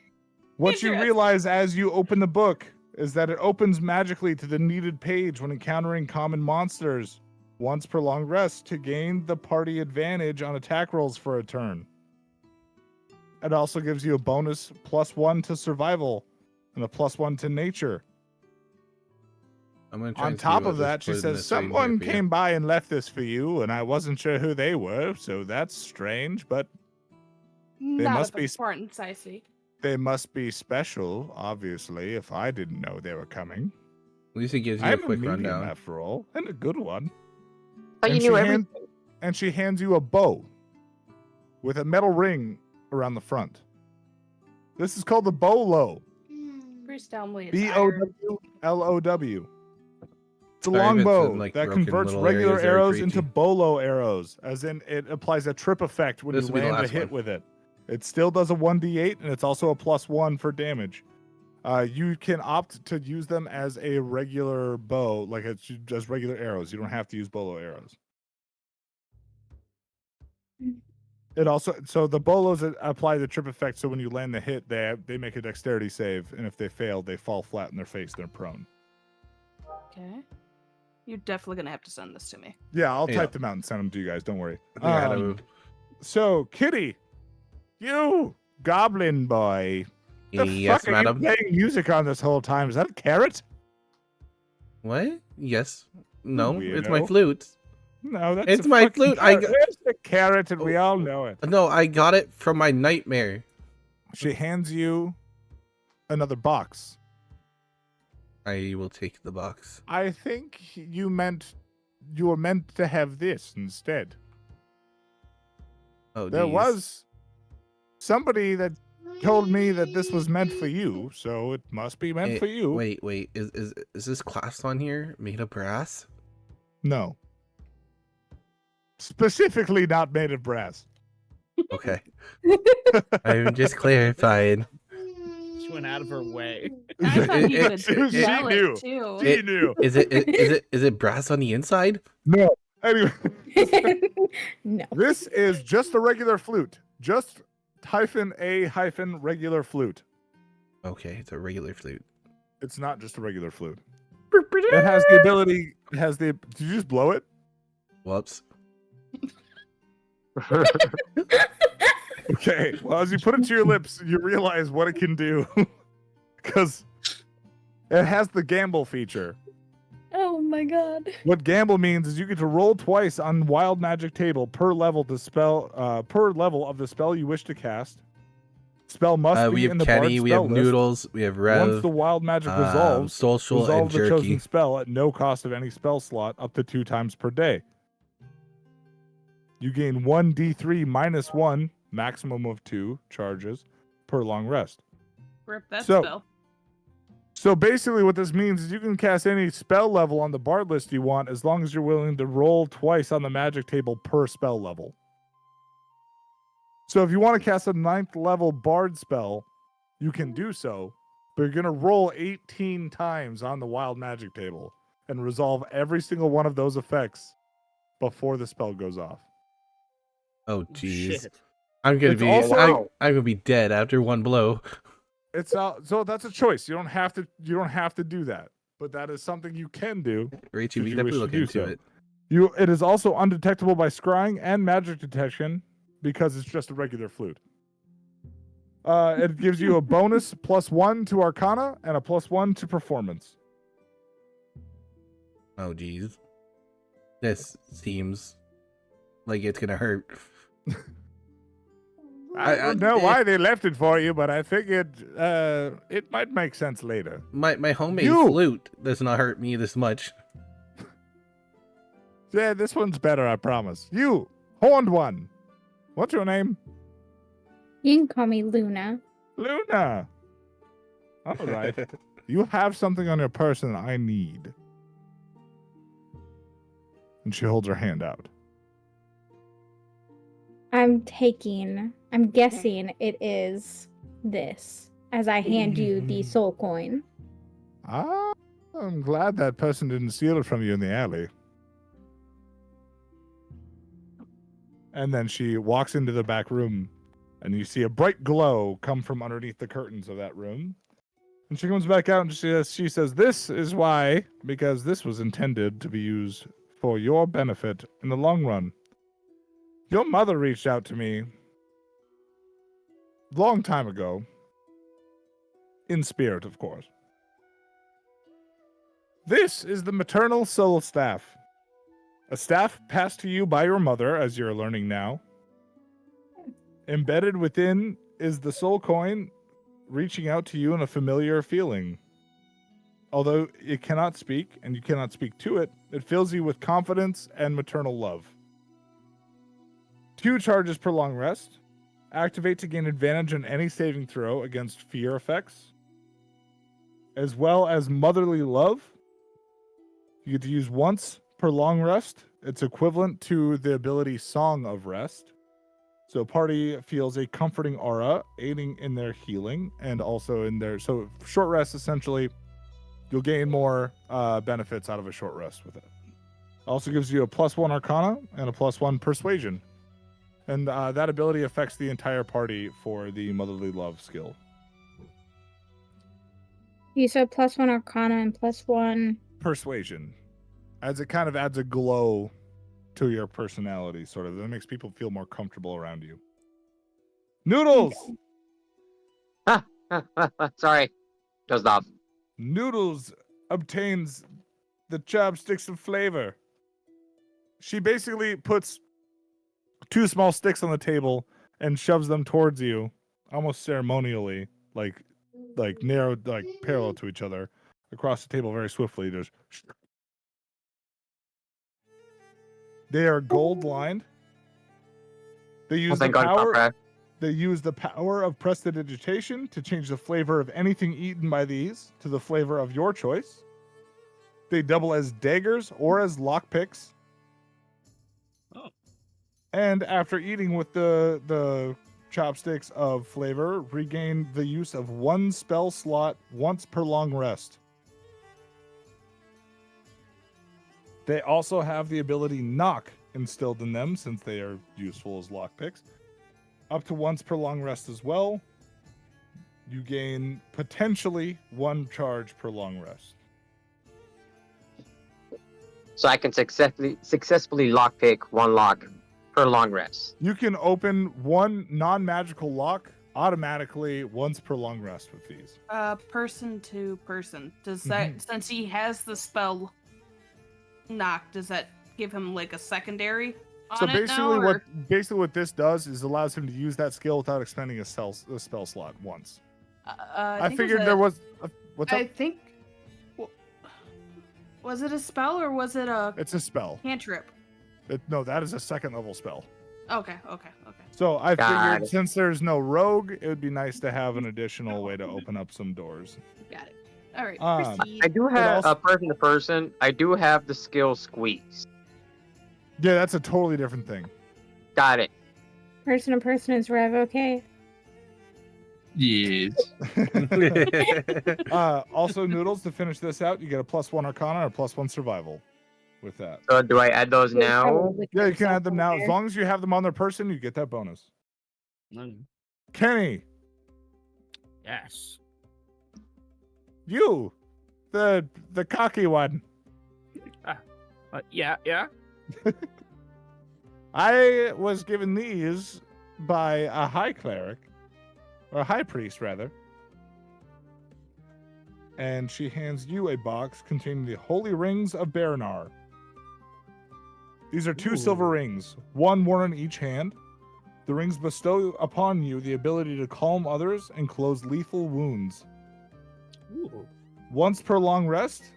What you Interesting. realize as you open the book is that it opens magically to the needed page when encountering common monsters once per long rest to gain the party advantage on attack rolls for a turn. It also gives you a bonus +1 to survival and a +1 to nature. I'm gonna try On and see top what of this that, she put in says, this right here someone for you. came by and left this for you, and I wasn't sure who they were, so that's strange, but Not must of be importance, I see. they must be special, obviously, if I didn't know they were coming. At least it gives you a I'm a quick medium, rundown. after all, and a good one. Oh, you And knew she everything. and she hands you a bow with a metal ring around the front. This is called the bolo. Bruce Downley is B-O-W-L-O-W. It's a Sorry if long it's bow in, like, that broken converts little regular areas there, arrows Creaky. into bolo arrows, as in it applies a trip effect when This you will be the land a last hit one. with it. It still does a 1d8, and it's also a +1 for damage. You can opt to use them as a regular bow, like it's just regular arrows. You don't have to use bolo arrows. It also, so the bolos apply the trip effect, so when you land the hit, they make a dexterity save, and if they fail, they fall flat in their face. They're prone. Okay. You're definitely gonna have to send this to me. Yeah, I'll Yeah. type them out and send them to you guys. Don't worry. I think I had a- So, Kitty, you goblin boy, the Yes, fuck are madam. you playing music on this whole time? Is that a carrot? What? Yes. No, it's my Weirdo. flute. No, that's It's a my fucking flute. Carrot. It's a carrot, and we all know it. No, I got it from my nightmare. She hands you another box. I will take the box. I think you were meant to have this instead. Oh, There geez. was somebody that told me that this was meant for you, so it must be meant for you. Wait. Is this clasp on here made of brass? No. Specifically not made of brass. Okay. I'm just clarifying. She went out of her way. I thought you She would sell knew. it too. She knew. Is it brass on the inside? No. Anyway, No. this is just a regular flute. Just -a regular flute. Okay, it's a regular flute. It's not just a regular flute. It has the ability. It has the. Did you just blow it? Whoops. Okay. Well, as you put it to your lips, you realize what it can do, because it has the gamble feature. Oh my god. What gamble means is you get to roll twice on Wild Magic table per level to spell per level of the spell you wish to cast. Spell must We be have in the Kenny, Bard's we spell have list. Noodles, we have Rev. Once the Wild Magic resolves, Social resolve and the Jerky. chosen spell at no cost of any spell slot up to 2 times per day. You gain 1d3 minus 1, maximum of 2 charges per long rest. Rip that So- spell. So basically what this means is you can cast any spell level on the Bard list you want as long as you're willing to roll twice on the magic table per spell level. So if you want to cast a 9th level Bard spell, you can do so, but you're going to roll 18 times on the Wild Magic table and resolve every single one of those effects before the spell goes off. Oh jeez. Shit. I'm gonna It's be also- I'm gonna be dead after one blow. It's so that's a choice. You don't have to do that, but that is something you can do. Rachel, we Should you definitely wish to look do into so. it. It is also undetectable by scrying and magic detection because it's just a regular flute. It gives you a bonus +1 to Arcana and a +1 to Performance. Oh jeez. This seems like it's gonna hurt. I don't know why they left it for you, but I figured it might make sense later. My homemade You! flute does not hurt me this much. Yeah, this one's better, I promise. You, horned one. What's your name? You can call me Luna. Luna. All right. You have something on your person that I need. And she holds her hand out. I'm guessing it is this as I hand you the soul coin. Ah, I'm glad that person didn't steal it from you in the alley. And then she walks into the back room, and you see a bright glow come from underneath the curtains of that room. And she comes back out and she says, "This is why, because this was intended to be used for your benefit in the long run. Your mother reached out to me long time ago, in spirit, of course. This is the maternal soul staff. A staff passed to you by your mother, as you're learning now. Embedded within is the soul coin, reaching out to you in a familiar feeling. Although it cannot speak, and you cannot speak to it, it fills you with confidence and maternal love. 2 charges per long rest. Activate to gain advantage on any saving throw against fear effects. As well as motherly love. You get to use once per long rest. It's equivalent to the ability Song of Rest. So party feels a comforting aura, aiding in their healing and also in their... So short rest, essentially, you'll gain more benefits out of a short rest with it. Also gives you a +1 Arcana and a +1 Persuasion. And that ability affects the entire party for the Motherly Love skill. You said +1 Arcana and +1. Persuasion. As it kind of adds a glow to your personality, sort of. That makes people feel more comfortable around you. Noodles! Sorry. Just off. Noodles obtains the chopsticks of flavor. She basically puts 2 small sticks on the table and shoves them towards you, almost ceremonially, like narrowed, like parallel to each other, across the table very swiftly. Just they are gold lined. They use the Thank God, power. Papa. They use the power of prestidigitation to change the flavor of anything eaten by these to the flavor of your choice. They double as daggers or as lockpicks. Oh. And after eating with the chopsticks of flavor, regain the use of 1 spell slot once per long rest. They also have the ability knock instilled in them since they are useful as lockpicks. Up to once per long rest as well. You gain potentially 1 charge per long rest. So I can successfully lockpick 1 lock per long rest. You can open 1 non-magical lock automatically once per long rest with these. Person to person. Does that, since he has the spell knock, does that give him like a secondary on So it basically, now, or- what this does is allows him to use that skill without expending a spell slot once. I think it figured was there a- was. What's up? I think. Was it a spell or was it a It's a spell. cantrip? No, that is a 2nd level spell. Okay. So I Got figured it. since there's no rogue, it would be nice to have an additional way to open up some doors. Got it. All right. Um, I do have also- a person to person. I do have the skill squeeze. Yeah, that's a totally different thing. Got it. Person to person is Rev, okay? Yes. Also, Noodles, to finish this out, you get a +1 Arcana or +1 Survival with that. So do I add those now? Yeah, you can add them now. As long as you have them on their person, you get that bonus. Kenny, Yes. you, the cocky one. Yeah. I was given these by a high cleric, or a high priest rather. And she hands you a box containing the holy rings of Beranar. These are 2 silver rings, 1 worn in each hand. The rings bestow upon you the ability to calm others and close lethal wounds. Ooh. Once per long rest,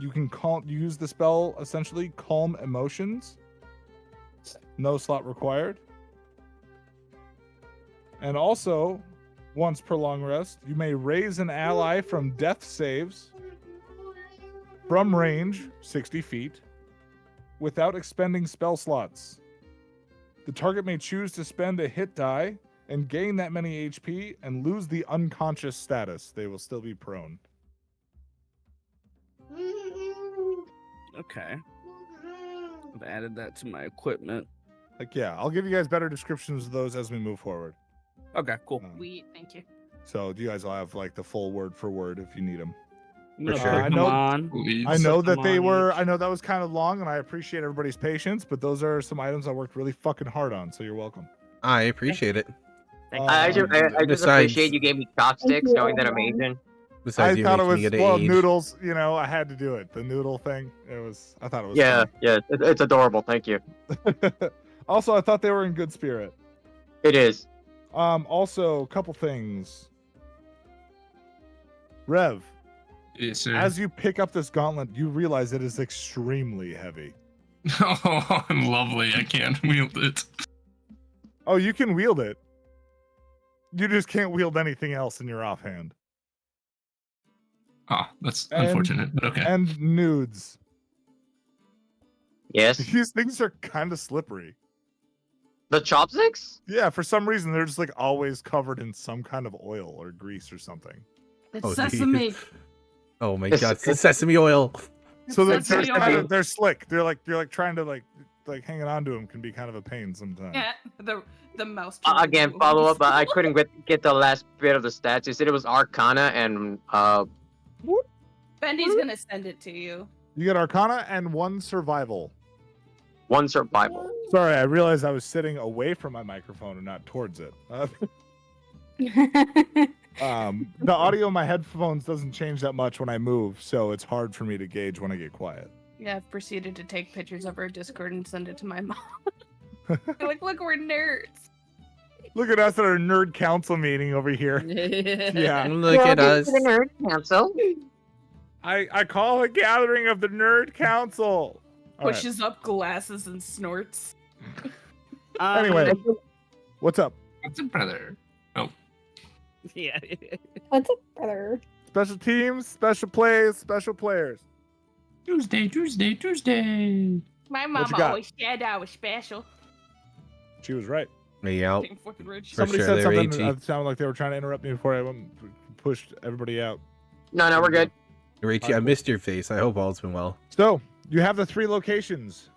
you can use the spell essentially calm emotions. No slot required. And also, once per long rest, you may raise an ally from death saves from range 60 feet without expending spell slots. The target may choose to spend a hit die and gain that many HP and lose the unconscious status. They will still be prone. Okay. I've added that to my equipment. I'll give you guys better descriptions of those as we move forward. Okay, cool. Sweet. Thank you. So you guys will have like the full word for word if you need them. I'm gonna sure. put I them know- on. Please. I know Put that them they on were. each. I know that was kind of long, and I appreciate everybody's patience. But those are some items I worked really fucking hard on. So you're welcome. I appreciate it. I just Besides- appreciate you gave me chopsticks, you, knowing that I'm everyone. Asian. Besides, I you thought it making was me get age. noodles. You know, I had to do it. The noodle thing. It was. I thought it was. Yeah, fun. yeah, it's adorable. Thank you. Also, I thought they were in good spirit. It is. Also, a couple things. Rev, Yes, sir. as you pick up this gauntlet, you realize it is extremely heavy. Oh, lovely. I can't wield it. Oh, you can wield it. You just can't wield anything else in your offhand. Oh, that's And- unfortunate, but okay. And nudes. Yes. These things are kind of slippery. The chopsticks? Yeah, for some reason they're just like always covered in some kind of oil or grease or something. It's Oh, sesame. Oh my It's- god, it's the sesame oil. So they're, Sesame they're, kind oil. of, they're slick. They're like trying to like hanging on to them can be kind of a pain sometimes. Yeah, the mouse. Again, follow up. I couldn't get the last bit of the stats. You said it was Arcana and Bendy's gonna send it to you. You get Arcana and 1 Survival. 1 survival. Sorry, I realized I was sitting away from my microphone and not towards it. The audio in my headphones doesn't change that much when I move, so it's hard for me to gauge when I get quiet. Yeah, I've proceeded to take pictures of our Discord and send it to my mom. Like, look, we're nerds. Look at us at our nerd council meeting over here. Yeah. Look at us. The nerd council. I call a gathering of the nerd council. All right. Pushes up glasses and snorts. Anyway, what's up? What's up, brother? Oh, Yeah. What's up, brother? Special teams, special plays, special players. Tuesday. My What mama you got? always said I was special. She was right. Me out. Dang, fucking rich. For Somebody sure, said they're something 80. that sounded like they were trying to interrupt me before I pushed everybody out. No, we're good. Rachie, I missed your face. I hope all's been well. So, you have the 3 locations.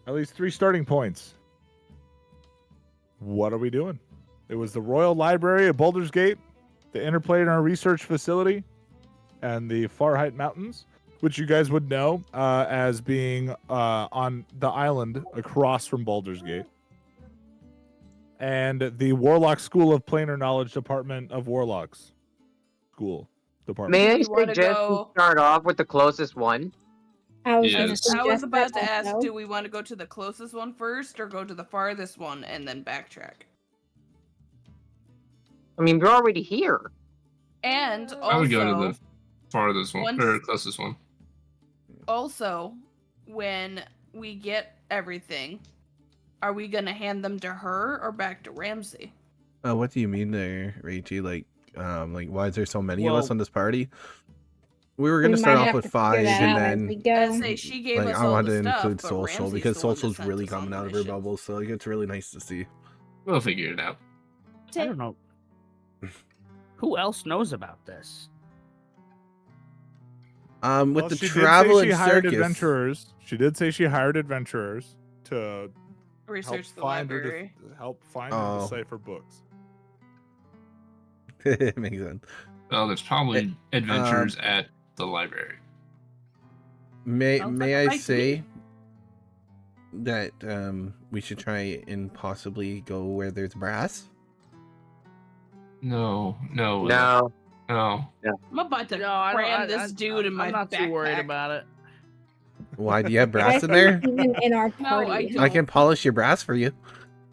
At least 3 starting points. What are we doing? It was the Royal Library of Baldur's Gate, the Interplanar Research Facility, and the Far Height Mountains, which you guys would know as being on the island across from Baldur's Gate. And the Warlock School of Planar Knowledge Department of Warlocks. School Department. May I You wanna suggest go- we start off with the closest one? I was, Yes. gonna I was suggest about that to ask, also. do we want to go to the closest one first or go to the farthest one and then backtrack? I mean, we're already here. And I would go to also, the farthest one once- or closest one. when we get everything, are we gonna hand them to her or back to Ramsey? What do you mean there, Rachie? Like why is there so many of us Well- on this party? We were We gonna start might off have with to figure 5, that out as and we then go. I say she gave like us I all wanted the to stuff, include but social Ramsey's because the one that social's sent really us on coming the out of her mission. bubble, so like, it's really nice to see. We'll figure it out. I don't know. Who else knows about this? With Well, the she did travel say she and hired circus, adventurers. She did say she hired adventurers to help Research the find her library. to help find and Oh. decipher books. it makes sense. Well, there's probably adventures at the library. May Sounds may like a I fight to say that we should try and possibly go where there's brass? No, no, No. no. I'm about to No, I don't- cram this dude in my I'm not backpack. too worried about it. Why do you have I brass in think there? even in our No, party. I don't. I can polish your brass for you.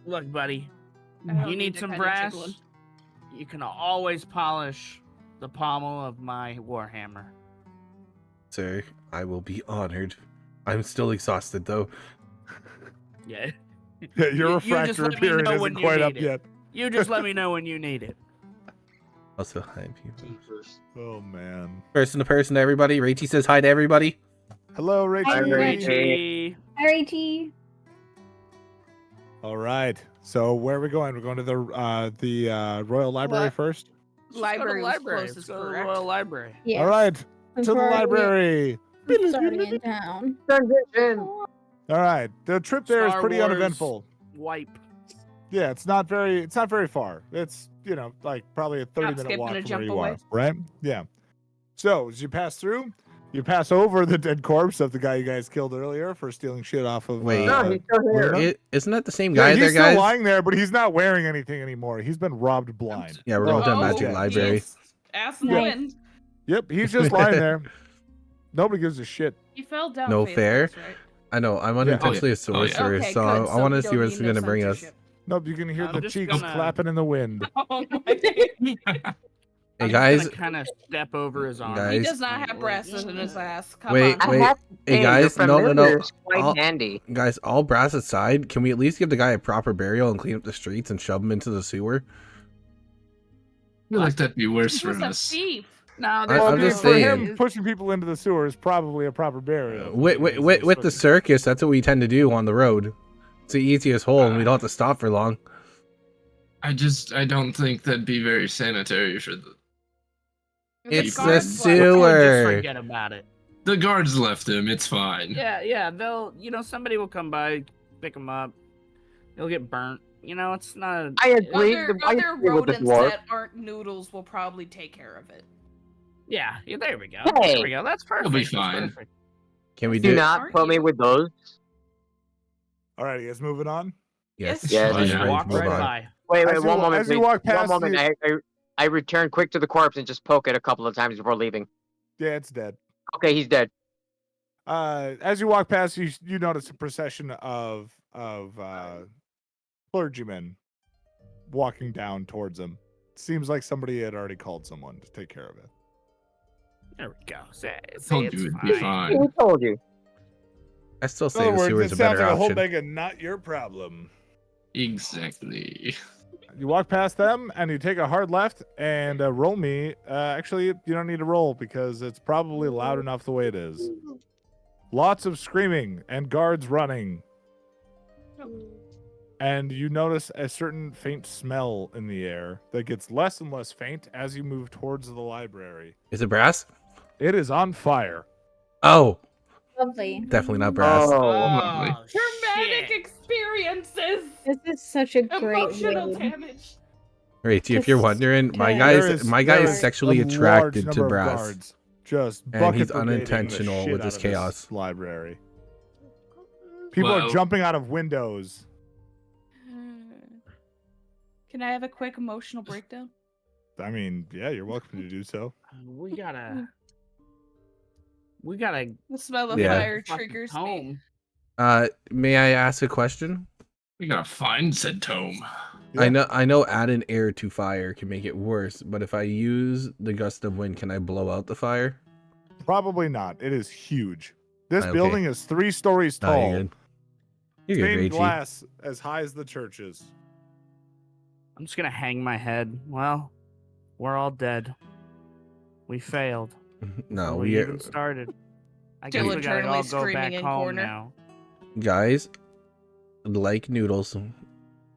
Look, buddy, I don't you need to some kinda brass. jiggle him. You can always polish the pommel of my warhammer. Sir, I will be honored. I'm still exhausted though. Yeah. Yeah, You your just refractory let me period know isn't when you quite up need it. yet. You just let me know when you need it. Also, hi people. Oh man. Person to person, everybody. Rachie says hi to everybody. Hello, Rachel. Hi, Rachel. Rachie. Hi, Rachie. All right. So where are we going? We're going to the Royal Library What? first. Let's go to the Library was library. closest, Let's go to the correct? Royal Library. Yes. All right. since To the we're already library. starting in town. Transition. All right. The trip there is Star pretty Wars. uneventful. Wipe. Yeah, it's not very far. It's, like probably a 30-minute skip walk and a from where jump you away. are, right? Yeah. So, as you pass through, you pass over the dead corpse of the guy you guys killed earlier for stealing shit off of Wait. No, he's still here. Luna? Isn't that the same Yeah, guy he's there, still guys? lying there, but he's not wearing anything anymore. He's been robbed blind. Yeah, we're going to the Oh, magic okay. library. He's ass in the Nice. wind. Yep, he's just lying there. Nobody gives a shit. He fell down. No face fair. first, right? I know, I'm unintentionally a sorcerer, Okay, so good. I want we to don't see where this need is no going to bring us. censorship. Nope, you can hear I'm the just cheeks gonna- clapping in the wind. Oh my Hey I'm guys, kind of step over his arm. Guys. He does not have brasses in his ass. Come Wait, on. I wait. have to Hey, say, guys, your no, no, no. familiar's quite I'll- handy. guys, all brass aside, can we at least give the guy a proper burial and clean up the streets and shove him into the sewer? I feel like that'd be worse He was for a us. thief. No, I'm Well, just for saying. him, pushing people into the sewer is probably a proper burial. With the circus, that's what we tend to do on the road. It's the easiest hole, and we don't have to stop for long. I don't think that'd be very sanitary for the It's the the Just sewer. forget about it. the guards left him. It's fine. Yeah, they'll, somebody will come by, pick him up. He'll get burnt. It's not. I agree. Other I agree with the rodents dwarf. that aren't noodles will probably take care of it. Yeah, there we go. Hey. There we go. That's perfect. be That's fine. perfect. Can we Do do? not Aren't put me you? with those. All right, you guys moving on? Yes. Yes. I'm Yeah. ready to Walk move right on. by. Wait, As you- one moment, as you please. walk past One moment. I return quick to the corpse and just poke it a couple of times before leaving. Yeah, it's dead. Okay, he's dead. As you walk past, you notice a procession of clergymen walking down towards him. Seems like somebody had already called someone to take care of it. There we go. Say Told it's you it'd be fine. fine. Who told you? I still In say other the words, sewer it is a sounds better like a whole option. bag of not your problem. Exactly. You walk past them and you take a hard left and roll me. Actually, you don't need to roll because it's probably loud enough the way it is. Lots of screaming and guards running. And you notice a certain faint smell in the air that gets less and less faint as you move towards the library. Is it brass? It is on fire. Oh, Lovely. Definitely not brass. Oh, Lovely. Traumatic shit. experiences. This is such a great Emotional raid. damage. Rachie, if you're Just wondering, my to- guy There is my guy there is sexually a large attracted to number of brass, guards just and he's bucket brigading the unintentional shit with out his of this chaos. library. People are Well- jumping out of windows. Can I have a quick emotional breakdown? I mean, yeah, you're welcome to do so. We gotta The smell of Yeah. fire fucking triggers me. home. May I ask a question? We gotta find said tome. Yeah. I know adding air to fire can make it worse, but if I use the gust of wind, can I blow out the fire? Probably not. It is huge. This Okay. building is 3 stories No, tall. you're good. You're good, Stained Rachie. glass as high as the churches. I'm just gonna hang my head. Well, we're all dead. We failed. No, before we even started. I guess Still we gotta eternally all go screaming back in home corner. now. guys, like noodles.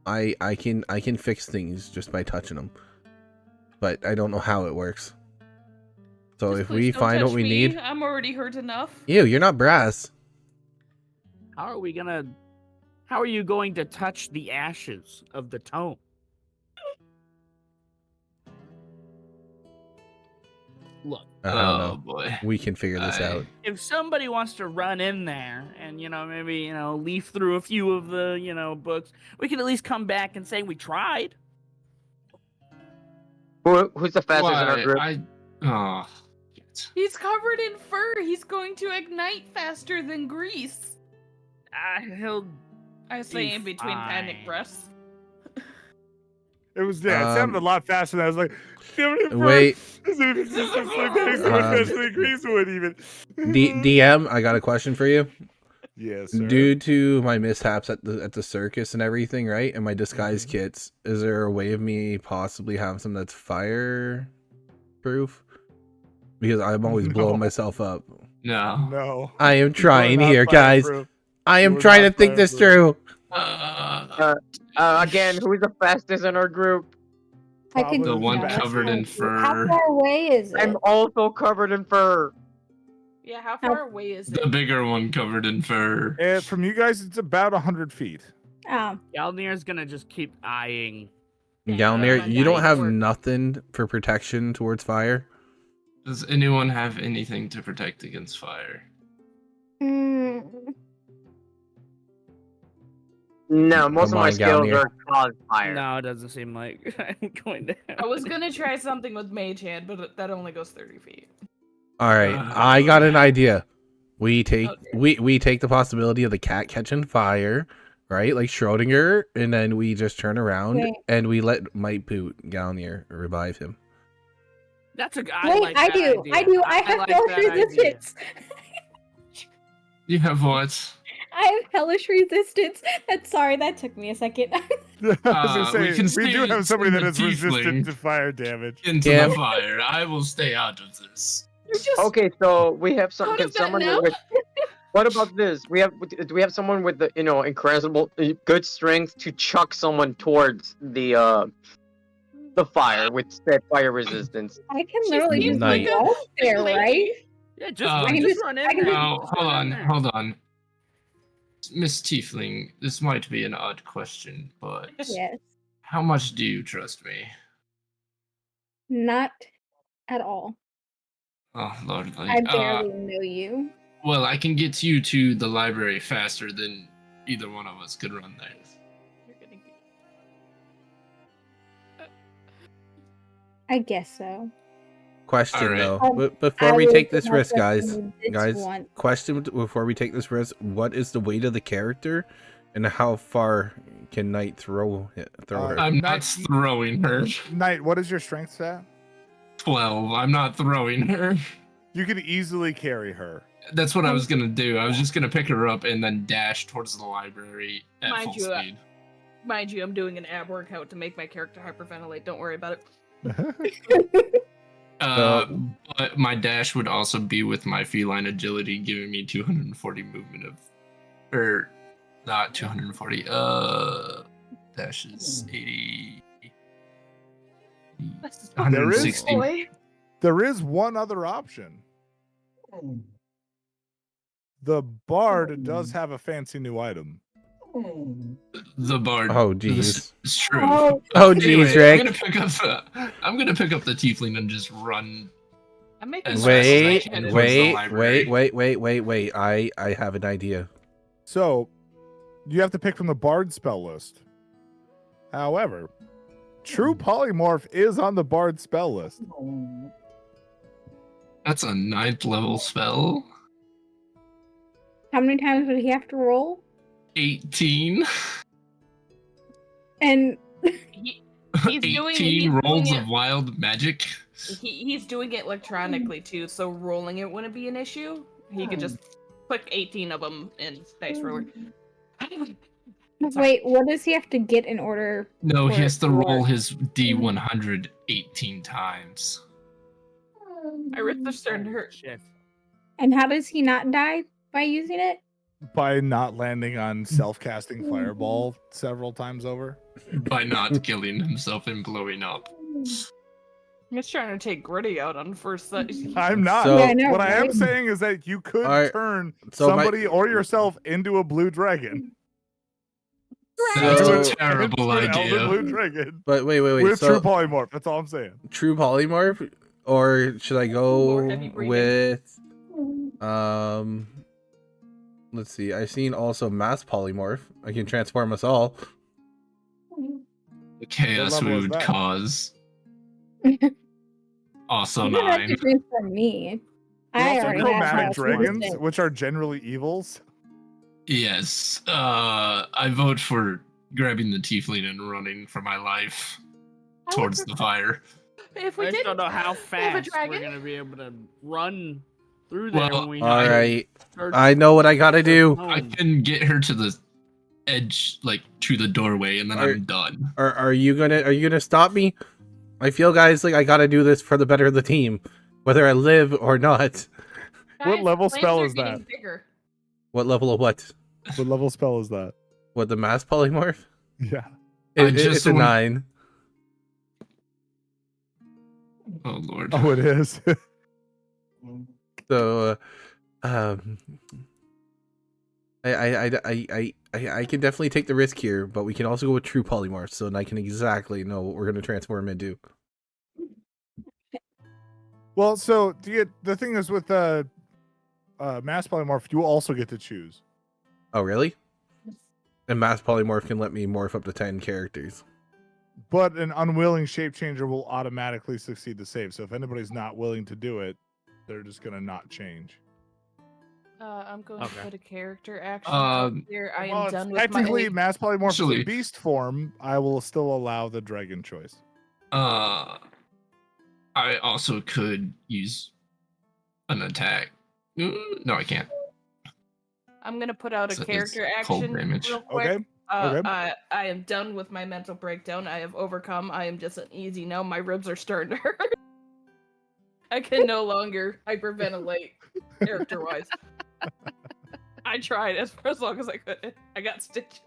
I can fix things just by touching them, but I don't know how it works. So Just if please we don't find what touch we me. need, I'm already hurt enough. you're not brass. How are you going to touch the ashes of the tome? Look, I don't Oh know. boy. We can figure this out. if somebody wants to run in there and maybe leaf through a few of the books, we can at least come back and say we tried. who's the fastest in our Why, group? Oh. Shit. He's covered in fur. He's going to ignite faster than grease. He'll I say Be in between panic fine. breaths. It was it sounded a lot faster than I was like, Wait. It's just like that so much faster than Grease would even. DM, I got a question for you. Yes, sir. Due to my mishaps at the circus and everything, right, and my disguise kits, is there a way of me possibly having some that's fire proof? Because I'm always blowing myself up. No. No. I am You are trying not here, guys. fireproof. I am You are trying to not think this fireproof. through. Again, who's the fastest in our group? I could The one not covered in tell you. How fur. far away is it? I'm also covered in fur. Yeah, how far away is The it? bigger one covered in fur. From you guys, it's about 100 feet. Oh, Galnir's gonna just keep eyeing. Galnir, Yeah, you don't have work. nothing for protection towards fire? Does anyone have anything to protect against fire? mm, No, most Come of my on, skills Galnir. are cause fire. No, it doesn't seem like I'm going to. I was gonna try something with Mage Hand, but that only goes 30 feet. All right, I got an idea. We take we take the possibility of the cat catching fire, right? Like Schrodinger, and then we just turn around Wait. and we let Might Boot Galnir revive him. That's a guy. wait, like I that do. idea. I do. I have like hellish that idea. resistance. You have what? I have hellish resistance. Sorry, that took me a second. I was gonna we can say, we do send- have somebody send that the is resistant tiefling to fire damage. into Yeah. the fire. I will stay out of this. You're just Okay, so we have some. out Can of that someone now? with? What about this? Do we have someone with the incredible good strength to chuck someone towards the fire with said fire resistance? I can She literally seems just like a walk there, lady. right? Yeah, just, I run, can just just- run I in can there. just- Oh, Just hold run on, in there. hold on. Miss Tiefling, this might be an odd question, but Yes. how much do you trust me? Not at all. Oh, Lord. I barely know you. Well, I can get you to the library faster than either one of us could run there. You're gonna get... I guess so. Question All right. though, but I before we will take put this my risk, trust guys, in this guys, one. question before we take this risk: what is the weight of the character, and how far can Knight throw her? I'm not Knight- throwing her. Knight, what is your strength stat? 12. I'm not throwing her. You can easily carry her. That's what I was gonna do. I was just gonna pick her up and then dash towards the library at Mind full you, speed. Mind you, I'm doing an ab workout to make my character hyperventilate. Don't worry about it. But my dash would also be with my feline agility, giving me 240 movement of, or not 240. Dash is 80. This is 160. boy. There is one other option. The bard does have a fancy new item. The bard. Oh, This jeez. is true. Oh. Oh, jeez, Anyway, Rick. I'm gonna pick up the tiefling and just run. I'm making As sure fast as I Wait, can towards the wait, library. wait. I have an idea. So, you have to pick from the bard spell list. However, True Polymorph is on the bard spell list. That's a 9th level spell. How many times would he have to roll? 18. And He's 18 rolls of wild magic. He's doing it electronically too, so rolling it wouldn't be an issue. He could just click 18 of them in Dice Roller. wait, what does he have to get in order? No, he for has it to to roll work? his D100 18 times. My wrists are starting to hurt. Shit. And how does he not die by using it? By not landing on self-casting fireball several times over. By not killing himself and blowing up. I'm just trying to take Gritty out on first sight. I'm not. So- Yeah, I know, What I am right? saying is that you could Alright, turn so my- somebody or yourself into a blue dragon. That's So- a terrible Into an elder idea. blue dragon. But wait. With So True Polymorph. That's all I'm saying. true polymorph, or should I go More heavy breathing. with Let's see. I've seen also mass polymorph. I can transform us all. The chaos level we is would that? cause. Also You don't have 9. to transform me. There's I also already chromatic have dragons, dragons. which are generally evils. Yes. I vote for grabbing the tiefling and running for my life towards the fire. If I we just did don't know how have a fast we're dragon, gonna be able to run through there Well, when we All have right. to I know what I gotta do. I can get her to the edge, like to the doorway, and then I'm done. Are you gonna stop me? I feel, guys, like I gotta do this for the better of the team, whether I live or not. What level flames spell are is that? getting bigger. What level of what? What level spell is that? What, the mass polymorph? Yeah. It's a 9. Oh lord. Oh, it is. So, I can definitely take the risk here, but we can also go with true polymorph, so I can exactly know what we're gonna transform into. Well, so the thing is with mass polymorph, you also get to choose. Oh, really? And mass polymorph can let me morph up to 10 characters. But an unwilling shape changer will automatically succeed the save. So if anybody's not willing to do it, they're just gonna not change. I'm going Okay. to put a character action here. I am Well, done with technically, my. mass polymorph is Actually- in beast form. I will still allow the dragon choice. I also could use an attack. No, I can't. I'm gonna put out a So it's character cold action damage. real quick. Okay. Okay. I am done with my mental breakdown. I have overcome. I am just an easy now. My ribs are starting to hurt. I can no longer hyperventilate character-wise. I tried as long as I could. I got stitches.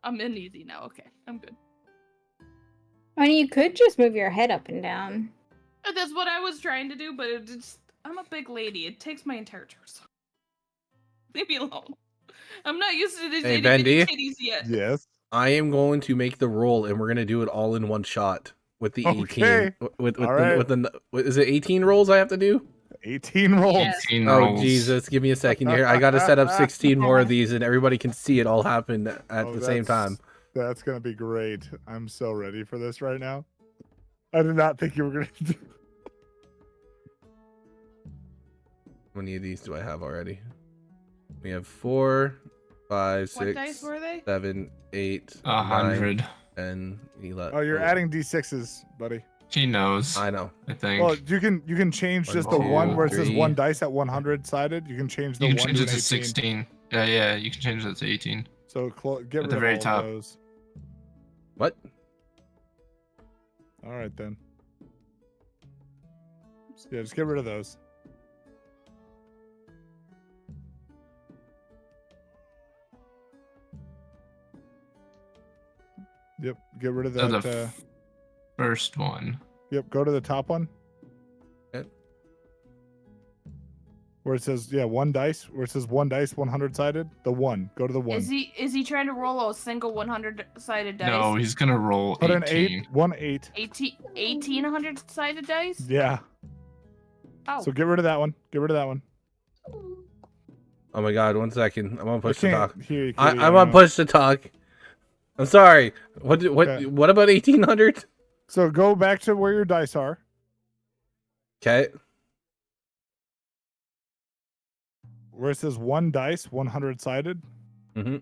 I'm in easy now. Okay, I'm good. I mean, you could just move your head up and down. That's what I was trying to do, but it just, I'm a big lady. It takes my entire torso. Leave me alone. I'm not used to these Hey, itty bitty Bendy? titties yet. Yes. I am going to make the roll, and we're gonna do it all in one shot with the 18. Okay. With All the right. with the is it 18 rolls I have to do? 18 rolls. Yes. 18 Oh rolls. Jesus! Give me a second here. I gotta set up 16 more of these, and everybody can see it all happen at Oh, the same time. That's gonna be great. I'm so ready for this right now. I did not think you were gonna do. How many of these do I have already? We have 4, 5, What 6, dice were they? 7, 8, 100. 10, 11. Oh, you're adding d6s, buddy. He knows. I know. I think. Well, you can change One, just the two, one where it says three. one dice at 100 sided. You can change the you can one change to it an to 18. 16. Yeah, you can change it to 18. So get At rid the of very all top. of those. What? All right then. Yeah, just get rid of those. Yep, get rid of So that. the first one. Yep, go to the top one. Okay. Where it says, yeah, one dice. Where it says one dice, 100-sided. The one. Go to the one. Is he trying to roll a single 100-sided dice? No, he's gonna roll Put 18. an 8. 1 8. 18 100-sided dice? Yeah. Oh. So get rid of that one. Get rid of that one. Oh my god, 1 second. I'm on push to I talk. can't hear you, I'm Kitty, on push to talk. I'm sorry. What Okay. what about 1800? So go back to where your dice are. Okay. Where it says one dice, 100-sided. Mm-hmm.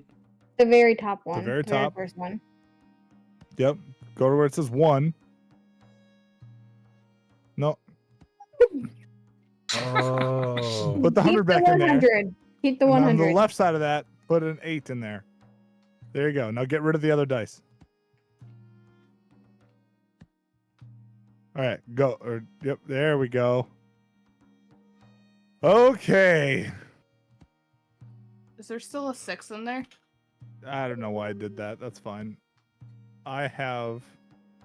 The very top one. very top. first one. Yep. Go to where it says one. No. Oh. Put the 100 Keep back the in there. 100. Keep the And 100. on the left side of that, put an 8 in there. There you go. Now get rid of the other dice. All right, go. Yep, there we go. Okay. Is there still a 6 in there? I don't know why I did that. That's fine. I have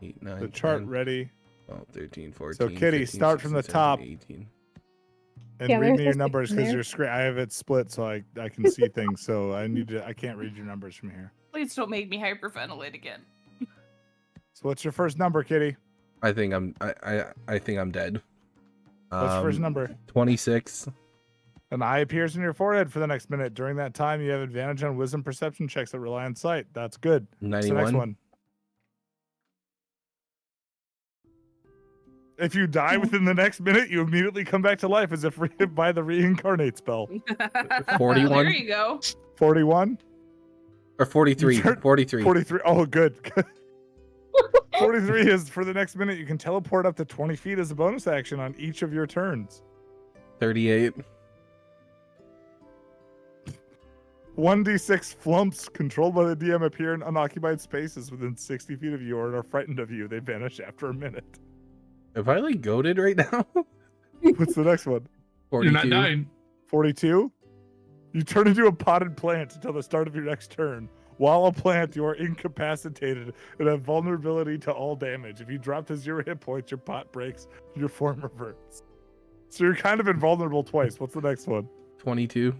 8, 9, the chart 10, ready. 12, 13, 14. So, Kitty, 15, start from 16, the top. 17, 18. And Yeah, read there's me your a 6 numbers in because there. your screen. I have it split so I can see things. So I can't read your numbers from here. Please don't make me hyperventilate again. So what's your first number, Kitty? I think I'm dead. What's your first number? 26. An eye appears in your forehead for the next minute. During that time, you have advantage on wisdom perception checks that rely on sight. That's good. What's the next 91. one? If you die within the next minute, you immediately come back to life as if hit by the reincarnate spell. 41. There you go. 41? Or 43. You turn- 43. 43. Oh, good. 43 is for the next minute. You can teleport up to 20 feet as a bonus action on each of your turns. 38. 1d6 flumps controlled by the DM appear in unoccupied spaces within 60 feet of you or are frightened of you. They vanish after a minute. Am I like goaded right now? What's the next one? 42. You're not dying. 42? You turn into a potted plant until the start of your next turn. While a plant, you are incapacitated and have vulnerability to all damage. If you drop to 0 hit points, your pot breaks, your form reverts. So you're kind of invulnerable twice. What's the next one? 22.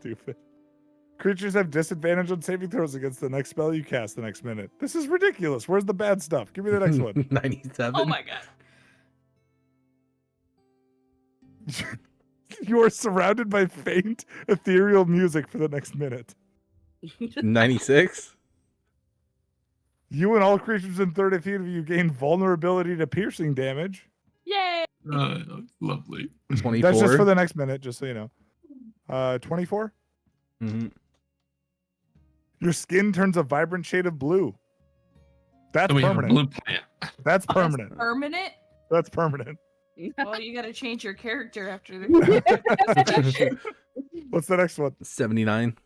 Stupid. Creatures have disadvantage on saving throws against the next spell you cast the next minute. This is ridiculous. Where's the bad stuff? Give me the next one. 97. Oh my god. You are surrounded by faint, ethereal music for the next minute. 96. You and all creatures in 30 feet of you gain vulnerability to piercing damage. Yay! Lovely. 24. That's just for the next minute, just so you know. 24? Mm-hmm. Your skin turns a vibrant shade of blue. That's So we have a permanent. blue plant. That's permanent. Permanent? That's permanent. Well, you gotta change your character after the. What's the next one? 79.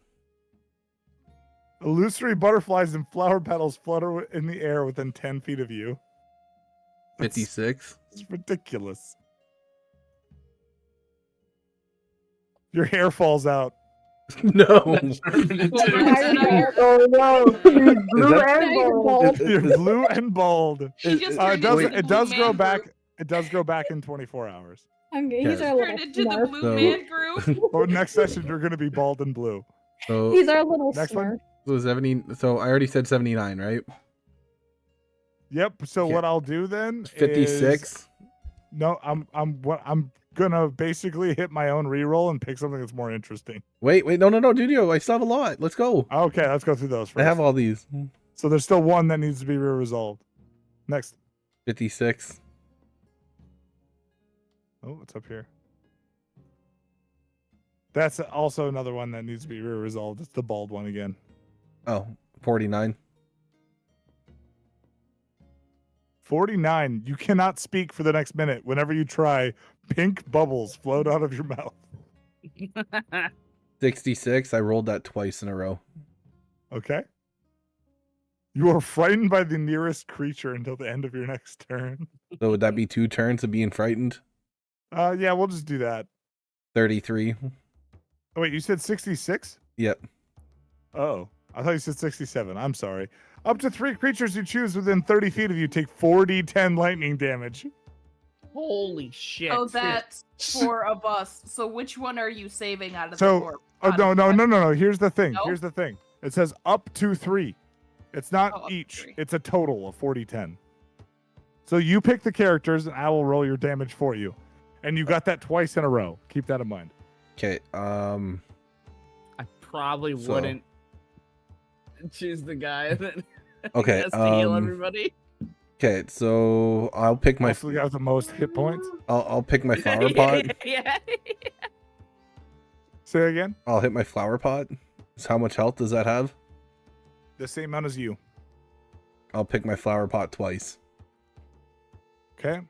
Illusory butterflies and flower petals flutter in the air within 10 feet of you. 56. It's ridiculous. Your hair falls out. No. That's permanent Well, too. that's another- Oh no! Blue that- and gold. You're blue and bald. He just It turned does. into the It blue does grow man back. group. It does grow back in 24 hours. Okay, Yes. he's our little Turned into the smurf. blue So- man group. But next session, you're going to be bald and blue. So, He's our little Next smurf. one. so 70. So I already said 79, right? Yep. So Okay. what I'll do then? 56. Is, no, I'm gonna basically hit my own reroll and pick something that's more interesting. Wait, no, Dudio. I still have a lot. Let's go. Okay, let's go through those first. I have all these. So there's still one that needs to be resolved. Next. 56. Oh, what's up here? That's also another one that needs to be resolved. It's the bald one again. Oh, 49. 49. You cannot speak for the next minute. Whenever you try, pink bubbles float out of your mouth. 66. I rolled that twice in a row. Okay. You are frightened by the nearest creature until the end of your next turn. So would that be 2 turns of being frightened? Yeah, we'll just do that. 33. Oh, wait, you said 66? Yep. Oh, I thought you said 67. I'm sorry. Up to 3 creatures you choose within 30 feet of you take 4d10 lightning damage. Holy shit. Oh, that's 4 of us. So which one are you saving out of the So, 4? oh, no. Here's the thing. No? Here's the thing. It says up to 3. It's not Oh, up to each. 3. It's a total of 40-10. So you pick the characters, and I will roll your damage for you. And you got that twice in a row. Keep that in mind. Okay. I probably So- wouldn't choose the guy that Okay. has to heal everybody. Okay. So I'll pick my Also, the guy with the most hit points. I'll pick my flower pot. Yeah. Say again. I'll hit my flower pot. So how much health does that have? The same amount as you. I'll pick my flower pot twice. Okay.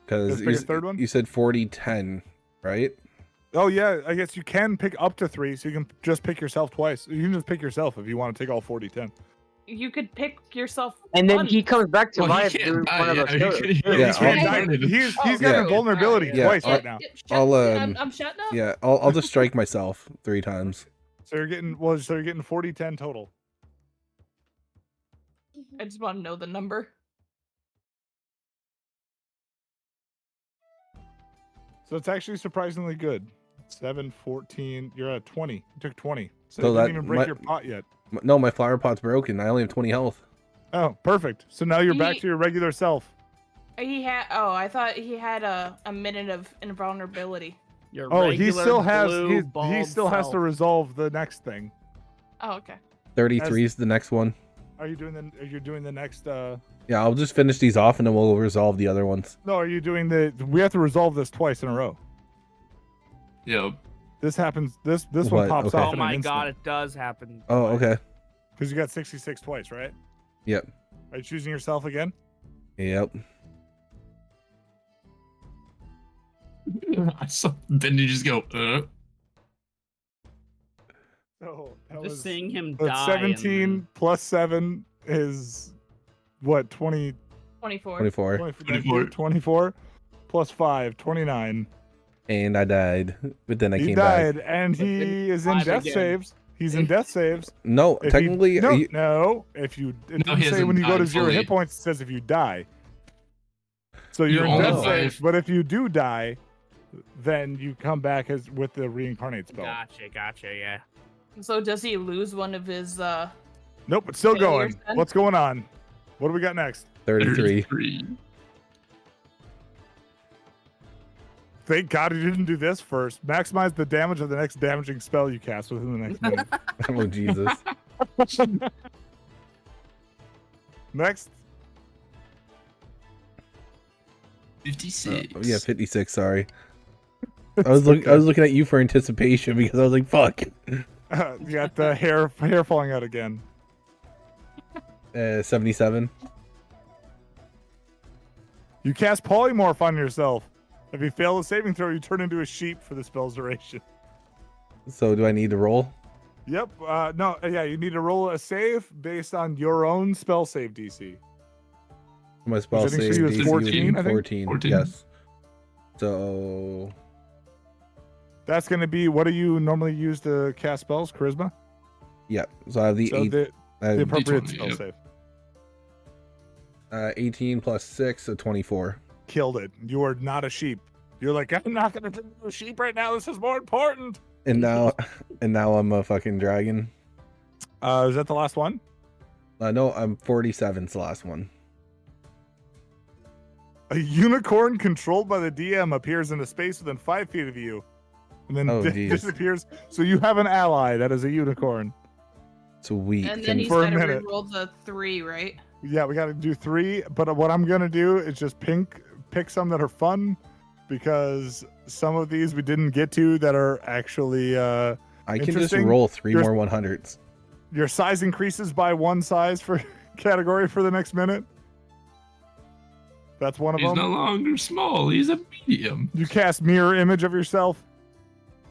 Because Let's pick a third one? you said 40-10, right? Oh yeah, I guess you can pick up to 3, so you can just pick yourself twice. You can just pick yourself if you want to take all 40-10. You could pick yourself. And then once. he comes back to Well, he life can't doing die, one of yeah, those he killers. could- he- Yeah, He's got I'll- he's Yeah. got invulnerability Yeah, twice I'll- right now. I'll, I'm shut now. Yeah, I'll just strike myself 3 times. So you're getting 40-10 total. I just want to know the number. So it's actually surprisingly good. 7, 14. You're at 20. You took 20. So So you that didn't even break might- your pot yet. No, my flower pot's broken. I only have 20 health. Oh, perfect. So now you're back He- to your regular self. He had. Oh, I thought he had a minute of invulnerability. Your Oh, he regular still has blue, he bald still has to self. resolve the next thing. Oh, okay. 33 is the next one. Are you doing the next Yeah, I'll just finish these off and then we'll resolve the other ones. No, are you doing we have to resolve this twice in a row. Yep. This happens this What? one pops Okay. off Oh in my an god, instant. it does happen. Oh, okay. Because you got 66 twice, right? Yep. Are you choosing yourself again? Yep. I saw Bendy just go, So that Just was seeing him that's die. 17 plus 7 is what 20 24. 24. 24 24 plus 5 29. And I died. But then I He came died back. and But then he is in alive death again. saves. He's in death saves. No, If technically, you, no, you- no. If you it No, doesn't he say hasn't when you go to died 0 fully. hit points, it says if you die. So You you're in only death die saves, but if you do die, then you come back as with the reincarnate spell. Gotcha, yeah. So does he lose one of his? Nope, it's still Failures, going. then? What's going on? What do we got next? 33. 33. Thank God he didn't do this first. Maximize the damage of the next damaging spell you cast within the next minute. Oh, Jesus. Next. 56. Yeah, 56, sorry. I was looking at you for anticipation because I was like, fuck. You got the hair falling out again. 77. You cast polymorph on yourself. If you fail the saving throw, you turn into a sheep for the spell's duration. So do I need to roll? Yep. You need to roll a save based on your own spell save DC. My spell I think save she was DC 14, I think? 14. 14. Yes. So That's going to be, what do you normally use to cast spells? Charisma? yeah. So I have the So eight. the I have, appropriate D20, spell yep. save. 18 plus 6, so 24. Killed it. You are not a sheep. You're like, I'm not going to do a sheep right now. This is more important. And now I'm a fucking dragon. Is that the last one? No, I'm 47's the last one. A unicorn controlled by the DM appears in a space within 5 feet of you, and then Oh, geez. disappears. So you have an ally that is a unicorn. Sweet. And then Can- he's For a got to minute. reroll the 3, right? Yeah, we got to do 3. But what I'm gonna do is just pick some that are fun, because some of these we didn't get to that are actually I can just interesting. roll 3 There's- more 100s. your size increases by 1 size for category for the next minute. That's one of He's them. no longer small. He's a medium. You cast mirror image of yourself.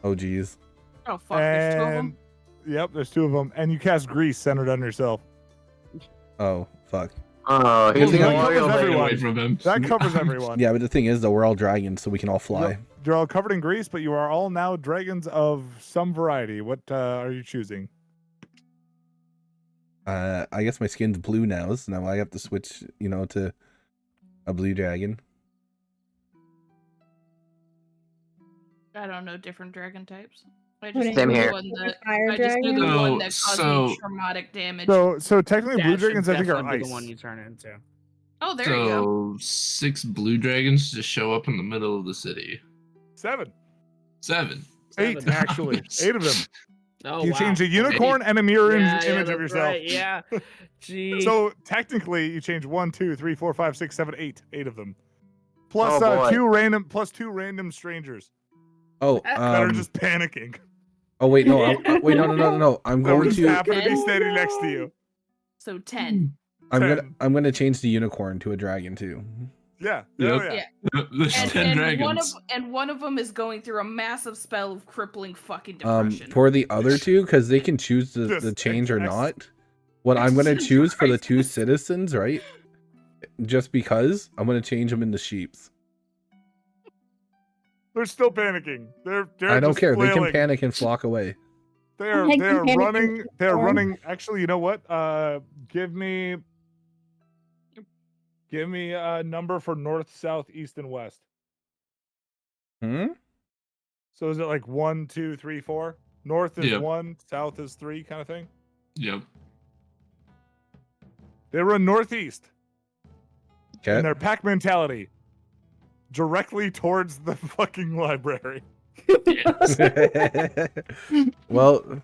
Oh, geez. Oh fuck, there's 2 of them. And yep, there's 2 of them. And you cast grease centered on yourself. Oh, fuck. Oh, he's Well, that Mario covers Lady. everyone. Away from him. That covers everyone. Yeah, but the thing is, though, we're all dragons, so we can all fly. Yep. You're all covered in grease, but you are all now dragons of some variety. What are you choosing? I guess my skin's blue now, so now I have to switch, to a blue dragon. I don't know different dragon types. I What just Same knew the here. one that Fire I just knew the dragon? one that caused me So- traumatic damage. So technically, That blue should dragons I think are definitely be ice. the one you turn into. Oh, there you go. So 6 blue dragons just show up in the middle of the city. 7, 7. 8 Seven. actually, 8 of them. Oh, You wow. change a unicorn and a mirror image of that's yourself. Right, yeah. Gee. So technically, you change 1, 2, 3, 4, 5, 6, 7, 8. 8 of them. Plus Oh, boy. 2 random strangers Oh, that are just panicking. oh wait, no, wait, no. I'm That would going just to, happen to be Oh, standing next to you. So 10. I'm gonna change the unicorn to a dragon too. Yeah. Yep. Yeah. There's 10 dragons. One of them is going through a massive spell of crippling fucking depression. For the other two, because they can choose the Just change or excess. not. What I'm gonna choose for the 2 Christ. citizens, right? Just because I'm gonna change them into sheeps. They're still panicking. They're I don't just care. They can flailing. panic and flock away. They are They can panic running. and They're perform. running. Actually, you know what? Give me a number for north, south, east, and west. Hmm. So is it like 1, 2, 3, 4? North is Yep. 1, south is 3, kind of thing. Yep. They run northeast in Okay. their pack mentality, directly towards the fucking library. Yes. Well,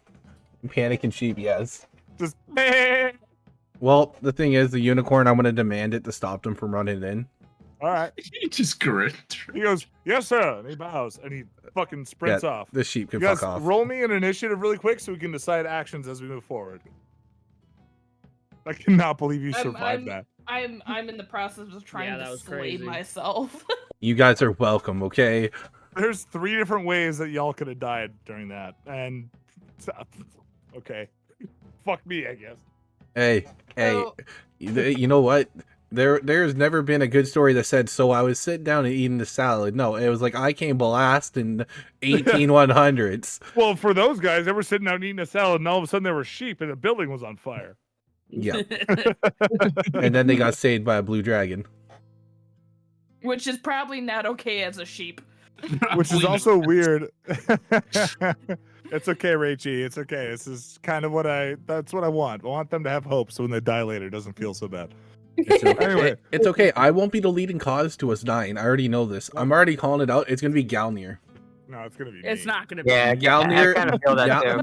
panic and sheep, yes. Just Well, the thing is, the unicorn, I'm gonna demand it to stop them from running in. all right. He just grinned. He goes, yes, sir. And he bows and he fucking sprints off. The sheep can You guys fuck off. roll me an initiative really quick so we can decide actions as we move forward. I cannot believe you survived that. I'm in the process of trying Yeah, that to was slay crazy. myself. You guys are welcome, okay? There's 3 different ways that y'all could have died during that. And okay. Fuck me, I guess. Hey, So- you know what? There's never been a good story that said, so I was sitting down and eating the salad. No, it was like I came blast in 18100s. Well, for those guys, they were sitting out and eating a salad, and all of a sudden there were sheep, and the building was on fire. Yeah. And then they got saved by a blue dragon. Which is probably not okay as a sheep. Which is also weird. It's okay, Rachie. It's okay. This is kind of that's what I want. I want them to have hope so when they die later, it doesn't feel so bad. It's okay. Anyway. It's okay. I won't be the leading cause to us dying. I already know this. I'm already calling it out. It's gonna be Galnir. No, it's going to be It's me. not gonna be. Yeah, Galnir, I kind of feel that too.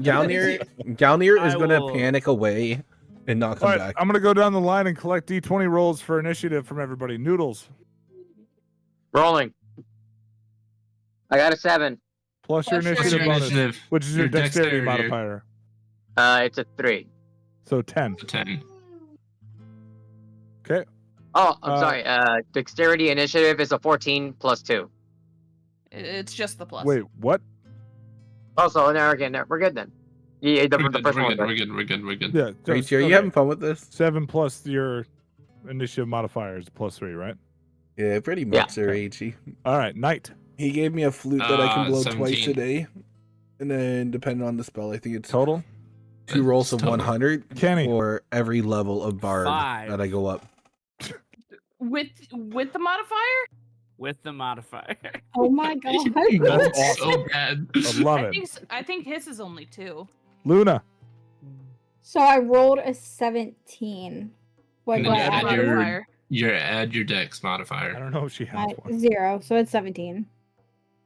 Galnir is I gonna will- panic away and not All come right, back. I'm going to go down the line and collect D20 rolls for initiative from everybody. Noodles, Rolling. I got a 7. plus your Plus your initiative bonus, initiative. which is your Your dexterity dexterity. modifier. It's a 3. So 10. 10. Okay. Oh, I'm Uh, sorry. Dexterity initiative is a 14 plus 2. It's just the plus. Wait, what? Oh, so now we're good then. Yeah, the We're first good, one. we're good. Yeah. Rachel, are you okay. having fun with this? 7 plus your initiative modifier is plus 3, right? Yeah, pretty Yeah. much, Sir H.E. All right, Knight. He gave me a flute that I can blow twice 17. a day. And then, depending on the spell, I think it's Total. 2 rolls of Total. 100 Kenny. for every level of bard 5. that I go up. With the modifier? With the modifier. Oh my god. That's awesome. So bad. I love it. I think his is only 2. Luna. So I rolled a 17. What And do then I you add? add your- Modifier. Add your dex I modifier. don't know if she has one. 0, so it's 17.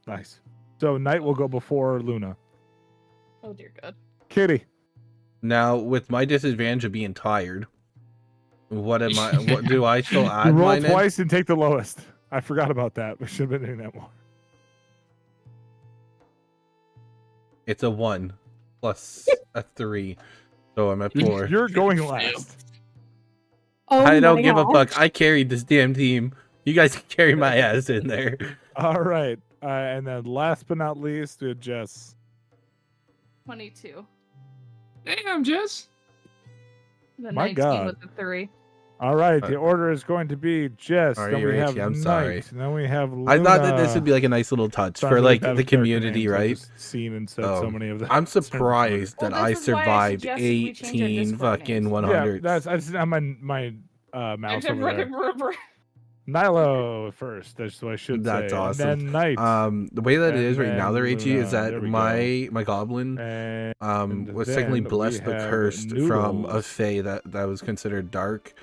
Nice. So Knight will go before Luna. Oh dear God. Kitty. Now, with my disadvantage of being tired, what do I still You add roll mine in? twice and take the lowest. I forgot about that. We should have been doing that more. It's a 1 plus a 3. So I'm at 4. You're going last. Oh I don't my give a gosh. fuck. I carried this damn team. You guys can carry my ass in there. All right. And then last but not least, Jess. 22. Damn, Jess. The My 19 God. with the 3. All right. The order is going to be Jess. Are Then you we have Richie? I'm Knight. sorry. Then we have Luna. I thought that this would be like a nice little touch Sounds for like they have the character community, names. I've right? just seen and said Oh, so many of them. I'm surprised Well, that I this is why I survived suggested we change our 18 Discord fucking names. 100s. Yeah, I just have my mouse over there. Nilo first. That's what I should That's say. awesome. And then Knight. The way that it And is right now, there, then AG, is Luna. that There we my goblin And was technically then blessed we but have cursed from a Noodles. fae that was considered dark,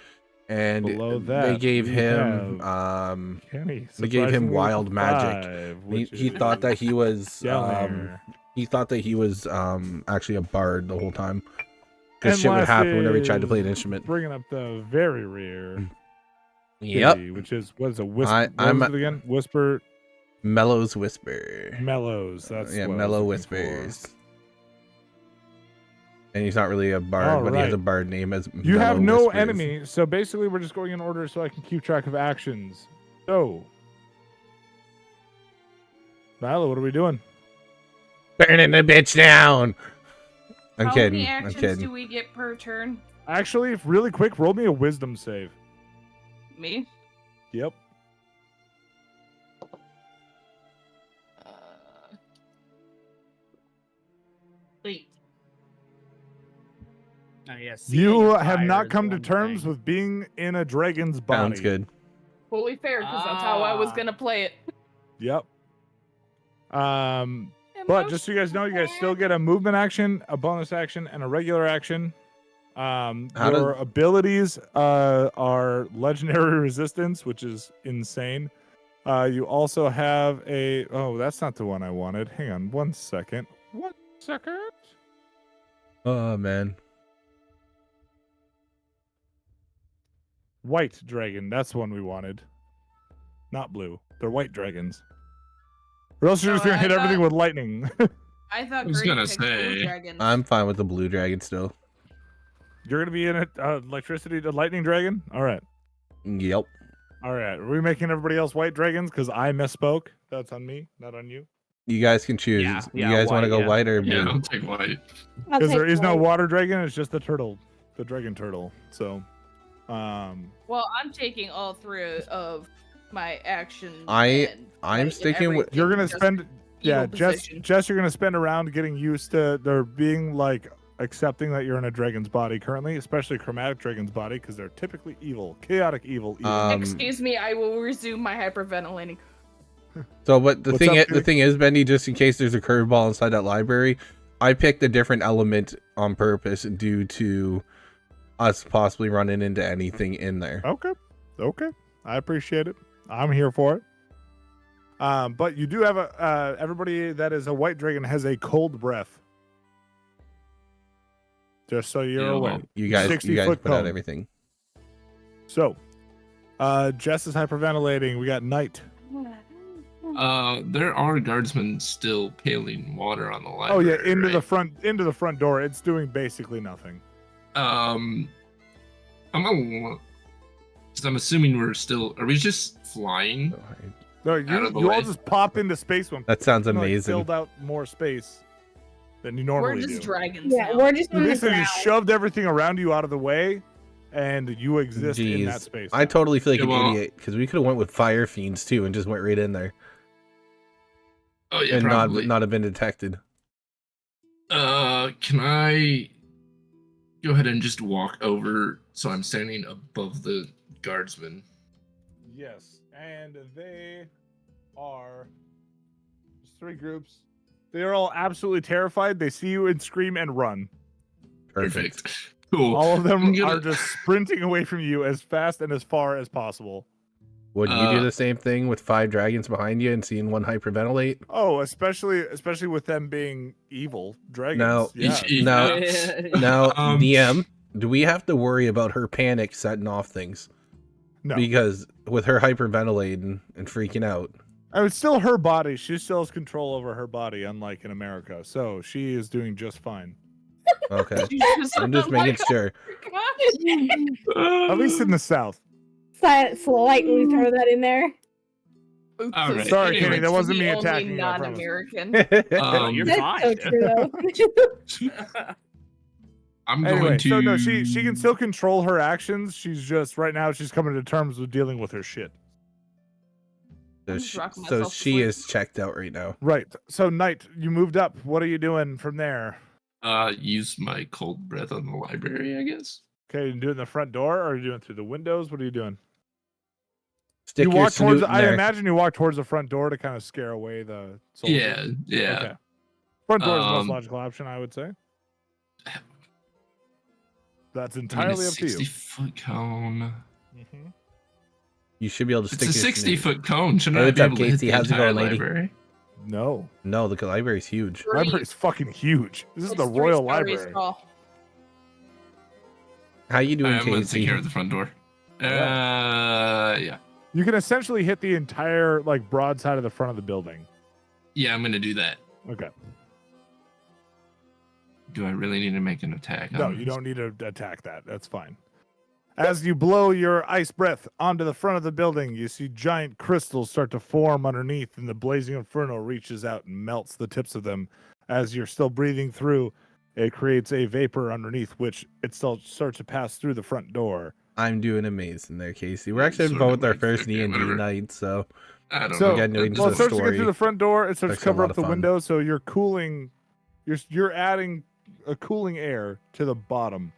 and Below they that, gave we him have Kenny, they gave him surprisingly, wild with magic. 5, He, which he is thought that he was down there. he thought that he was actually a bard the whole time. Because And shit would last happen whenever he tried to play an is instrument. Bringing up the very rear. Yep. City, which is what is a whisper? I'm What was it again? Whisper. Mellow's Whisper. Mellows. That's Yeah, what Mellow I was looking Whispers. And he's not really a bard, but he has a bard name as You have Mellow no Whispers. enemy, so basically we're just going in order so I can keep track of actions. So, Milo, what are we doing? Burning the bitch down. I'm How kidding. many I'm actions kidding. do we get per turn? Actually, really quick, roll me a wisdom save. Me? Yep. Wait. Oh, yes. You have not come to terms with being in a dragon's body. Sounds good. Fully fair, because that's how I was Ah. gonna play it. Yep. But just so you guys know, you guys still get a movement action, a bonus action, and a regular action. Your abilities are legendary resistance, which is insane. You also have a that's not the one I wanted. Hang on 1 second. 1 second. Oh man. White dragon, that's the one we wanted. Not blue. They're white dragons. Or else you're just gonna hit everything with lightning. I thought I was Great gonna picked blue say, dragons. I'm fine with the blue dragon still. You're gonna be in a electricity to lightning dragon? Alright. Yep. Alright. Are we making everybody else white dragons? Because I misspoke. That's on me, not on you. You guys can choose. Yeah, you guys want to go white or blue? Yeah, I'll take white. Because there is no water dragon, it's just the turtle. The dragon turtle. So Well, I'm taking all three of my actions. I'm sticking with. you're gonna spend evil Jess, position. you're gonna spend a round getting used to there being like accepting that you're in a dragon's body currently, especially chromatic dragon's body, because they're typically evil, chaotic evil. Excuse me, I will resume my hyperventilating. So, but the What's thing, up, the Jake? thing is, Bendy, just in case there's a curveball inside that library, I picked a different element on purpose due to us possibly running into anything in there. Okay, I appreciate it. I'm here for it. But you do have a everybody that is a white dragon has a cold breath. Just so you're Yeah. aware. You guys 60-foot put out cone. everything. So, Jess is hyperventilating. We got Knight. There are guardsmen still paling water on the Oh library. yeah, into right? the front door. It's doing basically nothing. I'm assuming we're still. Are we just flying? No, Out of the you all way. just pop into space when That sounds you know, like, amazing. filled out more space than you We're normally just do. dragons Yeah, now. we're just You on the basically ground. just shoved everything around you out of the way, and you exist in Jeez. that space. I totally feel like Yeah, an well- idiot because we could have went with fire fiends too and just went right in there Oh yeah, and probably. not have been detected. Can I go ahead and just walk over so I'm standing above the guardsmen? Yes, and they are there's 3 groups. They are all absolutely terrified. They see you and scream and run. Perfect. Cool. All of them I'm gonna- are just sprinting away from you as fast and as far as possible. Would you do Uh, the same thing with 5 dragons behind you and seeing one hyperventilate? Oh, especially with them being evil dragons. No, Yeah. Now, Um, DM, do we have to worry about her panic setting off things? No. Because with her hyperventilating and freaking out. I mean, it's still her body. She still has control over her body, unlike in America. So she is doing just fine. Okay. Jesus, I'm just making sure. At least in the South. Slightly throw that in there. All right. Sorry, anyway, Kenny, that wasn't the me only attacking you. I promise. non-American. You're That's fine. so true, though. I'm Anyway, going to. so no, she can still control her actions. She's just right now she's coming to terms with dealing with her shit. So I'm just she, rocking so myself to she sleep. is checked out right now. Right. So Knight, you moved up. What are you doing from there? Use my cold breath on the library, I guess. Okay, you doing the front door or are you doing through the windows? What are you doing? Stick You your walk towards. snoot in I there. imagine you walk towards the front door to kind of scare away the soldiers. Yeah. Okay. Front door is the most Um, logical option, I would say. That's I mean, entirely a up to you. 60-foot cone. Mm-hmm. You should be able to It's stick a your 60-foot cone. Shouldn't Hey, I what's be up, able to hit Casey? the How's it entire going, lady? library? No. No, the library's huge. Library's fucking huge. This is It's the 3 Royal stories Library. tall. How you doing, I'm gonna take Casey? care of the front door. Alright. Yeah. You can essentially hit the entire like broad side of the front of the building. Yeah, I'm gonna do that. Okay. Do I really need to make an attack? No, you don't need to attack that. That's fine. As you blow your ice breath onto the front of the building, you see giant crystals start to form underneath, and the blazing inferno reaches out and melts the tips of them. As you're still breathing through, it creates a vapor underneath, which it still starts to pass through the front door. I'm doing amazing there, Casey. We're Yeah, actually sort involved of with our like first 50, D&D whatever. night, so I don't So, know. getting into well, the it starts to get story. through the front door. It starts That's to a cover lot up of the fun. windows, so you're cooling. You're adding a cooling air to the bottom.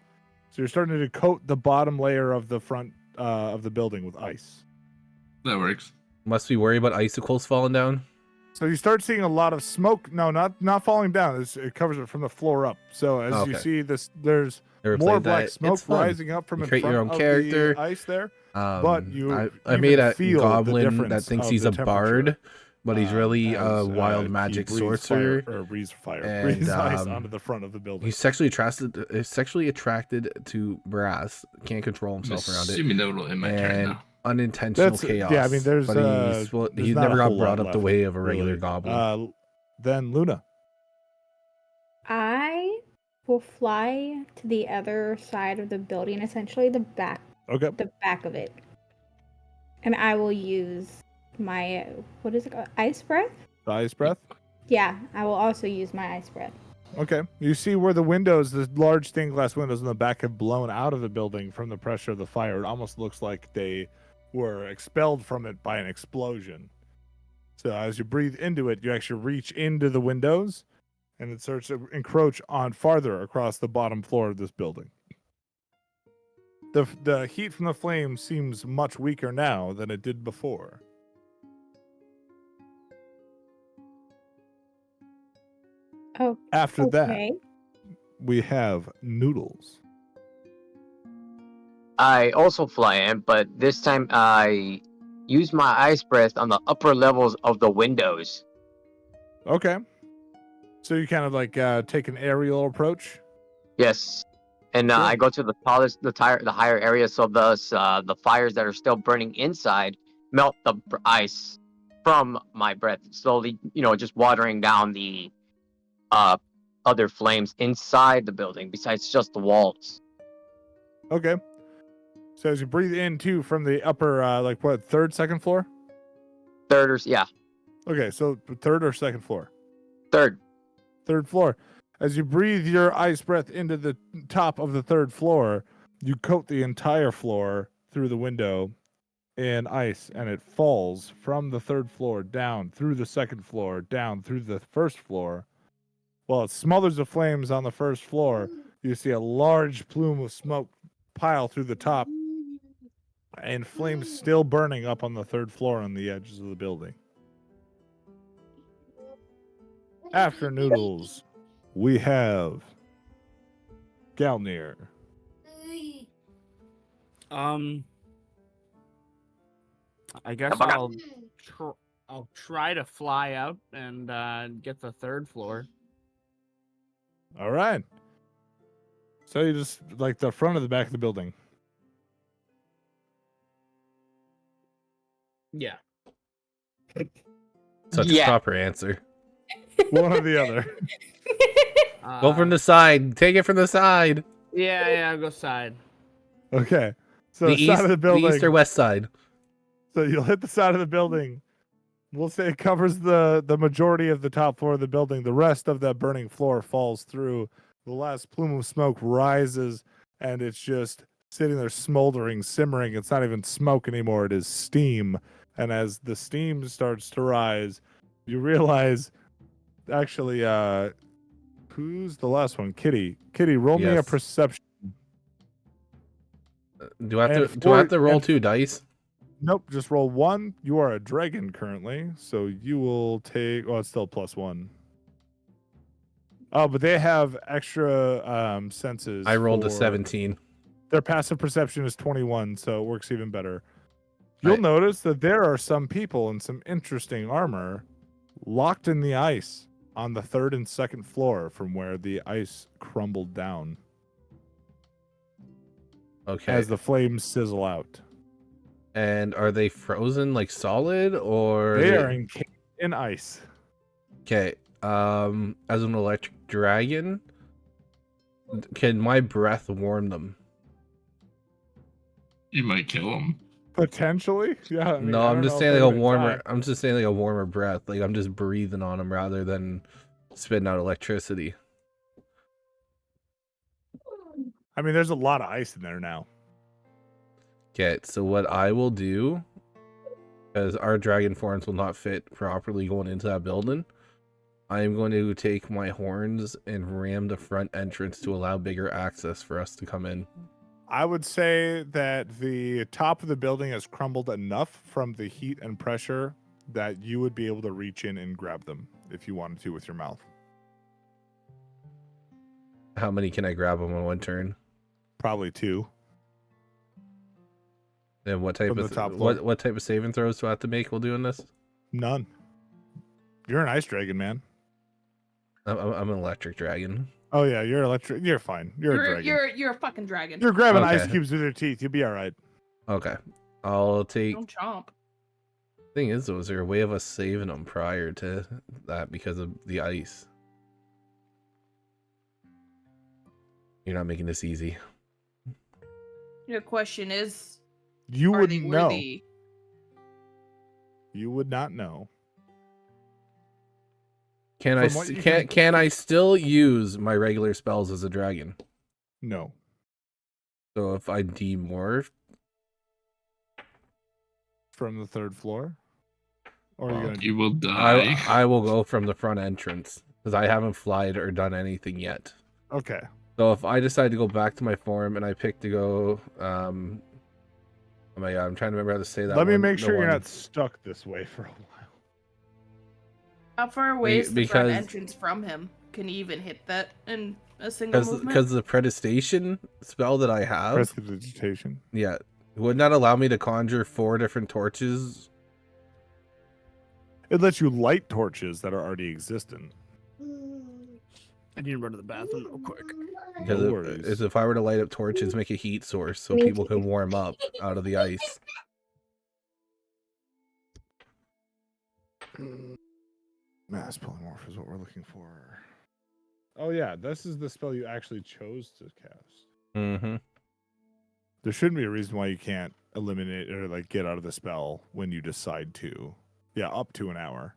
So you're starting to coat the bottom layer of the front of the building with ice. That works. Must we worry about icicles falling down? So you start seeing a lot of smoke. No, not falling down. It covers it from the floor up. So as you Okay. see this, there's Never more played black that. smoke It's fun. rising up from You in create front your own of character. the ice there. But you I even made a feel the goblin that difference thinks of he's the a bard, temperature, but he's really a as, wild he magic breathes sorcerer. breathes And, ice onto the front of the building. He's sexually attracted to brass. Can't control I'm himself around it. assuming that will end my turn And now. unintentional That's chaos. yeah. I mean, there's but there's he's not never a got whole brought lot up the left, way of a regular really. goblin. Then Luna. I will fly to the other side of the building, essentially the back Okay. of it. And I will use my what is it called? Ice breath? The ice breath. Yeah, I will also use my ice breath. Okay. You see where the windows, the large stained glass windows in the back, have blown out of the building from the pressure of the fire. It almost looks like they were expelled from it by an explosion. So as you breathe into it, you actually reach into the windows, and it starts to encroach on farther across the bottom floor of this building. The heat from the flame seems much weaker now than it did before. Oh, After that, okay. we have Noodles. I also fly in, but this time I use my ice breath on the upper levels of the windows. Okay. So you kind of like take an aerial approach. Yes, and Sure. I go to the tallest, the higher areas, so thus the fires that are still burning inside melt the ice from my breath, slowly, just watering down the other flames inside the building, besides just the walls. Okay. So as you breathe in too from the upper, second floor? Yeah, Okay, so third or second floor? third. Third floor. As you breathe your ice breath into the top of the third floor, you coat the entire floor through the window in ice, and it falls from the third floor down through the second floor, down through the first floor. While it smothers the flames on the first floor, you see a large plume of smoke pile through the top, and flames still burning up on the third floor on the edges of the building. After Noodles, we have Galnir. I guess I'll try to fly out and get the third floor. All right. So you just like the front of the back of the building. Yeah. Such Yeah. a proper answer. One or the other. Go from the side. Take it from the side. Yeah, I'll go side. Okay. So The side of the building. east or west side. So you'll hit the side of the building. We'll say it covers the majority of the top floor of the building. The rest of that burning floor falls through. The last plume of smoke rises, and it's just sitting there smoldering, simmering. It's not even smoke anymore. It is steam. And as the steam starts to rise, you realize, actually, who's the last one? Kitty. Kitty, roll me a perception. Do I have to roll 2 dice? Nope, just roll 1. You are a dragon currently, so you will take. Oh, it's still +1. Oh, but they have extra senses. I rolled a for- 17. Their passive perception is 21, so it works even better. You'll notice that there are some people in some interesting armor locked in the ice on the 3rd and 2nd floor from where the ice crumbled down Okay. as the flames sizzle out. And are they frozen like solid or They are encased in ice. Okay. As an electric dragon, can my breath warm them? You might kill him. Potentially, yeah. I mean, No, I I'm don't just know if saying they're like a gonna warmer. die. I'm just saying like a warmer breath. Like I'm just breathing on them rather than spitting out electricity. I mean, there's a lot of ice in there now. Okay, so what I will do, because our dragon forms will not fit properly going into that building, I am going to take my horns and ram the front entrance to allow bigger access for us to come in. I would say that the top of the building has crumbled enough from the heat and pressure that you would be able to reach in and grab them if you wanted to with your mouth. How many can I grab on one turn? Probably 2. And what type From of the top floor. what type of saving throws do I have to make while doing this? None. You're an ice dragon, man. I'm an electric dragon. Oh yeah, you're electric. You're fine. You're a dragon. You're a fucking dragon. You're grabbing Okay. ice cubes with your teeth. You'll be all right. Okay, I'll take. Don't chomp. Thing is, though, is there a way of us saving them prior to that because of the ice? You're not making this easy. Your question is, You are they wouldn't know. worthy? You would not know. Can I From what you can I still use my regular spells as a dragon? No. So if I demorph, From the 3rd floor? Or are you gonna You will die. I will go from the front entrance because I haven't flied or done anything yet. Okay. So if I decide to go back to my form and I pick to go, oh my god, I'm trying to remember how to say that. Let me one- make the sure you're one. not stuck this way for a while. How far away is the front because- entrance from him? Can he even hit that in a single movement? Because the predestation spell that I have, Prestidigitation. yeah, would not allow me to conjure 4 different torches. It lets you light torches that are already existent. I need to run to the bathroom real quick. Because No worries. if I were to light up torches, make a heat source so Me people too. can warm up out of the ice. Mass polymorph is what we're looking for. Oh yeah, this is the spell you actually chose to cast. Mm-hmm. There shouldn't be a reason why you can't eliminate or like get out of the spell when you decide to. Yeah, up to an hour.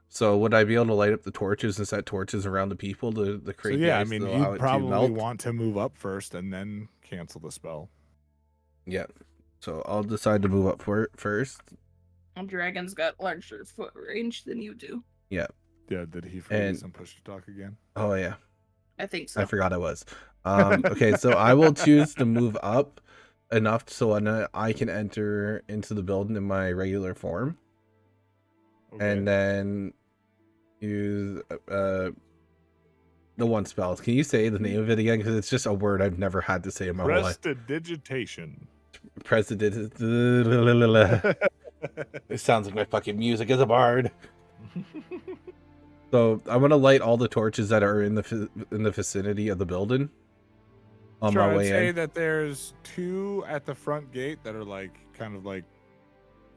So would I be able to light up the torches and set torches around the people to So create the yeah, I ice mean to allow you it to probably melt? want to move up first and then cancel the spell. Yeah. So I'll decide to move up for it first. Dragon's got larger foot range than you do. Yeah. Yeah, did he forget And- some push to talk again? Oh yeah. I think so. I forgot I was. Okay, so I will choose to move up enough so I can enter into the building in my regular form, Okay. and then use the one spell. Can you say the name of it again? Because it's just a word I've never had to say in my whole life. Prestidigitation. President. It sounds like my fucking music as a bard. So I'm gonna light all the torches that are in the vicinity of the building on Sure, my I'd way say in. that there's 2 at the front gate that are like kind of like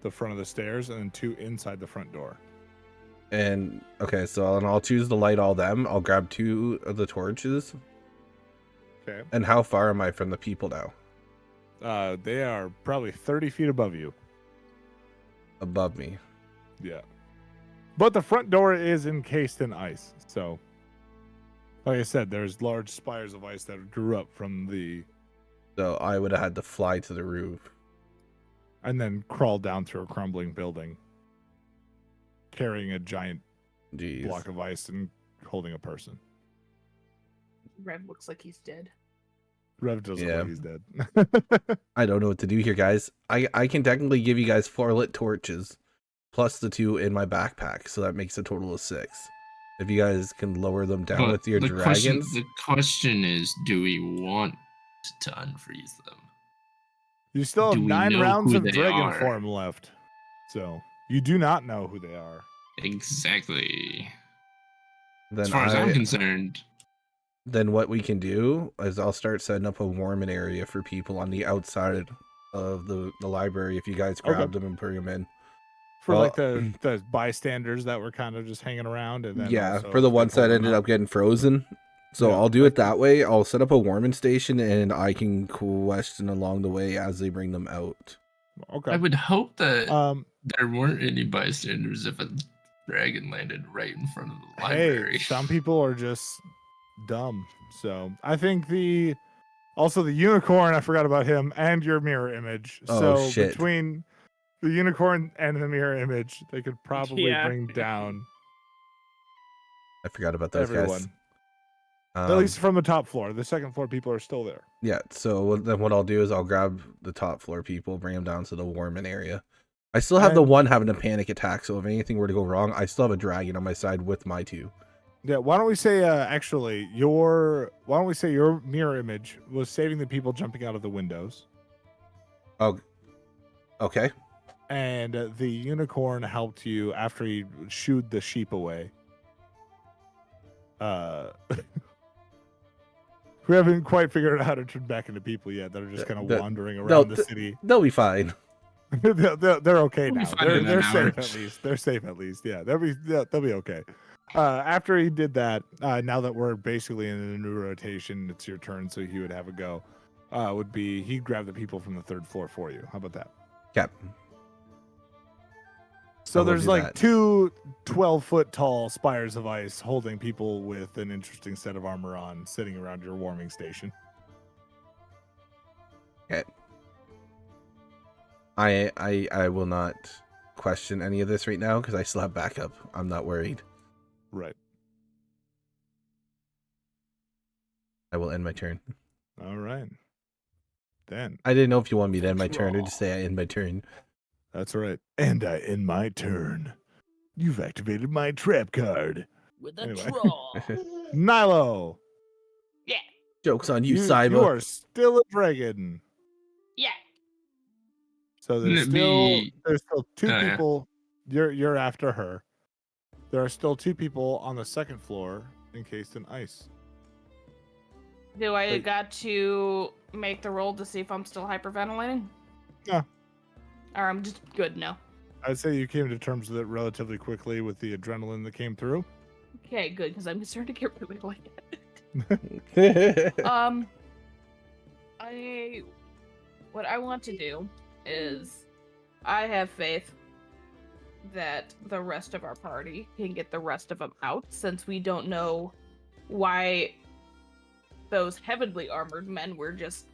the front of the stairs, and then 2 inside the front door. And okay, so I'll choose to light all them. I'll grab 2 of the torches. Okay. And how far am I from the people now? They are probably 30 feet above you. Above me. Yeah. But the front door is encased in ice. So, like I said, there's large spires of ice that grew up from the. So I would have had to fly to the roof. And then crawl down through a crumbling building, carrying a giant Jeez. block of ice and holding a person. Rev looks like he's dead. Rev doesn't Yeah. look he's dead. I don't know what to do here, guys. I can technically give you guys 4 lit torches, plus the 2 in my backpack, so that makes a total of 6. If you guys can lower them down But with your the dragons. the question is, do we want to unfreeze them? You still Do have we 9 know rounds who of they dragon are? form left. So you do not know who they are. Exactly. Then As far as I'm concerned, Then what we can do is I'll start setting up a warming area for people on the outside of the library if you guys grab them and bring them in. For Well, like the bystanders that were kind of just hanging around, and then yeah, also for the if they ones pull that them ended out. up getting frozen. So Yeah, I'll do I it that way. I'll set up a warming station and I can question along the way as they bring them out. Okay. I would hope that there weren't any bystanders if a dragon landed right in front of the Hey, library. some people are just dumb. So I think the unicorn, I forgot about him, and your mirror image. Oh, So shit. between the unicorn and the mirror image, they could probably bring down I forgot about those everyone. guys. At least from the top floor. The second floor people are still there. Yeah, so then what I'll do is I'll grab the top floor people, bring them down to the warming area. I still have the one having a panic attack, so if anything were to go wrong, I still have a dragon on my side with my 2. Yeah, why don't we say your mirror image was saving the people jumping out of the windows. Oh, okay. And the unicorn helped you after he shooed the sheep away. We haven't quite figured out how to turn back into people yet. That are just kind of wandering around the city. They'll be fine. they're okay now. They're safe hour. at least. They're safe at least. Yeah, they'll be okay. After he did that, now that we're basically in a new rotation, it's your turn, so he would have a go. Would be he'd grab the people from the 3rd floor for you. How about that? Yep. So there's like 2 12-foot tall spires of ice holding people with an interesting set of armor on, sitting around your warming station. Okay. I will not question any of this right now because I still have backup. I'm not worried. Right. I will end my turn. All right. Then I didn't know if you want me to end my turn or just say I end my turn. that's all right. And I end my turn. You've activated my trap card. With a Anyway. troll. Nilo, Yeah. Joke's on you, you Cyber. are still a dragon. Yeah. So there's Wouldn't it still 2 Oh, yeah. people. You're after her. There are still 2 people on the 2nd floor encased in ice. Do I Wait. got to make the roll to see if I'm still hyperventilating? Yeah. Or I'm just good now. I'd say you came to terms with it relatively quickly with the adrenaline that came through. Okay, good, because I'm concerned to get really like Okay. what I want to do is I have faith that the rest of our party can get the rest of them out, since we don't know why those heavily armored men were just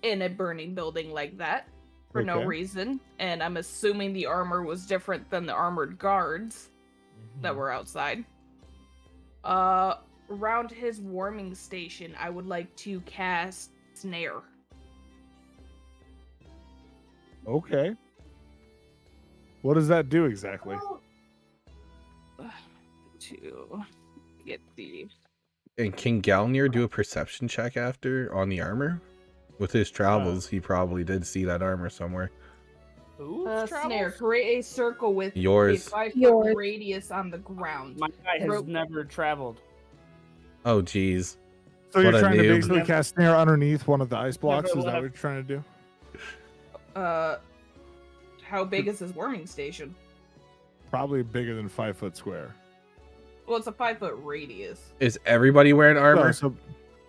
in a burning building like that for no Okay. reason, and I'm assuming the armor was different than the armored guards that were outside. Around his warming station, I would like to cast Snare. Okay. What does that do exactly? To get the And can Galnir do a perception check after on the armor? With his travels, he probably did see that armor somewhere. Snare. Create a circle with Yours. a 5-foot Yours. radius on the ground. My guy has Rope. never traveled. Oh, geez. So you're What a trying to noob. basically cast snare underneath one of the ice blocks? Never Is that what left. you're trying to do? How big is his warming station? Probably bigger than 5 foot square. Well, it's a 5-foot radius. Is everybody wearing armor? No, so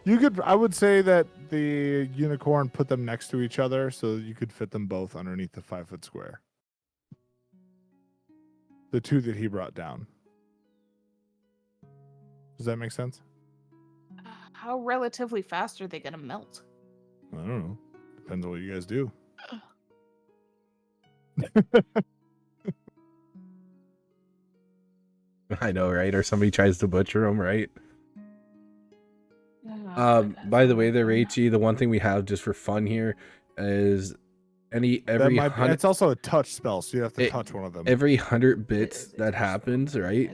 you could. I would say that the unicorn put them next to each other, so you could fit them both underneath the 5 foot square. The 2 that he brought down. Does that make sense? How relatively fast are they gonna melt? I don't know. Depends on what you guys do. I know, right? Or somebody tries to butcher them, right? By the way, there, Raichi, the one thing we have just for fun here is it's also a touch spell, so you have to touch one of them. every 100 bits that happens, right?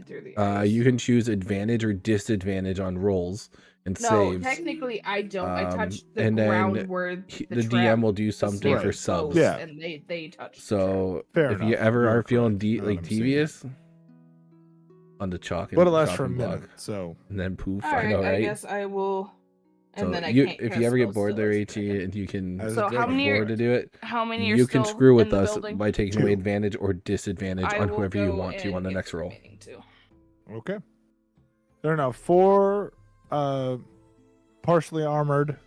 You can choose advantage or disadvantage on rolls and No, saves. technically I don't. I touch the and then ground where the DM will do something for subs. Yeah. and they touch. So Fair if you enough. ever You are are feeling correct. Now that I'm seeing it. devious on the chalk and But it lasts for a chopping block, minute, so and then poof, All I right, know, I right? guess I will. And So then I you, can't if cast you ever get spells bored still there, as a Raichi, dragon. and you can As a So how dragon. many are afford to do it, how many are you can still screw with in the us building? by taking away 2. advantage or disadvantage I on will whoever you go want to and on the get next the roll. remaining 2. Okay. There are now 4 partially armored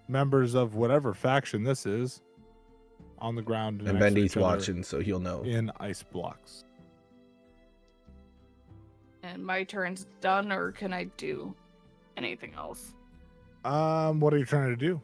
members of whatever faction this is on the ground And next to Bendy's each other watching, so he'll know. in ice blocks. And my turn's done, or can I do anything else? What are you trying to do?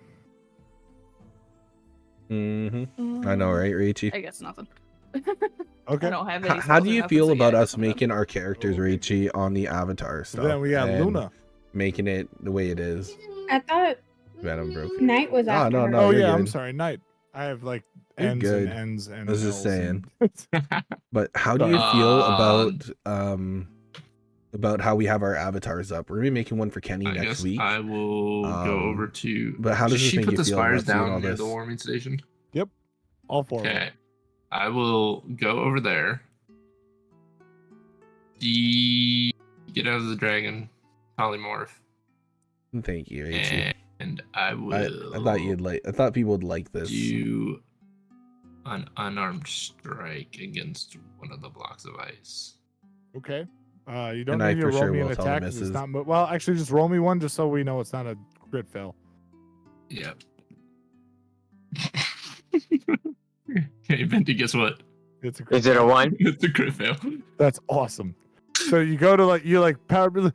I know, right, Raichi? I guess nothing. Okay. I don't have any. How spells do or you nothing, feel so yeah, about I us guess I'm done. making our characters, Raichi, on the avatar So stuff? then we got and Luna. making it the way it is. I thought Venom broke. Knight was after no, her. no. Oh you're yeah, I'm good. sorry, Knight. I have like You're ends good. and ends and I was just L's saying. and- But how do you Sorry. feel about how we have our avatars up? We're gonna be making one for Kenny I next guess week. I will go over to. But how does this she make put you the feel spires about seeing all down near this? the warming station? all 4 of them. Okay, I will go over there. Get out of the dragon polymorph, Thank you, Raichi. and I will. I thought people would like this. do an unarmed strike against one of the blocks of ice. Okay. You don't And I need to for roll sure me an will tell the attack 'cause it's missus. not. Well, actually, just roll me one just so we know it's not a crit fail. Yep. Okay, Venti, guess what? It's a crit. Is it a 1? It's a crit fail. That's awesome. So you go to power, and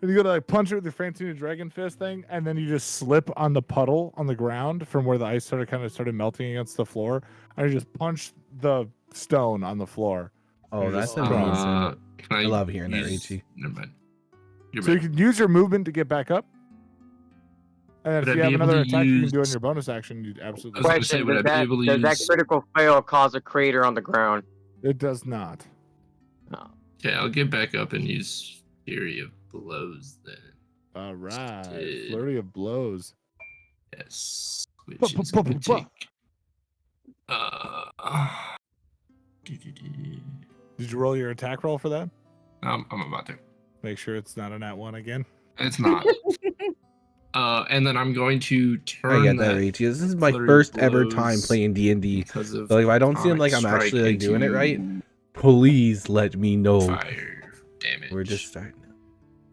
you go to punch it with the Francina Dragon Fist thing, and then you just slip on the puddle on the ground from where the ice started melting against the floor, and you just punch the stone on the floor. Oh, You're that's just amazing. Can I love hearing that, use- Raichi. Never mind. You're So you back. can use your movement to get back up, and Would if I you be have able another to attack you can do on use- your bonus action, you absolutely. I was gonna say, Question: would I Does be able to that use- critical fail cause a crater on the ground? It does not. Okay, I'll get back up and use Fury of Blows then. All right, Did- flurry of blows. Yes. Which Bah, is bah, gonna bah, bah. take. Did you roll your attack roll for that? I'm about to. Make sure it's not a nat 1 again. It's not. And then I'm going to I turn get that, that Raichi. This is my flurry of first ever time blows playing D&D. because of So if I don't seem atomic like I'm strike actually doing it into right, please let me know. Fire damage. We're just starting.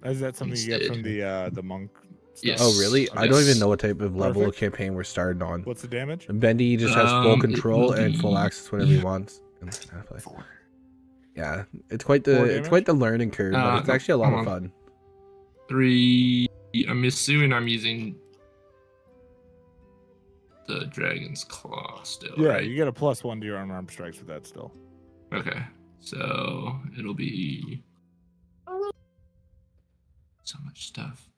Is that something you get from the monk? stuff? Yes. Oh, really? I don't even Yes. know what type of level of Perfect. campaign we're starting on. What's the damage? Bendy just has full It control will and full be- access whenever he wants. Yeah, it's quite the 4 it's quite the learning curve, but it's actually a lot of hold on. fun. 3. I'm assuming I'm using the dragon's claw still. Yeah, right? you get a +1 to your unarmed strikes with that still. Okay, so it'll be so much stuff,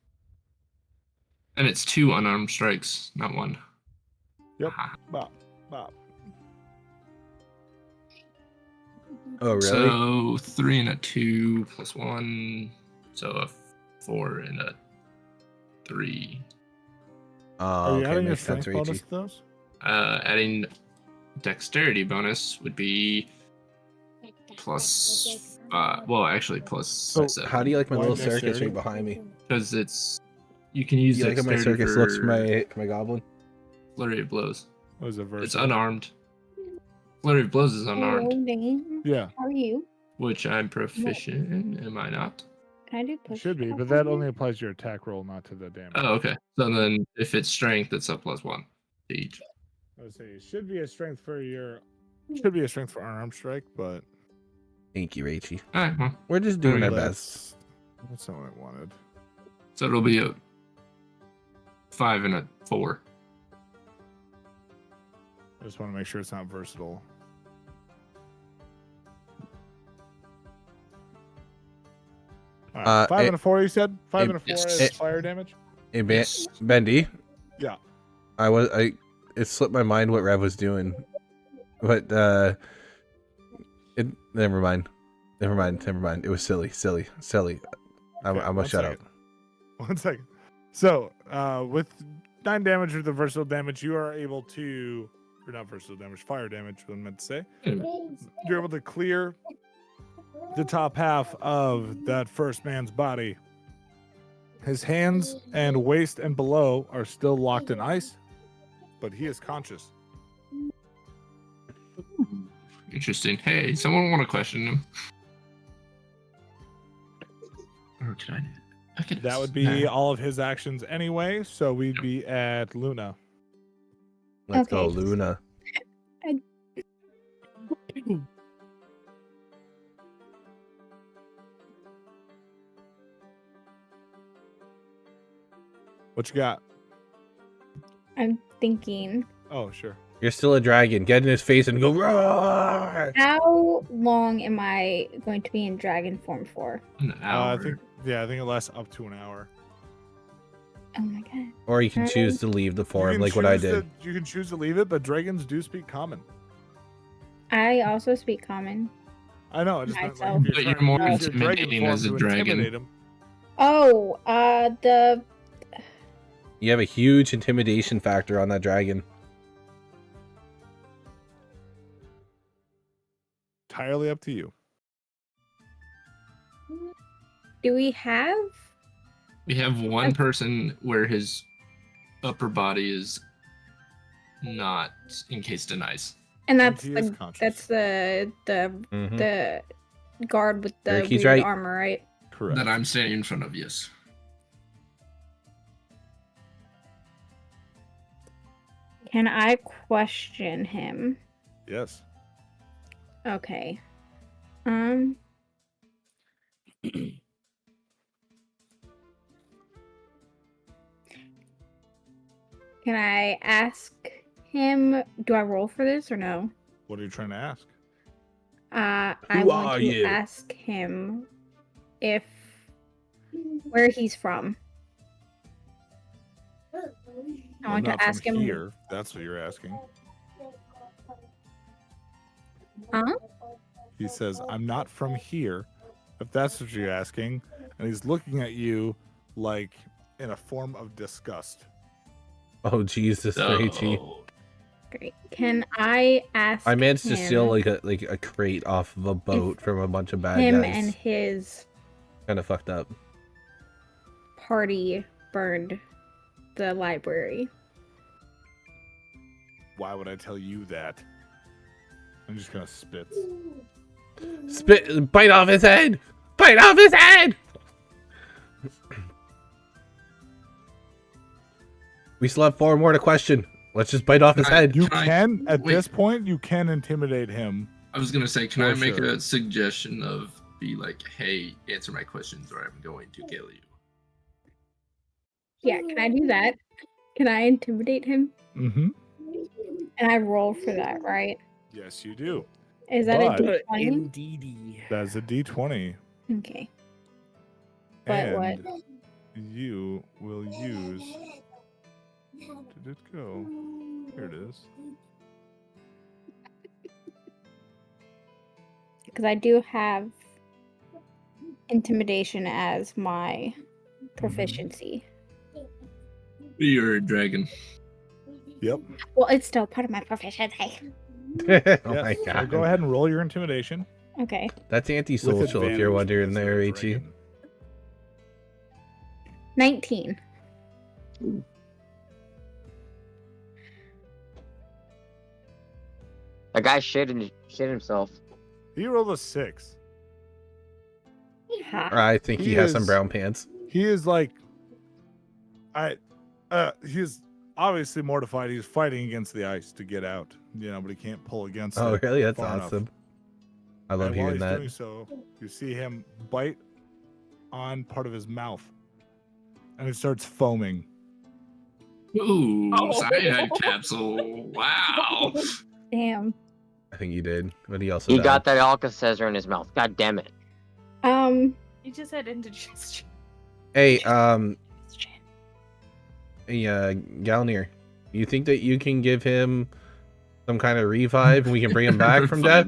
and it's 2 unarmed strikes, not 1. Yep. Bop, bop. Oh, really? So 3 and a 2 plus 1, so a 4 and a 3. Oh, Are you okay, adding your makes sense, strength bonus Raichi. to those? Adding dexterity bonus would be plus. Well, actually plus. So, 7. How do you like my Why little dexterity? circus right behind me? Because you can use Do you like how my dexterity circus looks for for my goblin? flurry of blows. What is it versus? It's unarmed. Flurry of blows is unarmed, Hello, Dane. Yeah, How are you? which I'm proficient in. Am I not? Can I do it push? should be, up but on that you? only applies to your attack roll, not to the damage. Oh, okay. So then, if it's strength, it's a +1 to each. I would say it should be a strength for unarmed strike, but Thank you, Raichi. All right. Well, We're just doing our let's- best. That's not what I wanted. so it'll be a 5 and a 4. I just want to make sure it's not versatile. All right, 5 and a 4. You said 5 and a 4 yes. is fire damage. Hey, Yes. Bendy. Yeah. It slipped my mind what Rev was doing, but never mind. It was silly. I'm gonna shut up. 1 second. So, with 9 damage with the versatile damage, you are able to, or not versatile damage, fire damage. What I meant to say. You're able to clear the top half of that first man's body. His hands and waist and below are still locked in ice, but he is conscious. Interesting. Hey, someone want to question him? Or can I? I can. That would be all of his actions anyway, so we'd be at Luna. Let's go, Okay. Luna. What you got? I'm thinking, Oh, sure. You're still a dragon. Get in his face and go roar. how long am I going to be in dragon form for? An hour. I think it lasts up to an hour. Oh my god. Or you can choose to leave the You form, can like what I choose did. You can choose to leave it, but dragons do speak common. I also speak common. I know. I just meant, Myself. if But you're trying to more use your dragon intimidating form as a to dragon. intimidate him. Oh, the You have a huge intimidation factor on that dragon. Entirely up to you. do we have? We have one person where his upper body is not encased in ice. And And that's he is the conscious. Mhm. the guard with the Rick, he's weird right. armor, right? Correct. That I'm standing in front of. Yes. Can I question him? Yes. Okay. Can I ask him? Do I roll for this or no? What are you trying to ask? I Who want are to you? ask him where he's from. I want Not to ask from him. here. That's what you're asking. Huh? He says, "I'm not from here." If that's what you're asking, and he's looking at you like in a form of disgust. Oh Jesus, Rachie. So, Great. Can I ask? I managed to him steal like a crate off of a boat from a bunch of bad him guys. and his Kind of fucked up. party burned the library? Why would I tell you that? I'm just gonna spits. Bite off his head! Bite off his head! We still have 4 more to question. Let's just bite off his head. You Can I- can, at wait. this point, you can intimidate him. I was gonna say, can For I make sure. a suggestion of be like, hey, answer my questions or I'm going to kill you. Yeah, can I do that? Can I intimidate him? Mm-hmm. And I roll for that, right? Yes, you do. Is that But- a D20? Indeedy. That's a D20. Okay. But what? And you will use. Did it go? Here it is. Because I do have intimidation as my proficiency. You're a dragon. Yep. Well, it's still part of my proficiency. Oh Yes. my So god. go ahead and roll your intimidation. Okay. That's with antisocial if you're advantage wondering because there, you're a Rachie. dragon. 19. That guy shit himself. He rolled a 6. Ha. I think he He has some is- brown pants. He is like, he's obviously mortified. He's fighting against the ice to get out, but he can't pull against Oh, it. really? That's far enough. awesome. I love And while hearing he's that. doing so, you see him bite on part of his mouth, and it starts foaming. Ooh, Oh. cyanide capsule. Wow. Damn. I think he did, but he also He died. got that Alka-Seltzer in his mouth. God damn it. You just had indigestion. Hey, Galnir, you think that you can give him some kind of revive and we can bring him back from death?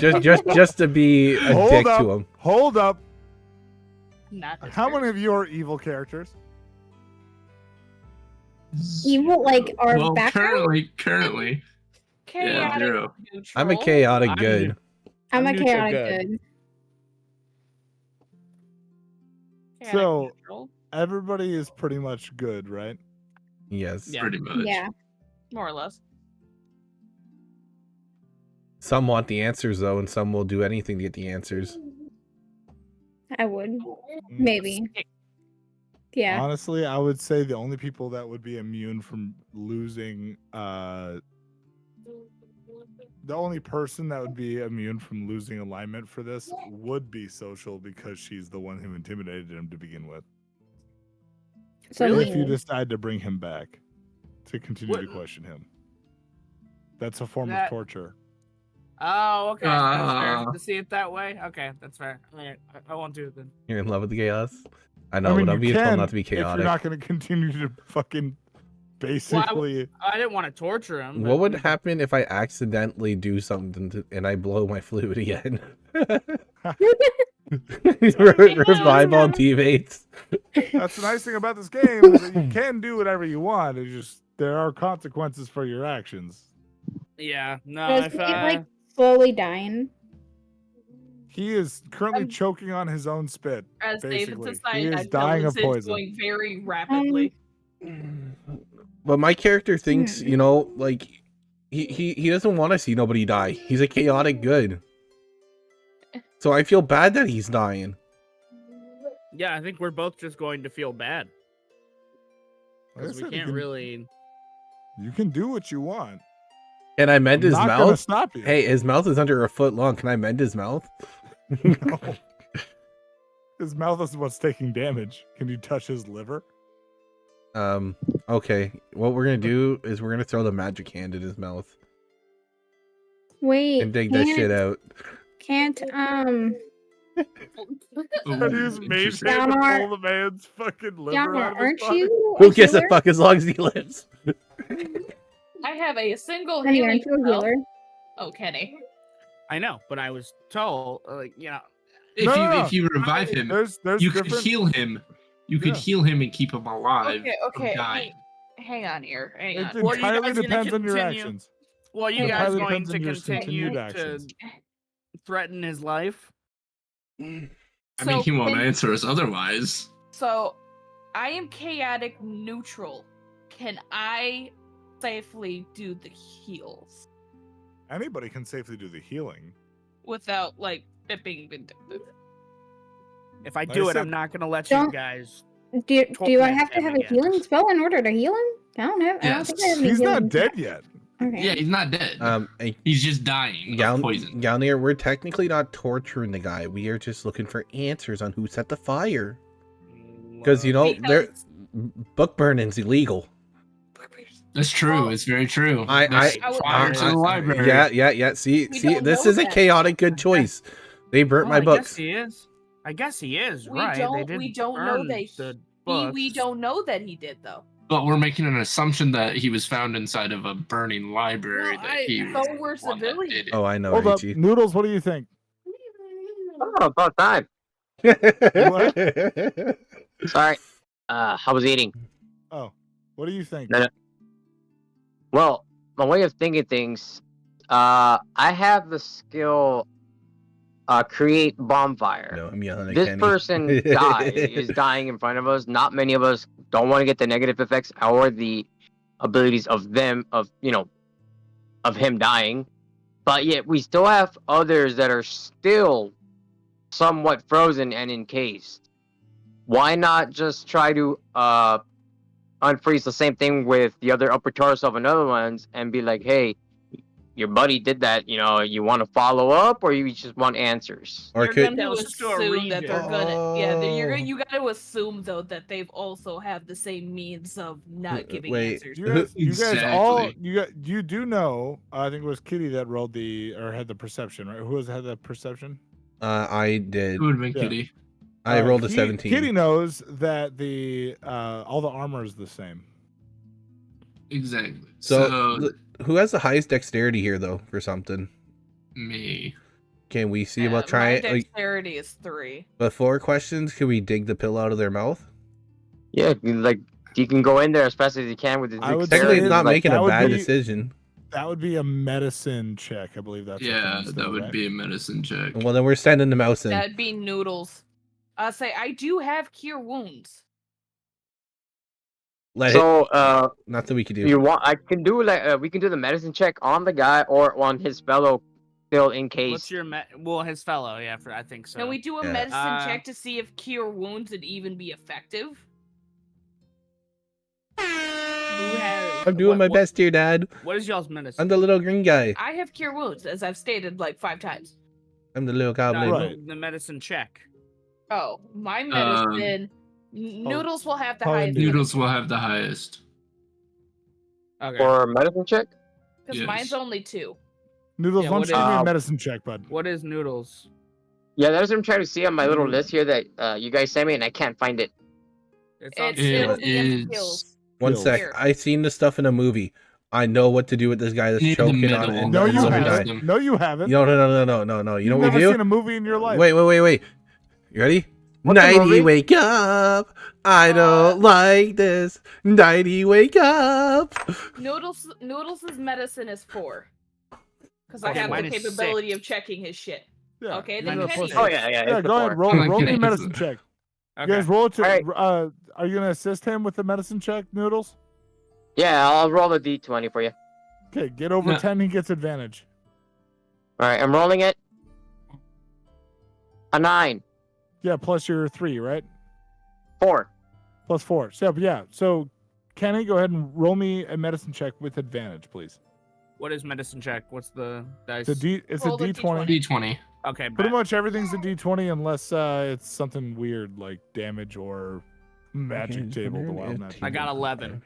just to be a dick to him. Hold up. Not this How many person. of you are evil characters? Evil, like, our well, background? currently. Yeah, Chaotic 0. neutral. I'm a chaotic I'm good. I'm a neutral chaotic good. good. Chaotic So- neutral. Everybody is pretty much good, right? Yes. Yeah. Pretty much. Yeah. More or less. Some want the answers though, and some will do anything to get the answers. I would. Mm. Maybe. Yeah. Honestly, I would say the only people that would be immune from losing the only person that would be immune from losing alignment for this would be Social, because she's the one who intimidated him to begin with. So If you me. decide to bring him back to continue to What- question him, that's a form of That- torture. Oh, okay. That's fair. Ah. To see it that way? Okay, that's fair. Alright, I won't do it then. You're in love with the chaos? I know, I mean, but I'm you being told can not to be if chaotic. you're not going to continue to fucking basically. I didn't want to torture him. What would happen if I accidentally do something and I blow my fluid again? Revive all teammates. That's the nice thing about this game, is that you can do whatever you want. It's just there are consequences for your actions. Yeah, no, Does if he, like, slowly dying? He is currently I'm- choking on his own spit. As David Basically, decided, he is I've dying noticed of it's poison. going very rapidly. But my character thinks, you know, like he doesn't want to see nobody die. He's a chaotic good. So I feel bad that he's dying. yeah, I think we're both just going to feel bad Like I because we said, can't really. You can do what you want. Can I mend his I'm not gonna mouth? stop you. Hey, his mouth is under a foot long. Can I mend his mouth? No. His mouth is what's taking damage. Can you touch his liver? Okay. What we're gonna do is we're gonna throw the magic hand in his mouth Wait. and dig that shit out. Can't How do you use mage interesting. hand to Downward. pull the man's fucking liver Yama, out of his aren't body? you? Who gives a fuck as long as he lives? I have a single Kenny, healing aren't you a spell. healer? Oh, Kenny. I know, but I was told, like, you know, If you revive him, There's you could different. heal him. You could Yeah. heal him and keep him alive. Okay. from dying. Hang on here. Hang It on. Well, you entirely guys gonna depends on your continue- actions. well, you It guys entirely going depends to on your continue continued to actions. threaten his life? I mean, So he won't can- answer us otherwise. So, I am chaotic neutral. Can I safely do the heals Anybody can safely do the healing. without like it being vindictive? If I Like do I it, I'm said- not gonna let you Don't- guys. Do I Torment have to him have a again. healing spell in order to heal him? I don't have. I don't think I have any He's not healing dead spell. yet. Okay. Yeah, he's not dead. Hey, He's just dying of poison. Galnir, we're technically not torturing the guy. We are just looking for answers on who set the fire. Because you know, Because- book burning's illegal. That's true. It's very true. I- There's I would- fire to the library. Yeah. See, We see, don't this know is a that. chaotic good choice. They burnt my I guess books. he is. I guess he is. We right? don't- They did we don't know burn that the We books. don't know that he did though. But we're making an assumption that he was found inside of a burning library. Well, that he was So we're the one that civilians. did it. Oh, I know, Hold up, Richie. Noodles. What do you think? Oh, about time. Sorry. I was eating. Oh, what do you think? No. Well, my way of thinking things, I have the skill create bonfire. No, I'm yelling at This Kenny. person is dying in front of us. Not many of us don't want to get the negative effects or the abilities of them, of him dying. But yet we still have others that are still somewhat frozen and encased. Why not just try to unfreeze the same thing with the other upper torso of another ones and be like, hey, your buddy did that, you want to follow up, or you just want answers? Or You're could going to Let's do a assume that they're gonna. Yeah, Oh. you got to assume though that they've also have the same means of not giving Wait. answers. You guys all Exactly. you do know. I think it was Kitty that rolled had the perception, right? Who had the perception? I did. It would have been Yeah. Kitty. I rolled a 17. Kitty knows that the all the armor is the same. Exactly. So who has the highest dexterity here, though, for something? Me. Can we see about My trying? dexterity is 3. Before questions, can we dig the pill out of their mouth? Yeah, you can go in there as fast as you can with the I would Technically, say it's not like, making that a would bad be- decision. That would be a medicine check. I believe that's Yeah, that would be a medicine check. Well, then we're sending the mouse in. That'd be Noodles. I'll say I do have cure wounds. Nothing we can do. You want? I can do we can do the medicine check on the guy or on his fellow, still in case. What's your his fellow? Yeah, I think so. Can we do a medicine check to see if cure wounds would even be effective? I'm doing my best here, Dad. What is y'all's medicine? I'm the little green guy. I have cure wounds, as I've stated like 5 times. I'm the little goblin. Right. The medicine check. Oh, my medicine. Noodles will have the highest. Noodles will have the highest. Okay. For a medicine check? Because Yes. mine's only 2. Noodles, Yeah, why what don't you give me is- a medicine check, bud? What is Noodles? Yeah, that's what I'm trying to see on my little list here that you guys sent me, and I can't find it. It's It'll It be in is- skills. One Kills. sec. Here. I seen the stuff in a movie. I know what to do with this guy that's Near the choking on middle. it. No, and you Another haven't. guy. No, you haven't. No. You know You've what never we do? seen a movie in your life. Wait. You ready? What's the Nighty, movie? wake up. I don't like this. Nighty, wake up. Noodles' medicine is 4. Because I Okay, have mine the is capability 6. of checking his shit. Yeah. Okay, Mine then is Kenny. 6. Oh yeah. Yeah, It's go ahead. Roll Like, me a it's- medicine check. You Okay. guys roll it to. Alright. Are you gonna assist him with the medicine check, Noodles? Yeah, I'll roll a d20 for you. Okay, get over No. 10. He gets advantage. All right, I'm rolling it. A 9, Yeah, plus your 3, right? 4. Plus 4. So yeah. So, Kenny, go ahead and roll me a medicine check with advantage, please. What is medicine check? What's the dice? It's a Roll the D20. D20. Okay, Pretty bet. much everything's a D20 unless it's something weird like damage or magic table. The wild magic. I got 11.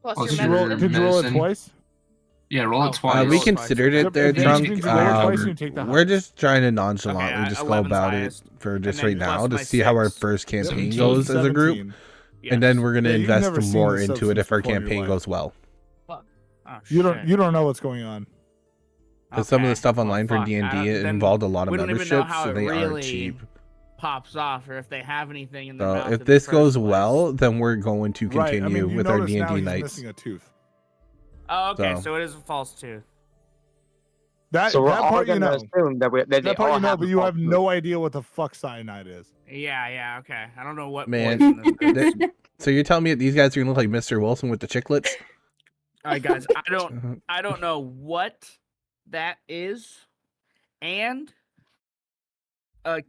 Plus Oh, your Did you roll? medicine. Did you roll it Medicine. twice? Yeah, roll Oh, it twice. We Roll considered twice. it there, Advantage drunk. means you roll it twice and Um, you take the we're highest. just trying to nonchalantly Okay, just go 11's about highest, it for just then right now plus to my see how our 6. first campaign 17. goes as a group, 17. and then Yes. we're gonna Yeah, you've invest never seen more the into it substance if our before in your campaign life. goes well. Oh, You shit. don't know what's going on. Because some of the Okay. stuff Well, online for fuck. D&D I don't- it then involved a lot of we don't even know memberships, how so it they aren't really cheap. pops off, or if they have anything in their So mouth if in this the goes first place. well, then we're going to Right. continue I mean, you with our notice now D&D he's nights. missing a tooth. Oh, okay, So- so it is a false tooth. That So we're that all part you gonna know. assume that they That part all you know, have but a you false have tooth. no idea what the fuck cyanide is. Yeah, okay. I don't know what Man, poison this is. So you're telling me that these guys are gonna look like Mr. Wilson with the chiclets? All right, guys. I don't know what that is, and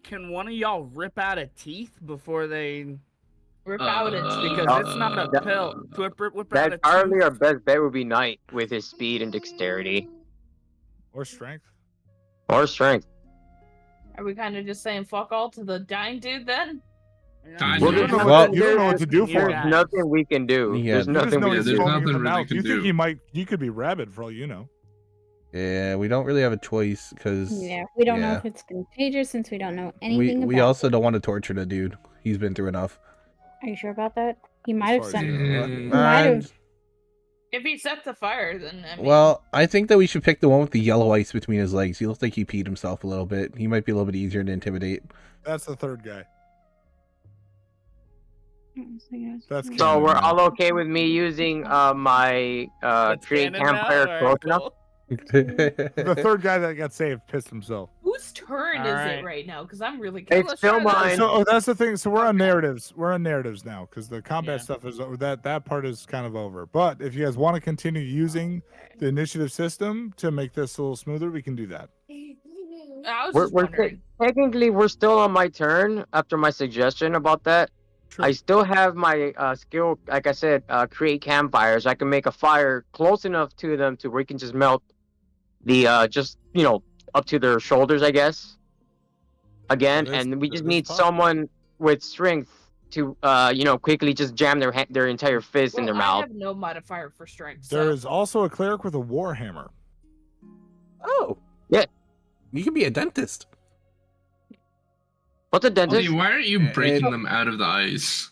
can one of y'all rip out a teeth before they? Rip out a teeth. Because it's not a pill. To whip out a That probably tooth. our best bet would be Knight with his speed and dexterity Or strength. or strength. Are we kind of just saying fuck all to the dying dude then? Kind Well, of. there's You don't know Well- what, you don't know what to do for There's him. nothing we can do. Yeah. There's You just nothing know we he's can do. there's foaming at nothing the really mouth. can You think do. he could be rabid for all you know. Yeah, we don't really have a choice because Yeah, we don't know yeah. if it's contagious since we don't know anything we about also don't want to torture the dude. He's been through enough. Are you sure about that? He might have far as sent. you know. He might have. If he set the fire, then I mean, Well, I think that we should pick the one with the yellow ice between his legs. He looks like he peed himself a little bit. He might be a little bit easier to intimidate. That's the third guy. That's So canon we're now. all okay with me using my That's create canon now? campfire Alright, close enough? cool. The third guy that got saved pissed himself. whose turn is Alright. it right now? Because I'm really. It's let's still try mine. this. So that's the thing. So we're on narratives. We're on narratives now because the combat Yeah. stuff is over. That part is kind of over. But if you guys want to continue using the initiative system to make this a little smoother, we can do that. I was We're, just we're wondering. technically we're still on my turn after my suggestion about that. Sure. I still have my skill, like I said, create campfires. I can make a fire close enough to them to where you can just melt the just up to their shoulders, I guess. Again, That is- and we that just is need possible. someone with strength to quickly just jam their entire fist in Well, their I mouth. have no modifier for strength. There So. is also a cleric with a warhammer. Oh. Yeah. You can be a dentist. What's a dentist? Hey, why aren't you breaking them out of the ice?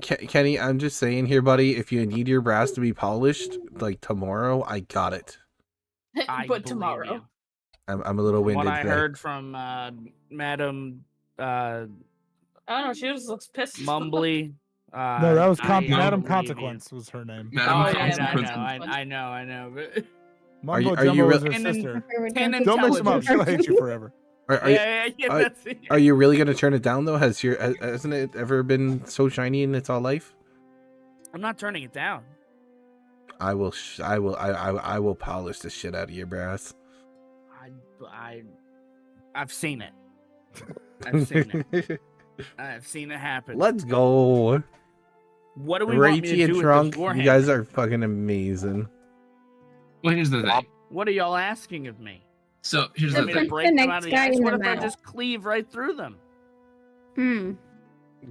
Kenny, I'm just saying here, buddy, if you need your brass to be polished, like tomorrow, I got it. I but believe tomorrow. you. I'm a little From winded what I today. heard from Madam I don't know. She just looks pissed. Mumbly. No, that was Madam believe you. Consequence was her name. Madam Oh, yeah, Consequence. I know. But Mumbo are you Jumbo was real- her sister. Ten Don't mix them up. intelligence. She'll hate you forever. That's it. Are you really gonna turn it down though? Hasn't it ever been so shiny in its all life? I'm not turning it down. I will polish the shit out of your brass. I've seen it. I've seen it. I've seen it happen. Let's go. What do we want me Rachy to and do Trunk, with this you warhammer? guys are fucking amazing. Well, here's the thing. What are y'all asking of me? So here's You the want me to thing. break them out of the guy ice? in What the if I mouth. just cleave right through them?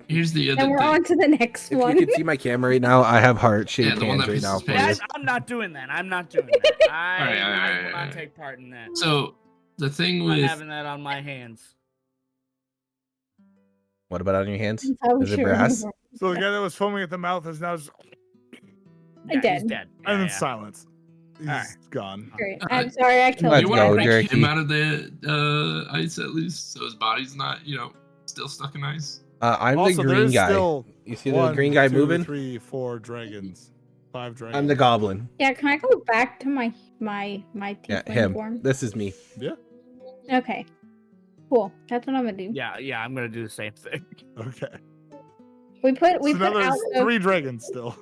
Here's the And other we're thing. on to the next If one. you can see my camera right now, I have heart-shaped the one hands that right now pisses for me you. off. I'm not doing that. I'm not doing that. I will not Alright. take part in that. So the thing I'm not with having that on my hands. What about on your hands? I'm Is it sure. brass? So the guy that was foaming at the mouth is now just Yeah, dead. he's dead. and then Yeah. silence. He's Alright. gone. Great. I'm sorry I killed Let's you you. want to go, break Jerky. him out of the ice at least, so his body's not, still stuck in ice. I'm Also, the there green is guy. still You see the 1, green guy 2, moving? 3, 4 dragons. 5 dragons. I'm the goblin. Yeah, can I go back to my Yeah, tiefling him. form? This is me. Yeah. Okay. Cool. That's what I'm gonna do. Yeah, I'm gonna do the same thing. Okay. We put So now out there's the 3 dragons still.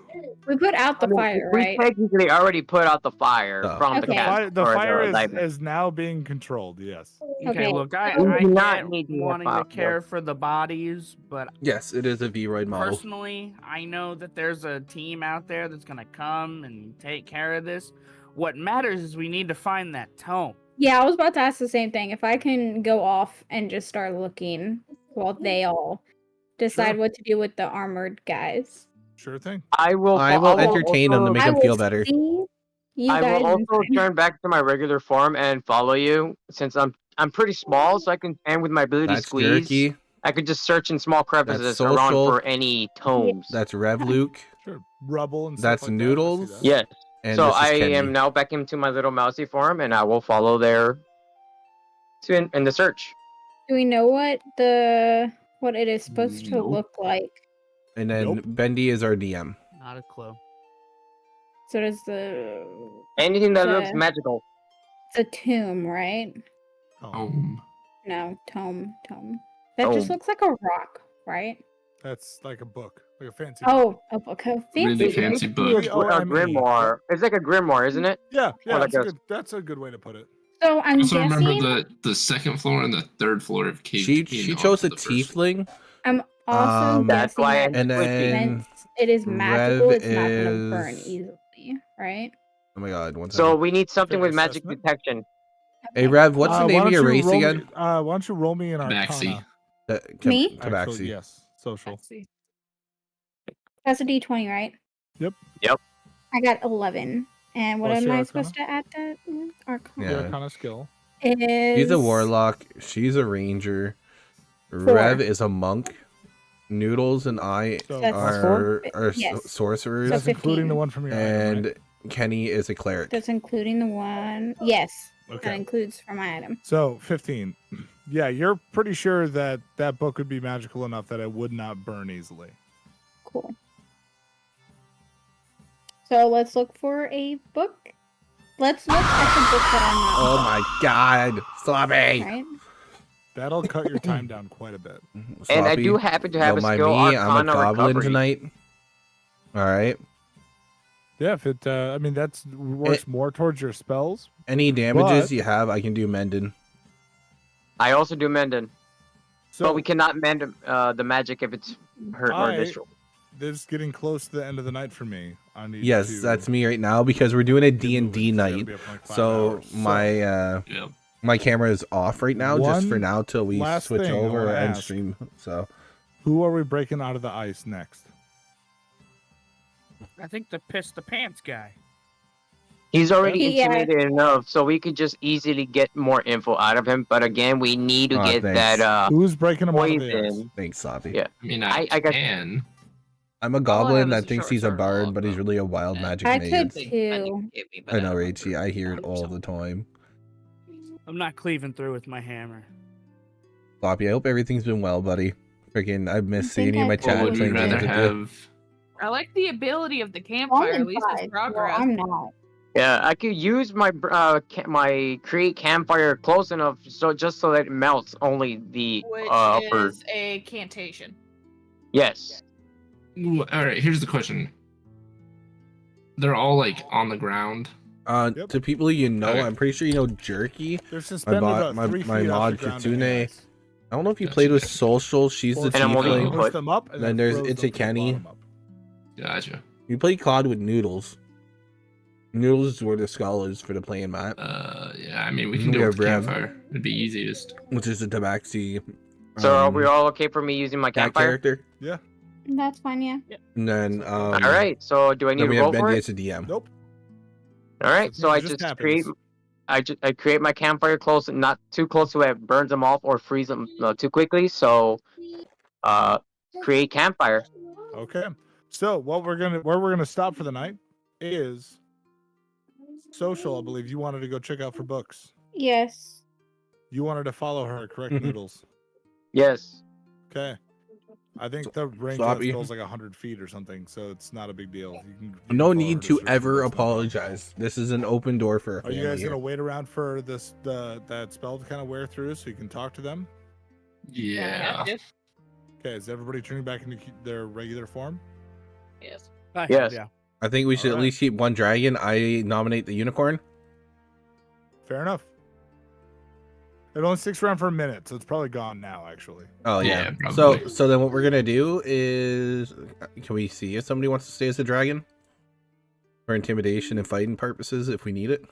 we put out the fire, right? We technically already put out the fire Oh. from the Okay. camp. The or fire diamond. is now being controlled. Yes. Okay, Okay. look, I We do not get need to get wanting to filed, care for the bodies, but Yes, it is a V-Roid model. personally, I know that there's a team out there that's gonna come and take care of this. What matters is we need to find that tome. Yeah, I was about to ask the same thing. If I can go off and just start looking while they all decide Sure. what to do with the armored guys. Sure thing. I will entertain them to make I him will feel better. see you I guys will in also time. turn back to my regular form and follow you, since I'm pretty small, so I can, and with my ability That's squeeze, Jerky. I could just search in small crevices social. around for any tomes. That's Rev Luke. Sure. Rubble and That's stuff like Noodles. That. I see that. Yes. And So this is I Kenny. am now back into my little mousy form, and I will follow there to in the search. Do we know what it is supposed to Nope. look like? And then Nope. Bendy is our DM. Not a clue. So does the Anything that looks Okay. magical. it's a tomb, right? Oh, No, tome. That just Tome. looks like a rock, right? that's like a book, like a fancy. book. Oh, a book. A Really fancy fancy book. book. A grimoire. It's like a grimoire, isn't it? Yeah, Or like that's a good way to put it. So I'm Also guessing remember the second floor and the third floor of cave. She chose a tiefling. I'm also That's guessing why that I'm And switching. then since it is magical, Rev it's not gonna burn is- easily, right? Oh my god, one So second. we need something Fair with magic assessment. detection. Hey Rev, what's the Why name of don't your you race roll me- again? why don't you roll me an Tabaxi. Arcana? Me? Actual, Tabaxi. yes, social. That's a D20, right? Yep. I got 11. And what What's am your I Arcana? supposed to add that? Arcana. Yeah. Your Arcana skill. Is He's a warlock. She's a ranger. 4. Rev is a monk. Noodles and I So That's are Yes. sorcerers. So that's including 15. the one from your And item, Kenny is a cleric. That's including the one. Yes. right? That Okay. includes for my item. So 15. Yeah, you're pretty sure that that book would be magical enough that it would not burn easily. Cool. So let's look for a book. Let's look at the book that Oh my god. Sloppy. I'm not. Right? That'll cut your time down quite a bit. And I Sloppy. do happen to have Don't a mind skill me. I'm a Arcana goblin recovery. tonight. Alright. Yeah, if it, I mean, that's works more towards your spells. Any damages But- you have, I can do mending. I also do mending, So but we cannot mend the magic if it's hurt or visceral. this is getting close to the end of the night for me. I need Yes, to that's me right now because we're doing a get D&D moving, 'cause I gotta night. be up in like 5 So hours. my my camera is off right now, just for One now till we last switch thing I over wanna and ask. stream. So Who are we breaking out of the ice next? I think the piss the pants guy. He's already Yeah. intimidated enough, so we could just easily get more info out of him. But again, we need to get thanks. that Who's breaking him out of the ice? poison. Thanks, Sloppy. Yeah. I mean, I got- can. I'm a have goblin is that a thinks short he's a sword bard, and but he's longbow. really a wild Yeah. magic I mage. could Thing too. Benny gave me, but I know, don't Rachie. remember I hear it all 100%. the time. I'm not cleaving through with my hammer. Sloppy, I hope everything's been well, buddy. Freaking, I've missed seeing you in my think I What chat would you playing rather games with you. have? I like the ability of the Well, campfire. I'm At least it's inside. progress. Well, I'm not. Yeah, I could use my my create campfire close enough so that it melts only the Which upper. is a cantation. Yes. Ooh, all right, here's the question. They're all like on the ground. Yep. To people you know, Okay. I'm pretty sure you know Jerky. They're suspended about my 3 feet my off mod the ground Kitsune. in the ice. I don't know if you Gotcha. played with Social. She's the Forced And I'm only tiefling. Oh. push them up, and Then then there's throws them to the Kenny. bottom up. Gotcha. You play COD with Noodles. Noodles is where the skull is for the playing map, Yeah, I mean, we can We do it have with the Rev. campfire. It'd be easiest. which is the Tabaxi So are we all okay for me using my cat campfire? character. That's fine, yeah. And then All right. So do I need then to we roll have for Bendy it? as a DM. Nope. All right. So I It just just create. happens. I create my campfire close, not too close so it burns them off or freeze them too quickly. So, create campfire. Okay. So where we're gonna stop for the night is Social. I believe you wanted to go check out for books. Yes. You wanted to follow her, correct, Mhm. Noodles? Yes. Okay. I think the range of that Sloppy. spell is like 100 feet or something, so it's not a big deal. You can No follow need her to search for ever books, no problem. apologize. This is an open door for a Are family you guys here. gonna wait around for that spell to kind of wear through so you can talk to them? Yeah. Yes. Okay, is everybody turning back into their regular form? Yes. Yes. Yeah. I think we should at Alright. least keep one dragon. I nominate the unicorn. Fair enough. It only sticks around for a minute, so it's probably gone now, actually. Oh yeah. Yeah, so probably. then what we're gonna do is, can we see if somebody wants to stay as a dragon for intimidation and fighting purposes if we need it?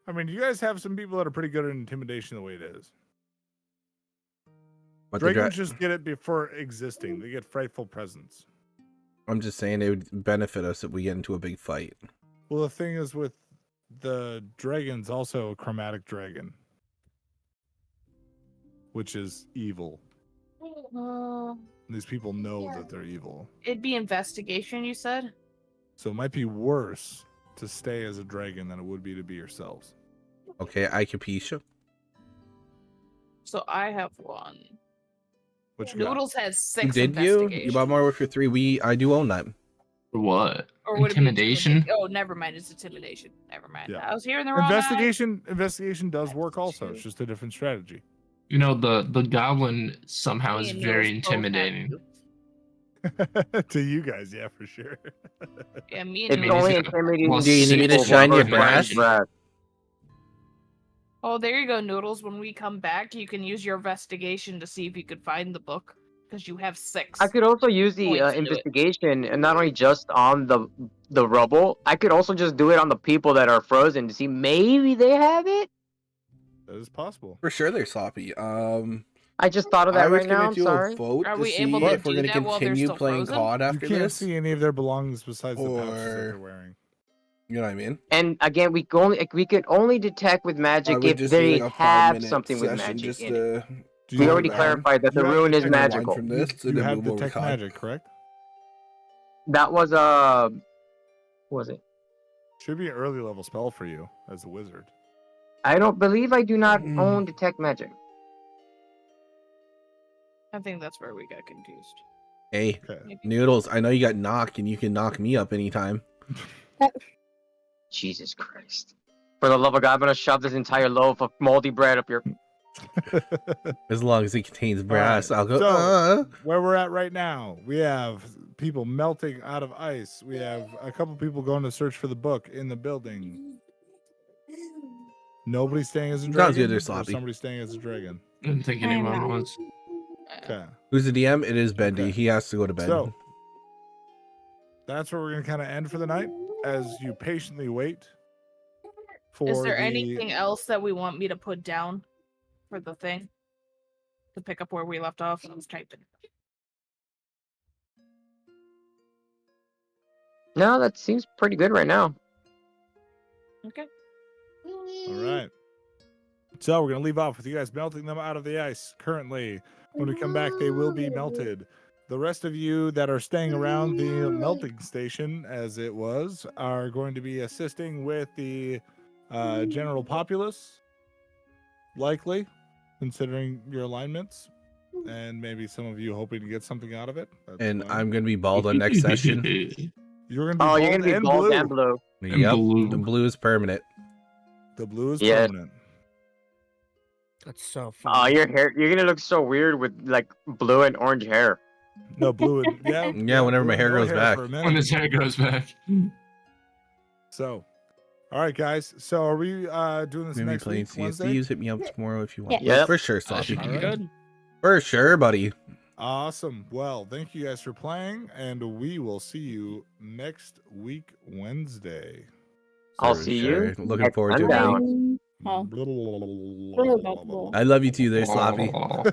I mean, you guys have some people that are pretty good at intimidation the way it is. But the Dragons just get it before existing. They get frightful presence. I'm just saying it would benefit us if we get into a big fight. Well, the thing is with the dragon's also a chromatic dragon, which is evil. These people know that they're evil. It'd be investigation, you said? So it might be worse to stay as a dragon than it would be to be yourselves. Okay, I capisce. So I have one. What you got? Noodles has 6 Did you? investigation. You bought more with your 3. I do own that. For what? Or would it be Intimidation? Oh, never mind. It's intimidation. Never mind. Yeah. I was hearing the wrong Investigation does work also. It's just a different strategy. You know, the goblin somehow Me is and very Noodles both have intimidating. to. To you guys, yeah, for sure. Yeah, me and It's mean, Noodles. only he's got intimidating. plus Do you need me to people shine your who are brass? brass. Oh, there you go, Noodles. When we come back, you can use your investigation to see if you could find the book. Because you have 6. I could also use the Points into it. investigation, and not only just on the rubble. I could also just do it on the people that are frozen to see maybe they have it. That is possible. For sure they're sloppy. I just thought of I that was right now. gonna I'm do sorry. a vote Are to we see able to if we're do gonna that while they're continue still playing frozen? COD You after can't this. see any of their belongings besides the pouches that Or- they're wearing. You know what I mean? And again, we could only detect with I magic would if just they need like a have 5-minute something with session magic just in it. to Do We you already have- clarified that the you have rune is detect- unwind magical. from this You and then have move over detect COD. magic, correct? That was what was it? Should be an early level spell for you as a wizard. I don't believe I do not own detect magic. I think that's where we got confused. Hey, Okay. Maybe. Noodles, I know you got knock and you can knock me up anytime. Jesus Christ! For the love of God, I'm gonna shove this entire loaf of moldy bread up your. As long as it contains brass, Alright, I'll go. so- Where we're at right now, we have people melting out of ice. We have a couple people going to search for the book in the building. Nobody staying as a Sounds dragon. good, they're or sloppy. somebody staying as a dragon. I didn't think I am anyone not. was. Okay, Who's the DM? It is Bendy. Okay. He has to go to bed. so that's where we're gonna kind of end for the night as you patiently wait for. Is there the... anything else that we want me to put down for the thing? To pick up where we left off? I was typing. No, that seems pretty good right now. Okay. All right. So we're going to leave off with you guys melting them out of the ice. Currently, when we come back, they will be melted. The rest of you that are staying around the melting station, as it was, are going to be assisting with the general populace, likely, considering your alignments, and maybe some of you hoping to get something out of it. That's And fine. I'm gonna be bald on next session. You're going to be Oh, bald you're gonna be and bald blue. and blue. Yep, blue. the blue is permanent. The blue is Yes. permanent. That's so Oh, funny. your hair. You're gonna look so weird with like blue and orange hair. No, blue and yeah. Yeah, whenever blue my and hair no grows back. for a When minute. his hair grows back. So, all right, guys. So, are we doing this Maybe next playing week, Wednesday? CSDs. Hit me up tomorrow if you want. Yeah. Yep. For sure, That should Sloppy. be All right. Good. For sure, buddy. Awesome. Well, thank you guys for playing, and we will see you next week, Wednesday. I'll For see sure. you. Looking next forward to it. Sundown. buddy. Oh. Blah, blah, blah, blah, blah, blah, blah, I love you too there, Sloppy. blah.